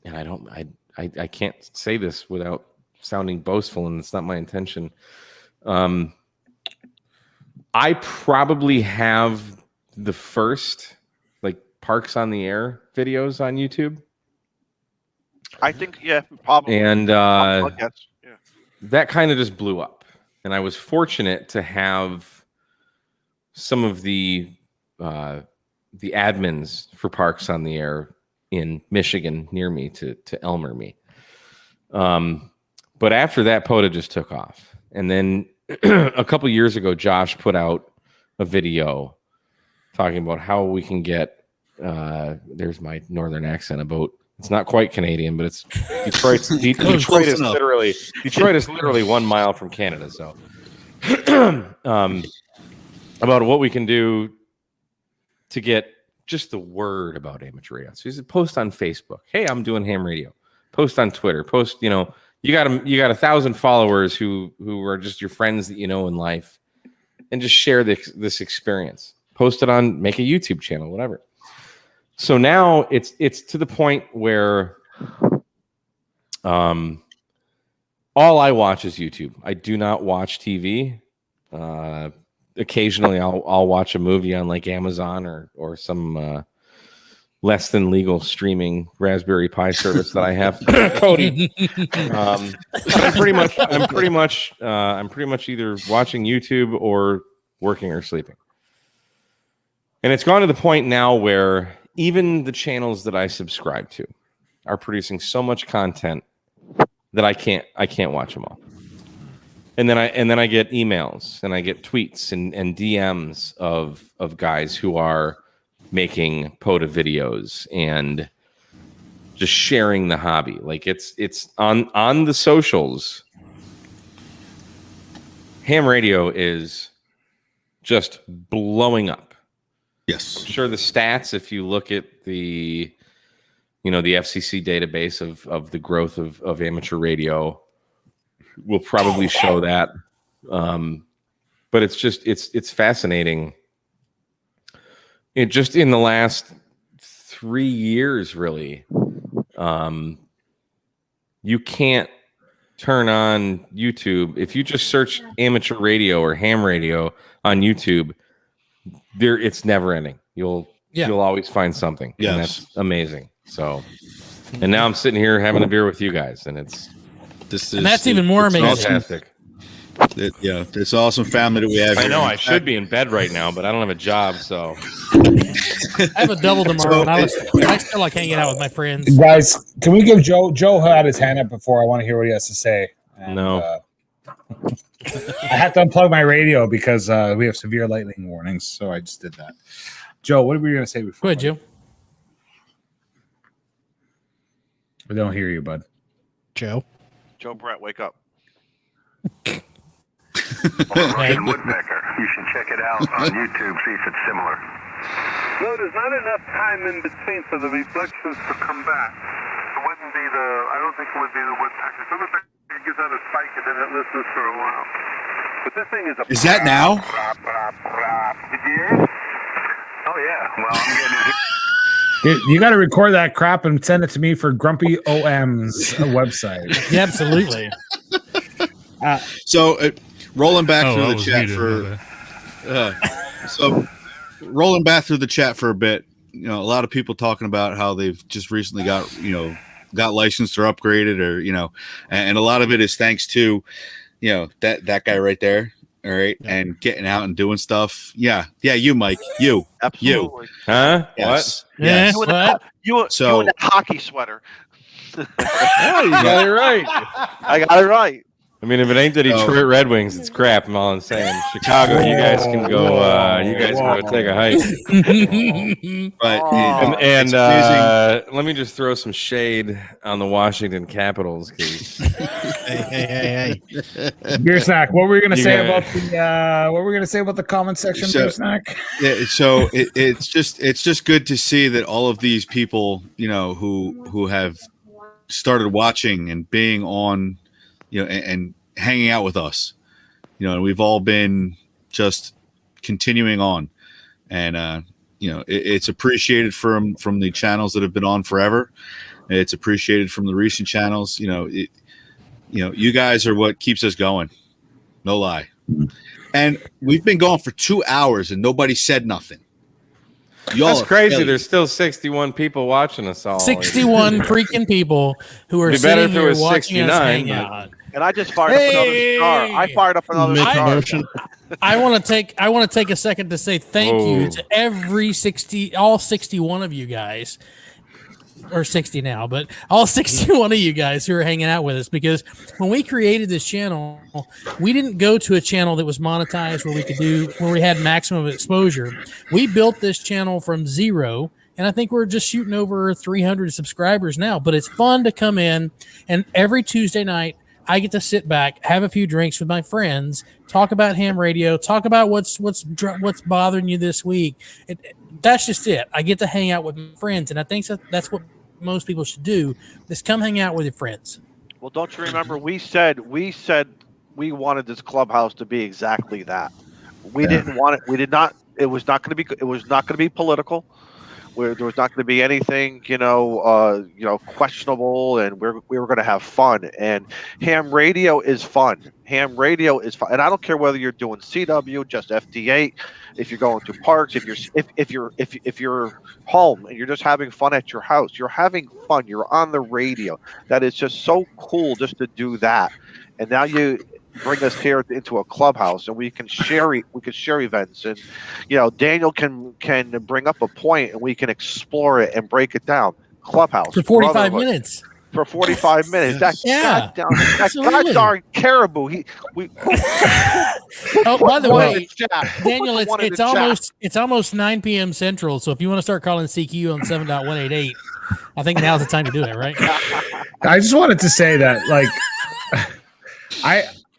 I can't say this without sounding boastful, and it's not my intention. I probably have the first like Parks on the Air videos on YouTube. I think, yeah, probably. And that kind of just blew up. And I was fortunate to have some of the admins for Parks on the Air in Michigan near me to Elmer me. But after that, POTA just took off. And then a couple years ago, Josh put out a video talking about how we can get. There's my northern accent about. It's not quite Canadian, but it's Detroit. Detroit is literally 1 mile from Canada. So, about what we can do to get just the word about amateur radio. So, you post on Facebook. Hey, I'm doing ham radio. Post on Twitter. Post. You got 1,000 followers who are just your friends that you know in life, and just share this experience. Post it on. Make a YouTube channel. Whatever. So now it's to the point where all I watch is YouTube. I do not watch TV. Occasionally I'll watch a movie on like Amazon or some less than legal streaming Raspberry Pi service that I have. Cody. I'm pretty much either watching YouTube or working or sleeping. And it's gone to the point now where even the channels that I subscribe to are producing so much content that I can't watch them all. And then I get emails and I get tweets and DMs of guys who are making POTA videos and just sharing the hobby. Like it's on the socials. Ham radio is just blowing up. Yes. I'm sure the stats, if you look at the FCC database of the growth of amateur radio, will probably show that. But it's fascinating. It just in the last 3 years, really, you can't turn on YouTube. If you just search amateur radio or ham radio on YouTube, it's never ending. You'll always find something. Yes. And that's amazing. So, and now I'm sitting here having a beer with you guys, and that's even more amazing. Fantastic. It's awesome family that we have. I know I should be in bed right now, but I don't have a job, so I have a double tomorrow, and I still like hanging out with my friends. Guys, can we give Joe had his hand up before? I want to hear what he has to say. And, no. I have to unplug my radio because we have severe lightning warnings, so I just did that. Joe, what were you going to say before? Go ahead, Joe. We don't hear you, bud. Joe Brett, wake up. Russian woodpecker. You should check it out on YouTube, see if it's similar. No, there's not enough time in between for the reflections to come back. It wouldn't be I don't think it would be the woodpecker. The woodpecker gives out a spike and then it listens for a while. But this thing is Is that now? Did you hear it? Oh, yeah. Well, I'm getting it. Dude, you got to record that crap and send it to me for Grumpy OM's website. Yeah, absolutely. So rolling back through the chat rolling back through the chat for a bit. A lot of people talking about how they've just recently got licensed or upgraded, or and a lot of it is thanks to that guy right there. All right, and getting out and doing stuff. Yeah, you, Mike. You, absolutely. You. Huh? Yes. What? Yes. You in that hockey sweater. Yeah, you got it right. I got it right. I mean, if it ain't the Detroit Red Wings, it's crap. I'm all saying. Chicago, you guys can go. You guys can go take a hike. But let me just throw some shade on the Washington Capitals. Hey. Beer Snack. What were we going to say about the comment section, Beer Snack? Yeah, so it's just good to see that all of these people, who have started watching and being on. And hanging out with us, and we've all been just continuing on, and it's appreciated from the channels that have been on forever. It's appreciated from the recent channels. You guys are what keeps us going. No lie. And we've been going for 2 hours and nobody said nothing. That's crazy. There's still 61 people watching us all. 61 freaking people who are sitting here watching us hang out. And I just fired up another star. I fired up another star. I want to take a second to say thank you to all 61 of you guys. or 60 now, but all 61 of you guys who are hanging out with us, because when we created this channel, we didn't go to a channel that was monetized where we had maximum exposure. We built this channel from zero, and I think we're just shooting over 300 subscribers now, but it's fun to come in, and every Tuesday night I get to sit back, have a few drinks with my friends, talk about ham radio, talk about what's bothering you this week. That's just it. I get to hang out with my friends, and I think that's what most people should do, is come hang out with your friends. Well, don't you remember we said we wanted this clubhouse to be exactly that. We didn't want it. We did not. It was not going to be. It was not going to be political. Where there was not going to be anything, questionable, and we were going to have fun. And ham radio is fun. Ham radio is fun, and I don't care whether you're doing CW, just FT8, if you're going to parks, if you're home and you're just having fun at your house, you're having fun. You're on the radio. That is just so cool just to do that. And now you bring us here into a clubhouse, and we can share events, and Daniel can bring up a point, and we can explore it and break it down. Clubhouse for 45 minutes. For 45 minutes. That darn caribou. Oh, by the way, Daniel, it's almost 9 p.m. Central. So if you want to start calling CQ on 7.188, I think now's the time to do it, right? I just wanted to say that, like,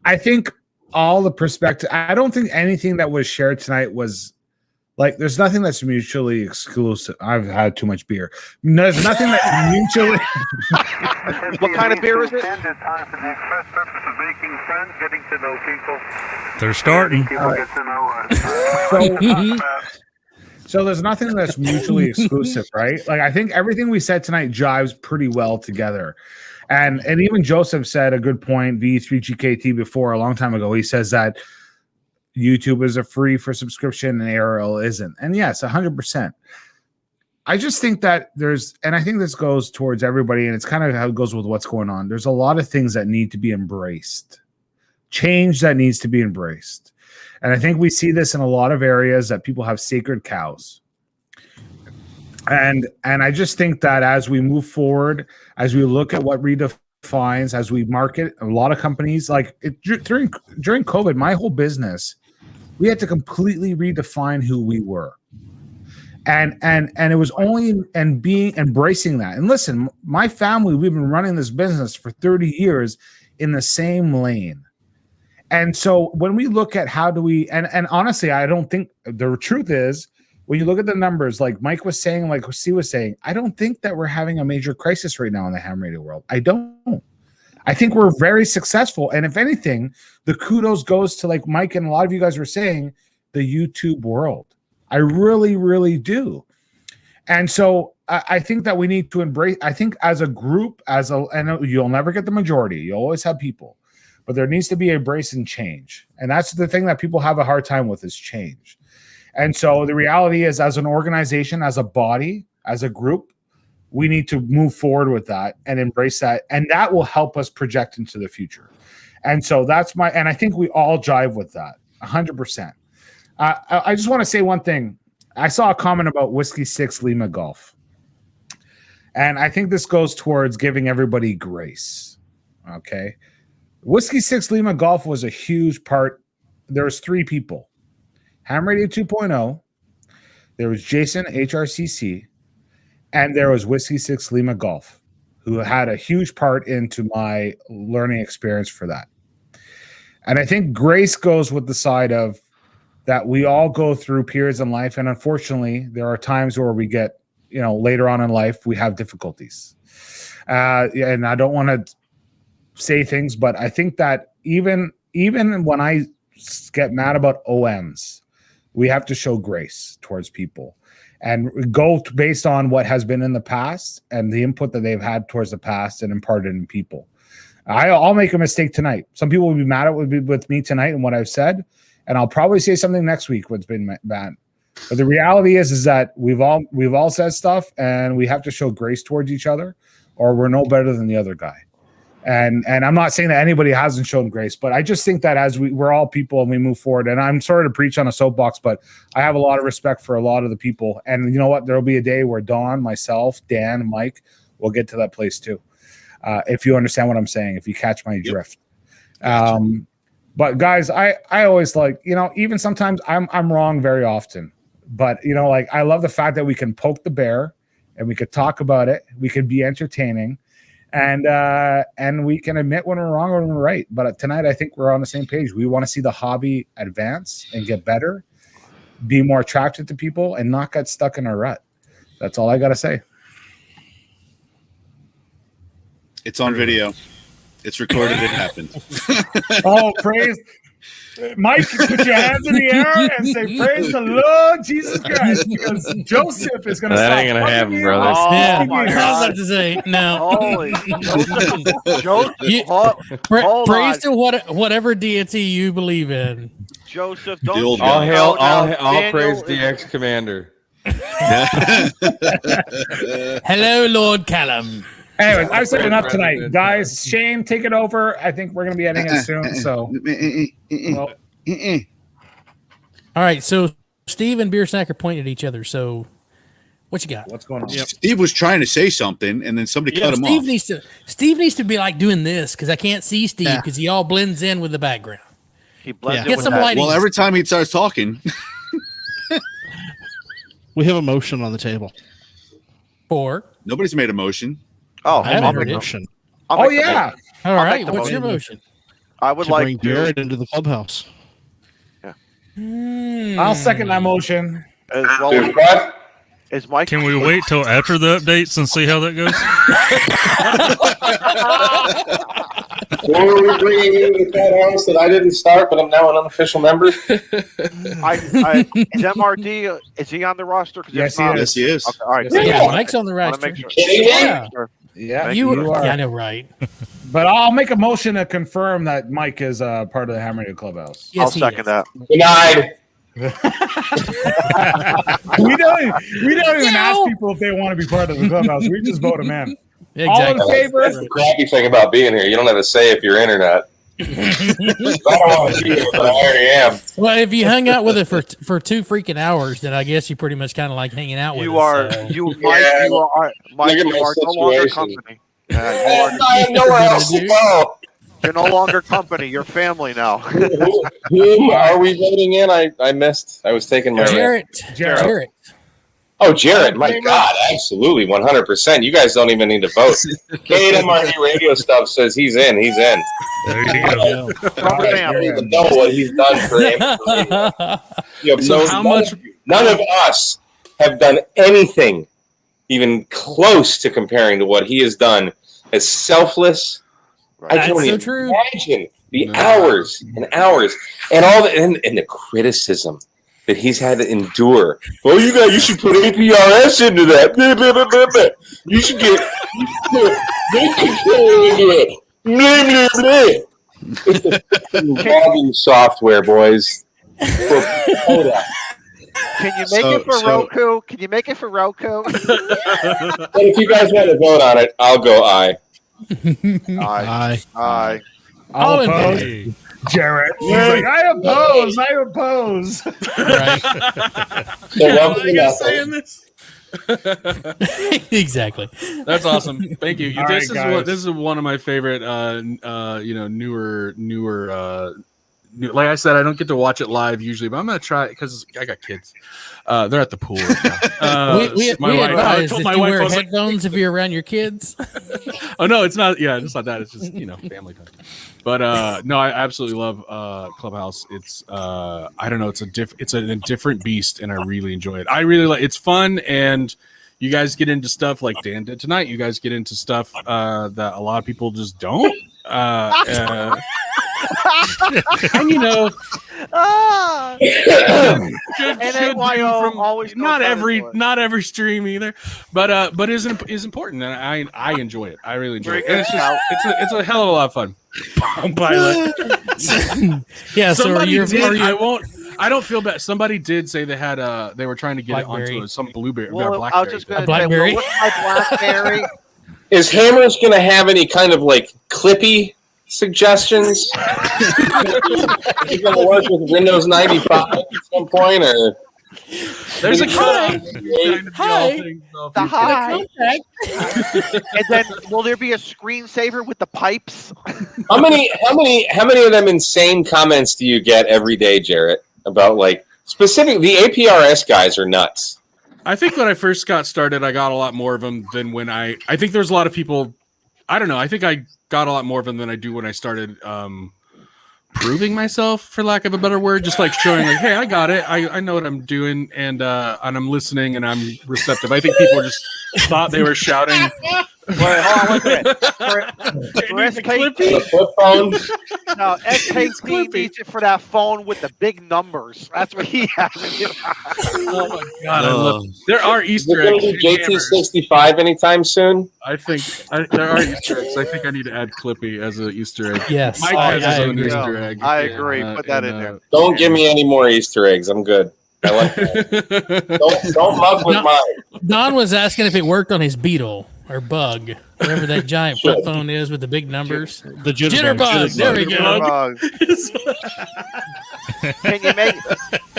I think all the perspective, I don't think anything that was shared tonight was like, there's nothing that's mutually exclusive. I've had too much beer. There's nothing that's mutually. What kind of beer is it? They're starting. So there's nothing that's mutually exclusive, right? Like, I think everything we said tonight jives pretty well together. And even Joseph said a good point, V3GKT, before a long time ago. He says that YouTube is a free for subscription and ARL isn't. And yes, 100%. I just think that and I think this goes towards everybody, and it's kind of how it goes with what's going on. There's a lot of things that need to be embraced, change that needs to be embraced. And I think we see this in a lot of areas, that people have sacred cows. And I just think that as we move forward, as we look at what redefines, as we market, a lot of companies, like during COVID, my whole business, we had to completely redefine who we were. And it was only embracing that. And listen, my family, we've been running this business for 30 years in the same lane. And so when we look at how do we, and honestly, I don't think, the truth is, when you look at the numbers, like Mike was saying, like Steve was saying, I don't think that we're having a major crisis right now in the ham radio world. I don't. I think we're very successful. And if anything, the kudos goes to, like Mike and a lot of you guys were saying, the YouTube world. I really, really do. And so I think that we need to embrace, I think as a group, and you'll never get the majority. You always have people. But there needs to be embrace and change. And that's the thing that people have a hard time with, is change. And so the reality is, as an organization, as a body, as a group, we need to move forward with that and embrace that. And that will help us project into the future. And so and I think we all jive with that 100%. I just want to say one thing. I saw a comment about Whiskey 6 Lima Golf. And I think this goes towards giving everybody grace. Okay. Whiskey 6 Lima Golf was a huge part. There was 3 people. Ham Radio 2.0, there was Jason, HRCC, and there was Whiskey 6 Lima Golf, who had a huge part into my learning experience for that. And I think grace goes with the side of that we all go through periods in life, and unfortunately, there are times where we get, later on in life, we have difficulties. And I don't want to say things, but I think that even when I get mad about OMs, we have to show grace towards people and go based on what has been in the past and the input that they've had towards the past and imparted in people. I'll make a mistake tonight. Some people will be mad with me tonight and what I've said, and I'll probably say something next week what's been bad. But the reality is that we've all said stuff, and we have to show grace towards each other, or we're no better than the other guy. And I'm not saying that anybody hasn't shown grace, but I just think that as we're all people and we move forward, and I'm sorry to preach on a soapbox, but I have a lot of respect for a lot of the people. And you know what? There'll be a day where Dawn, myself, Dan, Mike we'll get to that place too. If you understand what I'm saying, if you catch my drift. But guys, I always like, even sometimes I'm wrong very often, but I love the fact that we can poke the bear and we could talk about it. We could be entertaining and we can admit when we're wrong or when we're right. But tonight, I think we're on the same page. We want to see the hobby advance and get better, be more attractive to people, and not get stuck in a rut. That's all I got to say. It's on video. It's recorded. It happened. Oh, praise. Mike, put your hands in the air and say, praise the Lord Jesus Christ, because Joseph is going to stop. That ain't going to happen, brother. Oh, Yeah, my I was God. about to say no. Holy Joseph, You- hold Praise on. to whatever deity you believe in. Joseph, The don't old you All guy. hail, know now all Daniel praise is- DX Commander. Hello, Lord Callum. Anyways, I've said enough tonight. Guys, Shane, take it over. I think we're going to be ending it soon. So, well, All right, so Steve and Beer Snack are pointing at each other. So, what you got? what's going on? Steve was trying to say something, and then somebody cut him off. Steve needs to be like doing this because I can't see Steve Yeah. because he all blends in with the background. He blends Yeah. in Get with some that. lighting. Well, every time he starts talking, We have a motion on the table. For nobody's made a motion. Oh, I haven't I'll heard make it. Motion I'll Oh, make the yeah. motion. all I'll right, make the what's your motion. motion? I would to like bring to. Jared into the clubhouse. I'll second that motion. As well Dude, as, what? is Mike. Can we wait till after the updates and see how that goes? Who are we bringing into the clubhouse that I didn't start, but I'm now an unofficial member? Is MRD? Is he on the roster? 'Cause if Yes, he not- is. Yes, he is. Okay, all right. Yeah, Mike's on the I right. want to make sure. Kidding me? Yeah, Yeah, you are. Yeah, I know, right? But I'll make a motion to confirm that Mike is part of the Ham Radio Clubhouse. I'll Yes, he second is. that. Denied. We don't even ask people if they want to be part of the clubhouse. We just vote them in. All in Exactly. favor? That's the crappy thing about being here. You don't have to say if you're in or not. I don't want to be here, but I already am. Well, if you hung out with it for 2 freaking hours, then I guess you pretty much kind of like hanging out with You us. are, so. you, Mike, Yeah, you are, Mike, look at you my are no longer situation. company. Yeah, I have nowhere else to go. you're no longer company. You're family now. Whom are we voting in? I missed. I was taking my. Jarrett. Oh, Jared, my God, absolutely, 100%. You guys don't even need to vote. KMRD radio stuff says he's in. He's in. There you go. Rubber I band. don't even know what he's done for him. So how much? None of us have done anything even close to comparing to what he has done as selfless. I That's can't so even true. imagine the hours and hours and all the and the criticism that he's had to endure. Well, you should put APRS into that. Blah, blah, blah, blah, blah. You should get make control into it. Blah, blah, blah. It's a logging software, boys. For POTA. Can you make it for Roku? Can you make it for Roku? But if you guys want to vote on it, I'll go aye. Aye. Aye. I'll in oppose. Hey, Jared. He's like, I oppose. I oppose. Right. So welcome to you nothing. saying this? Exactly. That's awesome. Thank you. All This right, is guys. this is one of my favorite like I said, I don't get to watch it live usually, but I'm gonna try it because I got kids. They're at the pool right now. we advise told that my you wife, wear I was like, headphones if you're around your kids. oh no, it's not. Yeah, it's not that. It's just family time. But no, I absolutely love Clubhouse. It's I don't know. It's a different beast, and I really enjoy it. I really like. It's fun, and you guys get into stuff like Dan did tonight. You guys get into stuff that a lot of people just don't. And NAYO always not every stream either, but is important, and I enjoy it. I really enjoy it. And it's a hell of a lot of fun. Pilot. Yeah. So Somebody are did. you? I don't feel bad. Somebody did say they had they were trying to get Blackberry. it onto some blueberry. Well, Blackberry. I was just going to say, Blackberry? well, what's my Blackberry? Is Hammers going to have any kind of like Clippy suggestions? You're going to work with Windows 95 at some point, or There's a Hi. Hi. And then will there be a screensaver with the pipes? How many of them insane comments do you get every day, Jarrett? About like specific the APRS guys are nuts. I think when I first got started, I got a lot more of them than when I think there's a lot of people. I don't know. I think I got a lot more of them than I do when I started proving myself, for lack of a better word, just like showing like, hey, I got it. I know what I'm doing, and I'm listening and I'm receptive. I think people just thought they were shouting. Wait, hold on, wait a minute. For SKP, flip phone. no, SKP needs it for that phone with the big numbers. That's what he has. Oh my god! I love. There are Easter eggs. JT65 anytime soon? I think there are Easter eggs. I think I need to add Clippy as an Easter egg. Yes, Mike I has his own agree. Easter egg. I agree. Put that in there. Don't give me any more Easter eggs. I'm good. I like that. don't mug with mine. Don was asking if it worked on his Beetle or Bug, whatever that giant flip phone is with the big numbers. The Jitterbug. There we go.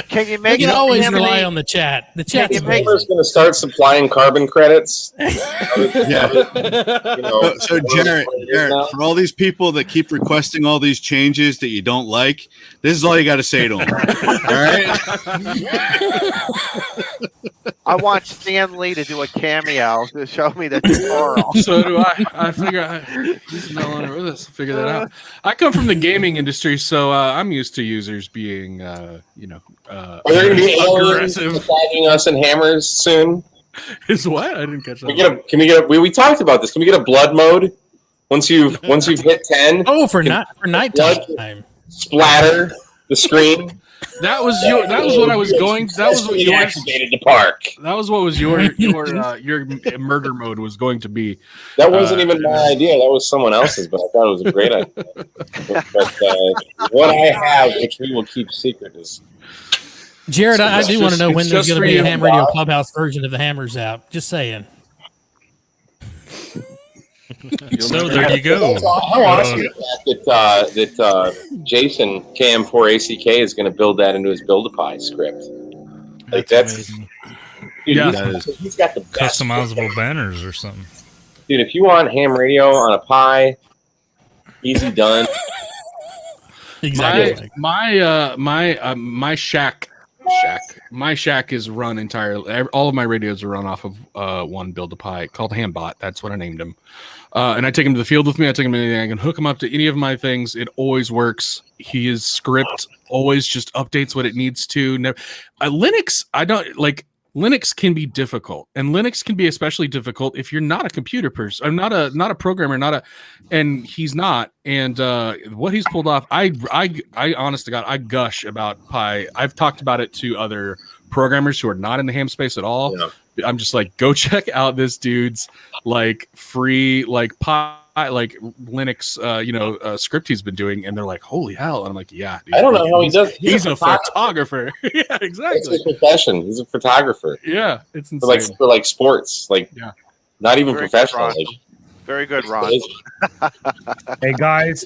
Can you make You can it always Ham rely and on the chat. The chat's We're going to start supplying carbon credits. Yeah. So Jarrett, for all these people that keep requesting all these changes that you don't like, this is all you got to say to them. All right. I want Stan Lee to do a cameo to show me the tutorial. So do I. I figure he's no longer with us. Figure that out. I come from the gaming industry, so I'm used to users being, Are there going to be aliens attacking us in hammers soon? Is what? I didn't catch that. Can we get we talked about this. Can we get a blood mode once you've hit 10? Oh, for nighttime. Splatter the screen. That was what I was going. That was what you activated the park. That was what was your murder mode was going to be. That wasn't even my idea. That was someone else's, but I thought it was a great idea. But what I have, which we will keep secret, is. Jared, I do want to know when there's going to be a Ham Radio Clubhouse version of the Hammers out. Just saying. So there you go. How awesome is that Jason KM4ACK is going to build that into his Build-A-Pie script. Like that's amazing. Dude, Yeah, he's got the best customizable banners or something. Dude, if you want ham radio on a pie, easy done. Exactly. My shack is run entirely. All of my radios are run off of one Build-A-Pie called Hambot. That's what I named him. And I take him to the field with me. I take him to anything. I can hook him up to any of my things. It always works. His script always just updates what it needs to. Linux, I don't like. Linux can be difficult, and Linux can be especially difficult if you're not a computer person. I'm not a programmer, and he's not. And what he's pulled off, I honest to God, I gush about Pi. I've talked about it to other programmers who are not in the ham space at all. Yeah. I'm just like, go check out this dude's like free like Pi like Linux script he's been doing, and they're like, holy hell. And I'm like, yeah, dude, I don't know how he does. He's a photographer. Yeah, exactly. That's his profession. He's a photographer. Yeah, it's insane. For like sports, like not even Very professional. good, like, very good, Ron. Hey guys.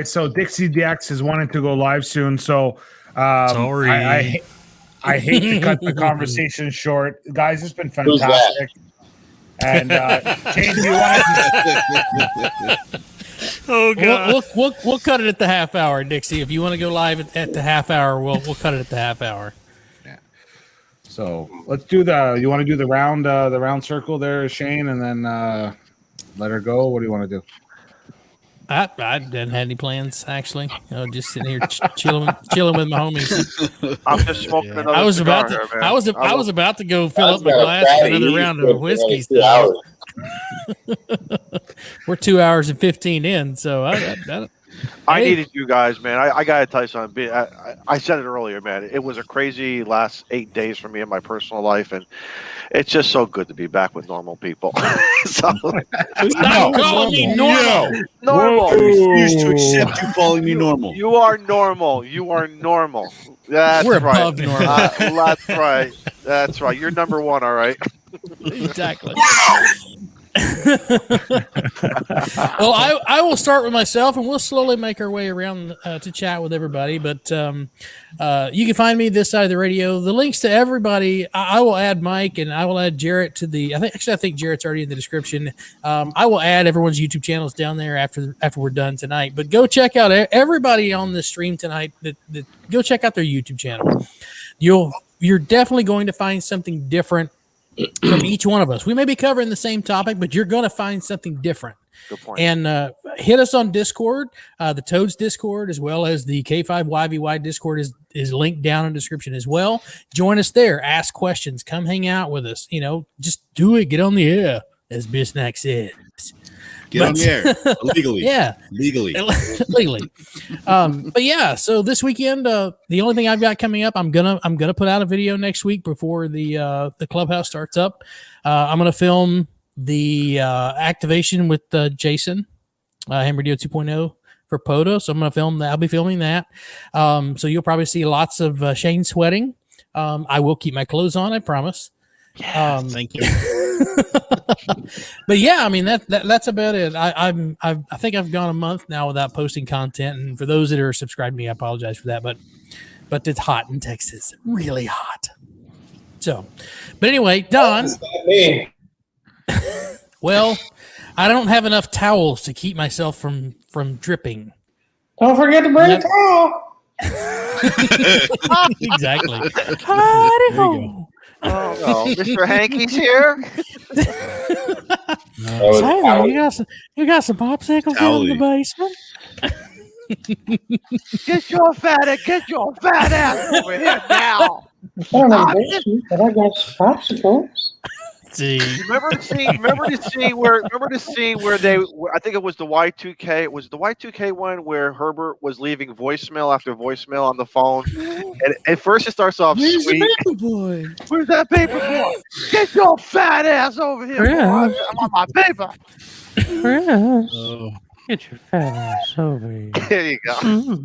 So Dixie DX is wanting to go live soon. So Sorry. I hate to cut the conversation short, guys. It's been fantastic. And Shane, do you want to? Oh god, we'll cut it at the half hour, Dixie. If you want to go live at the half hour, we'll cut it at the half hour. Yeah. So let's do you want to do the round circle there, Shane, and then let her go. What do you want to do? I didn't have any plans actually. Just sitting here chilling with my homies. I'm just smoking another I was cigar about to. here, man. I was about to go fill up my glass for another round of whiskey. We're 2 hours and 15 in, so I needed you guys, man. I gotta tell you something. I said it earlier, man. It was a crazy last 8 days for me in my personal life, and it's just so good to be back with normal people. Stop calling me normal. Normal. I refuse to accept you calling me normal. You are normal. You are normal. That's We're right. above normal. That's right. That's right. You're number one. All right. Exactly. Well, I will start with myself, and we'll slowly make our way around to chat with everybody. But you can find me this side of the radio. The links to everybody, I will add Mike, and I will add Jarrett to the. I think Jarrett's already in the description. I will add everyone's YouTube channels down there after we're done tonight. But go check out everybody on the stream tonight. Go check out their YouTube channel. You're definitely going to find something different from each one of us. We may be covering the same topic, but you're going to find something different. Good point. And hit us on Discord, the Toads Discord, as well as the K5YVY Discord is linked down in the description as well. Join us there. Ask questions. Come hang out with us. Just do it. Get on the air, as Bisnack said. Get on the air legally. Yeah, legally. But yeah, so this weekend, the only thing I've got coming up, I'm gonna put out a video next week before the clubhouse starts up. I'm gonna film the activation with Jason, Ham Radio 2.0 for POTA. So I'm gonna film that. I'll be filming that. So you'll probably see lots of Shane sweating. I will keep my clothes on, I promise. Yeah, thank you. But yeah, I mean that's about it. I think I've gone a month now without posting content, and for those that are subscribed to me, I apologize for that. But it's hot in Texas, really hot. So, but anyway, Don. Well, I don't have enough towels to keep myself from dripping. Don't forget to bring a towel. Exactly. Howdy ho. Oh no, Mr. Hanky's here. Tyler, you got some popsicles down in the basement? Get your fat ass over here now. I don't have a basement, but I got some popsicles. See. Remember the scene where they? I think it was the Y2K. It was the Y2K one where Herbert was leaving voicemail after voicemail on the phone, and at first it starts off Where's sweet. the paper boy? Where's that paper boy? Get your fat ass over here! Boy. I'm on my paper. Oh. Get your fat ass over here. There you go.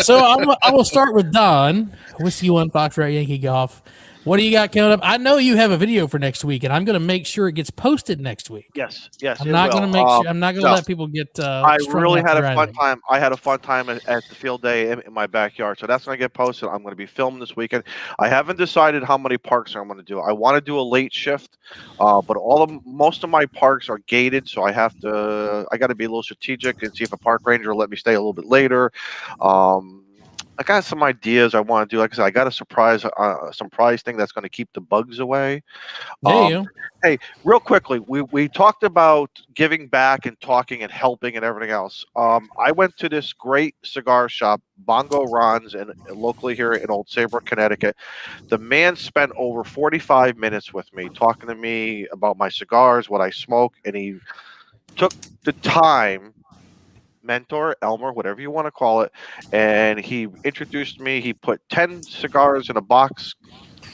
So I will start with Don. Whiskey 1 Foxtrot Yankee Golf. What do you got coming up? I know you have a video for next week, and I'm going to make sure it gets posted next week. Yes. I'm not going to make sure. I'm not going to let people get. I really had a fun time. I had a fun time at the field day in my backyard, so that's going to get posted. I'm going to be filming this weekend. I haven't decided how many parks I'm going to do. I want to do a late shift, but most of my parks are gated, so I got to be a little strategic and see if a park ranger will let me stay a little bit later. I got some ideas I want to do. Like I said, I got a surprise thing that's going to keep the bugs away. There you go. Hey, real quickly, we talked about giving back and talking and helping and everything else. I went to this great cigar shop, Bongo Ron's, locally here in Old Saybrook, Connecticut. The man spent over 45 minutes with me, talking to me about my cigars, what I smoke, and he took the time. Mentor, Elmer, whatever you want to call it, and he introduced me. He put 10 cigars in a box,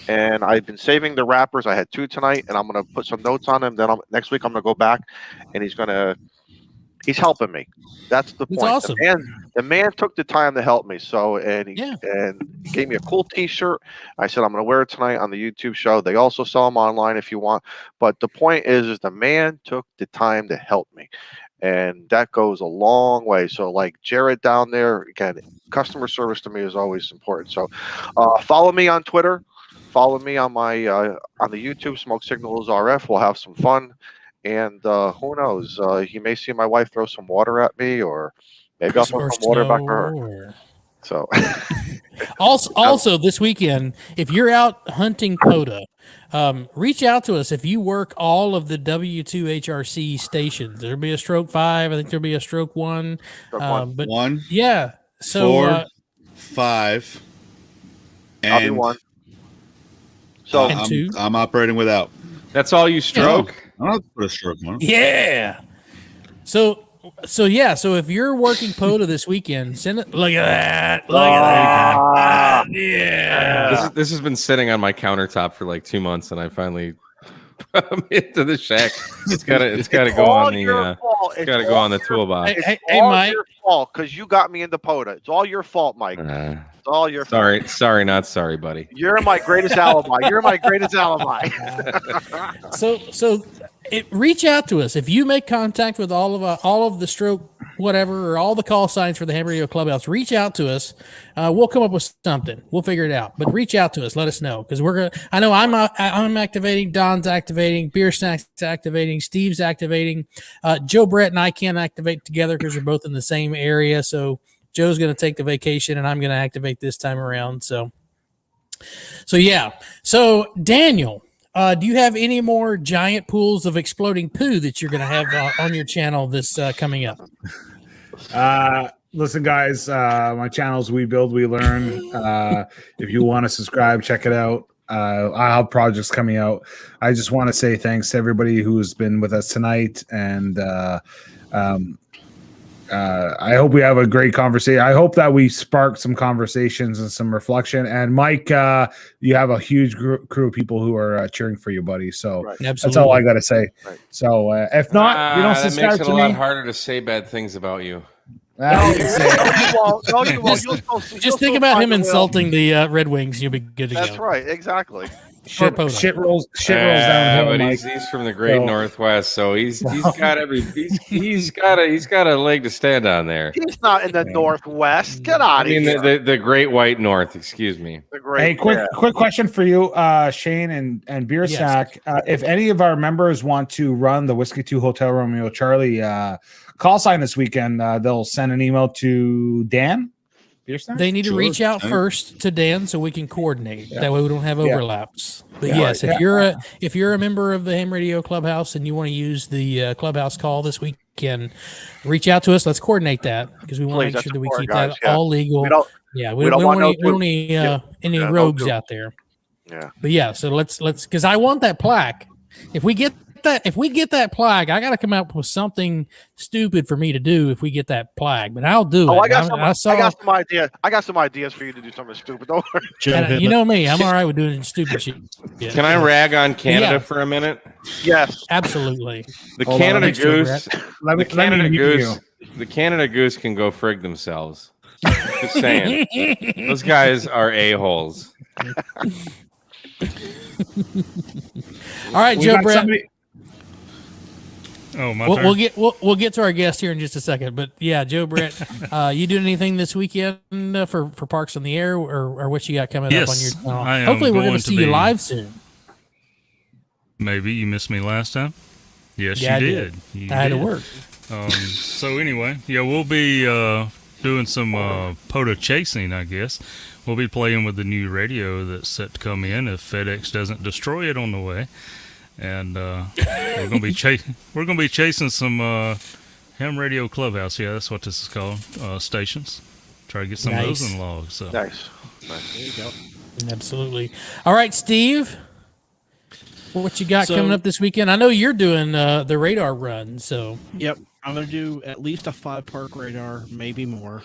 and I've been saving the wrappers. I had 2 tonight, and I'm going to put some notes on them. Then next week I'm going to go back, and he's helping me. That's the point. That's awesome. The man took the time to help me. So, and he gave me a cool T-shirt. I said I'm going to wear it tonight on the YouTube show. They also sell them online if you want. But the point is the man took the time to help me. And that goes a long way. So like Jared down there, again, customer service to me is always important. So follow me on Twitter. Follow me on my on the YouTube, Smoke Signals RF. We'll have some fun. And who knows? You may see my wife throw some water at me, or maybe I'll throw some water back to her. So also this weekend, if you're out hunting POTA, reach out to us if you work all of the W2 HRC stations. There'll be a stroke 5. I think there'll be a stroke 1. But 1. Yeah. So 4, 5. And I'll be 1. So and 2. I'm operating without. That's all you stroke? I don't have to put a stroke 1. Yeah. So if you're working POTA this weekend, send it. Look at that. Look at that. Yeah. This has been sitting on my countertop for like 2 months, and I finally into the shack. It's gotta go on the go on the toolbox. It's Hey, all Mike. your fault because you got me into POTA. It's all your fault, Mike. It's all your fault. Sorry, not sorry, buddy. You're my greatest alibi. You're my greatest alibi. So reach out to us if you make contact with all of the stroke whatever or all the call signs for the Ham Radio Clubhouse. Reach out to us. We'll come up with something. We'll figure it out. But reach out to us. Let us know because we're gonna. I know I'm activating. Don's activating. Beer Snack's activating. Steve's activating. Joe Brett and I can't activate together because we're both in the same area. So Joe's going to take the vacation and I'm going to activate this time around. So yeah. So Daniel. Do you have any more giant pools of exploding poo that you're going to have on your channel this coming up? Listen, guys, my channel's We Build, We Learn. If you want to subscribe, check it out. I have projects coming out. I just want to say thanks to everybody who's been with us tonight. And I hope we have a great conversation. I hope that we spark some conversations and some reflection. And Mike, you have a huge crew of people who are cheering for you, buddy. So that's all I got to say. Right. So if not, you don't subscribe that makes it to a me. lot harder to say bad things about you. Just think about him insulting the Red Wings. You'll be good to go. That's right. Exactly. Shit rolls downhill. But Mike. he's from the great Northwest, so he's got a leg to stand on there. He's not in the Northwest. Get out of here. The Great White North. Excuse me. Hey, quick question for you, Shane and Beer Snack. If any of our members want to run the Whiskey 2 Hotel Romeo Charlie call sign this weekend, they'll send an email to Dan. They need to reach out first to Dan so we can coordinate. That way we don't have overlaps. But yes, if you're a member of the Ham Radio Clubhouse and you want to use the Clubhouse call this weekend, reach out to us. Let's coordinate that because we want to make sure that we keep that all legal. We don't want any rogues out there. Yeah. But yeah, so let's because I want that plaque. If we get that plaque, I got to come up with something stupid for me to do if we get that plaque. But I'll do it. I got some ideas. I got some ideas for you to do something stupid. Don't worry. You know me. I'm all right with doing stupid shit. Yeah. Can I rag on Canada for a minute? Yes, absolutely. The Canada Goose. The Canada Goose can go frig themselves. Just saying. Those guys are a-holes. All right, Joe Brett. Oh, my turn. turn. We'll get to our guest here in just a second, but yeah, Joe Brett, you doing anything this weekend for Parks on the Air or what you got coming up on your channel? Hopefully, we're going to see you live soon. Maybe you missed me last time. Yes, yeah, you did. I had to work. So anyway, we'll be doing some POTA chasing, I guess. We'll be playing with the new radio that's set to come in if FedEx doesn't destroy it on the way. And we're gonna be chasing some Ham Radio Clubhouse. Yeah, that's what this is called. Stations. Try to get some of those in logs. So. Nice. There you go. Absolutely. All right, Steve. What you got coming up this weekend? I know you're doing the radar run. So. Yep, I'm gonna do at least a 5-park radar, maybe more.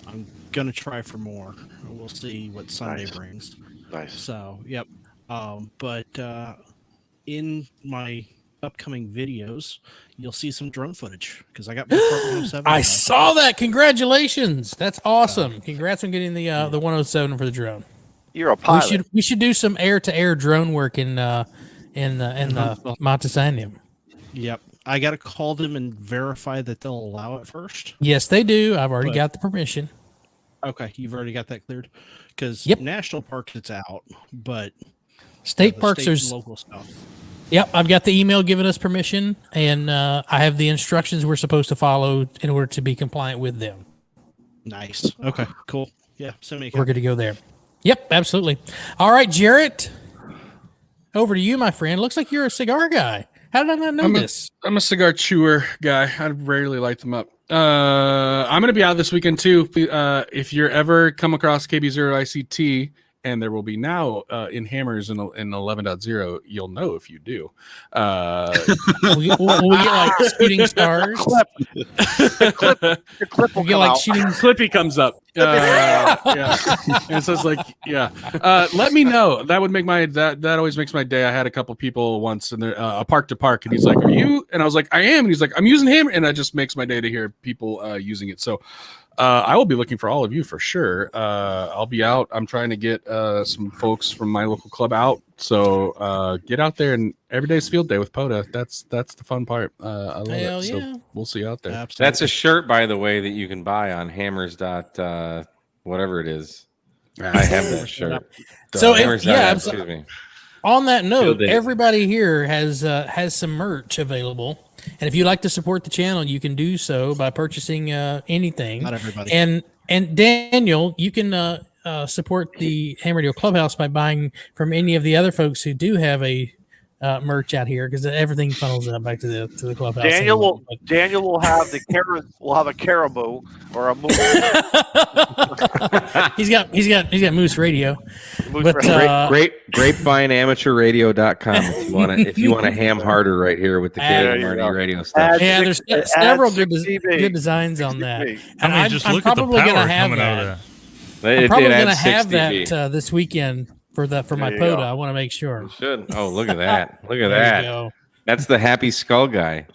I'm gonna try for more. We'll see what Sunday brings. Nice. So, yep. But in my upcoming videos, you'll see some drone footage because I got my Part 107. I saw that. Congratulations. That's awesome. Congrats on getting the 107 for the drone. You're a pilot. We should do some air-to-air drone work in the Montesanium. Yep. I got to call them and verify that they'll allow it first. Yes, they do. I've already got the permission. Okay, you've already got that cleared because national parks it's out, but state parks there's local stuff. Yep, I've got the email giving us permission, and I have the instructions we're supposed to follow in order to be compliant with them. Nice. Okay, cool. Yeah, send me a we're good to go there. Yep, absolutely. All right, Jarrett, over to you, my friend. Looks like you're a cigar guy. How did I not know this? I'm a cigar chewer guy. I rarely light them up. I'm going to be out this weekend too. If you're ever come across KB0ICT, and there will be now in Hammers in 11.0, you'll know if you do. We'll get like shooting stars. Clippy comes up. Yeah. And so it's like, yeah. Let me know. That would make that always makes my day. I had a couple people once in there, a park to park, and he's like, "Are you?" And I was like, "I am." And he's like, "I'm using him," and that just makes my day to hear people using it. So I will be looking for all of you for sure. I'll be out. I'm trying to get some folks from my local club out. So get out there, and every day's field day with POTA. That's the fun part. I love Hell it. yeah. So we'll see you out there. Absolutely. That's a shirt, by the way, that you can buy on Hammers. Whatever it is. I have that shirt. So Excuse me. On that note, Field day. everybody here has some merch available, and if you'd like to support the channel, you can do so by purchasing anything. Not everybody. And Daniel, you can support the Ham Radio Clubhouse by buying from any of the other folks who do have a merch out here, because everything funnels up back to the clubhouse. Daniel anyway. will have a caribou or a moose. he's got Moose Radio. Grapevineamateurradio.com if you want a ham harder right here with the Kid Marty radio stuff. Yeah, there's several good designs on that. And I mean, just look at the power coming out of that. I'm probably going to adds have 60 that this weekend for my you POTA. go. I want to make sure. You should. Oh, look at that. Look at There you that. go. That's the happy skull guy.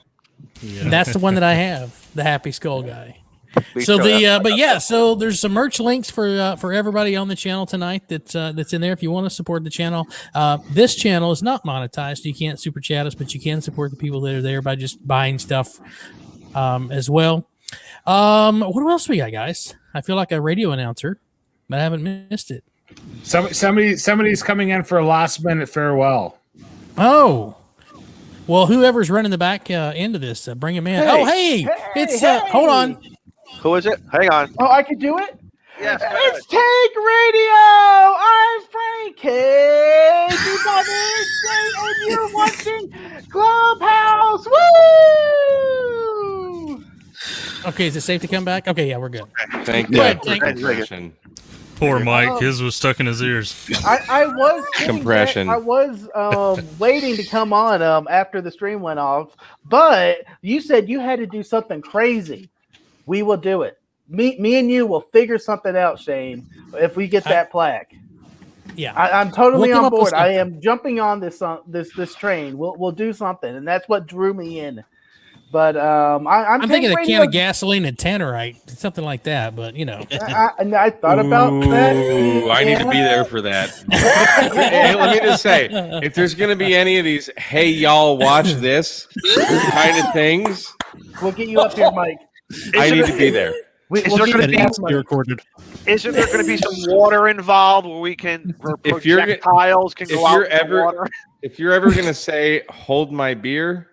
That's the one that I have, the Happy Skull guy. So so there's some merch links for everybody on the channel tonight that's in there if you want to support the channel. This channel is not monetized. You can't super chat us, but you can support the people that are there by just buying stuff as well. What else we got, guys? I feel like a radio announcer, but I haven't missed it. Somebody's coming in for a last minute farewell. Oh, well, whoever's running the back end of this, bring him in. It's hold on. Who is it? Hang on. Oh, I could do it? Yes. It's Tank Radio! I'm Frankie! And you're watching Clubhouse! Woo! Okay, is it safe to come back? Okay, yeah, we're good. Thank Go you. ahead, Tank. Poor Mike. His was stuck in his ears. I was Compression. I was waiting to come on after the stream went off, but you said you had to do something crazy. We will do it. Me and you will figure something out, Shane, if we get that plaque. Yeah, I'm totally We'll come on up with board. I something. am jumping on this train. We'll do something, and that's what drew me in. But I'm thinking a Tank can of Radio. gasoline and tannerite, something like that. But you know, I thought about that. Ooh, I need to be there for that. Hey, let me just say, if there's going to be any of these, hey, y'all, watch this kind of things, We'll get you up here, Mike. I need to be there. Isn't there going to be some water involved where we can If you're projectiles can go out in the water? If you're ever going to say, hold my beer,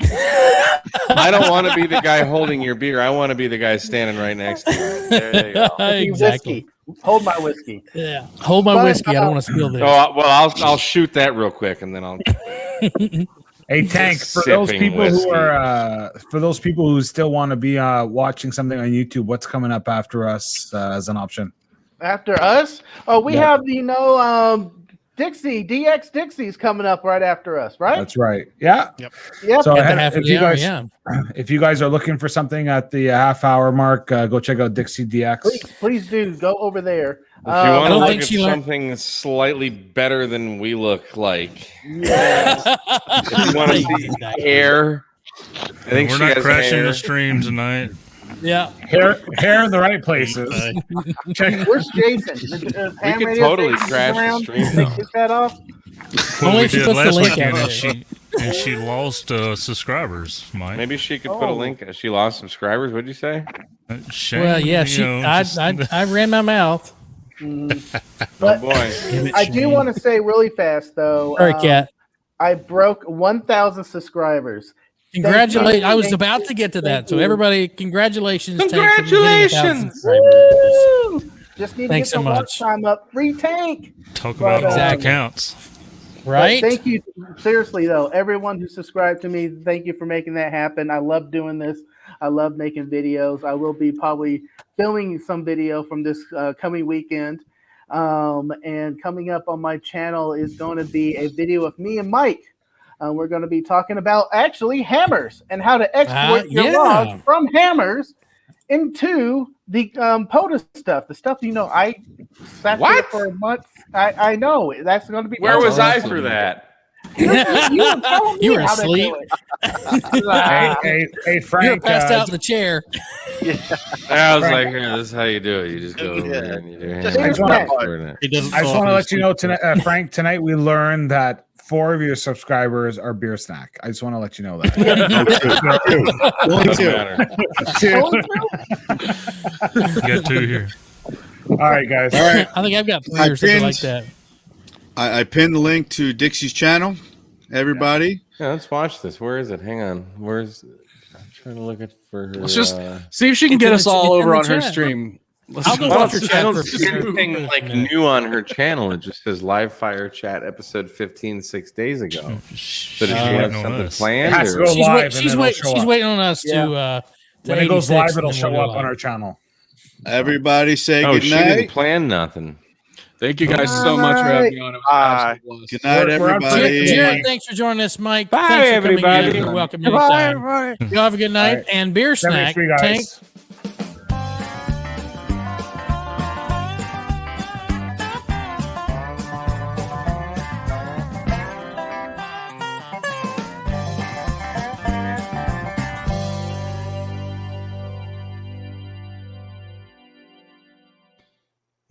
I don't want to be the guy holding your beer. I want to be the guy standing right next to you. There you go. Exactly. Whiskey. Hold my whiskey. Yeah, hold my whiskey. I don't want to spill this. Oh, well, I'll shoot that real quick, and then I'll. Hey, Tank, for those people who still want to be watching something on YouTube, what's coming up after us as an option? After us? Oh, we have Dixie, DX Dixie's coming up right after us, right? That's right. Yeah. Yep. So if you guys are looking for something at the half hour mark, go check out Dixie DX. Please do go over there. If you want to look at something slightly better than we look like, if you want to see hair, I think we're not crashing the stream tonight. Yeah, hair in the right places. Where's Jason? We could totally crash the stream. Take his head off. Well, we she did puts the last link weekend, out and she lost subscribers, Mike. Maybe she could put a link. She lost subscribers. What'd you say? Shame, well, yeah, I ran my mouth. But boy. I do want to say really fast though. Sorry, Kat. I broke 1,000 subscribers. Congratulations! I was about to get to that. So everybody, congratulations! Congratulations! Woo! Just need to Thanks get the so watch much. time up. Free Tank. Talk about all accounts. Right? But thank you. Seriously though, everyone who subscribed to me, thank you for making that happen. I love doing this. I love making videos. I will be probably filming some video from this coming weekend. And coming up on my channel is going to be a video of me and Mike. We're going to be talking about actually hammers and how to export your logs from hammers into the POTA stuff. The stuff I sat there for a month. I know that's going to be. Where was I for that? You were telling me You were how to asleep. do it. Hey, Frank. You were passed out in the chair. I was like, "Here, this is how you do it. You just go over here and you do it." I just want to let you know tonight, Frank. Tonight we learned that 4 of your subscribers are Beer Snack. I just want to let you know that. You got 2 here. All right, guys. All right. I think I've got 3 or something like that. I pinned the link to Dixie's channel. Everybody. Yeah, let's watch this. Where is it? Hang on. Where's? I'm trying to look at for her. Let's just see if she can get us all over on her stream. I'll go watch her chat. I don't see anything like new on her channel. It just says live fire chat episode 15 6 days ago. So does she have something planned? She's waiting on us to. When it goes live, it'll show up on our channel. Everybody say good she night. didn't plan nothing. Thank you guys so much for having me on. It was good night, everybody. Jared, thanks for joining us, Mike. Bye, thanks for everybody. You're welcome Bye, anytime. You have a good night. Right. And Beer Snack, Tank.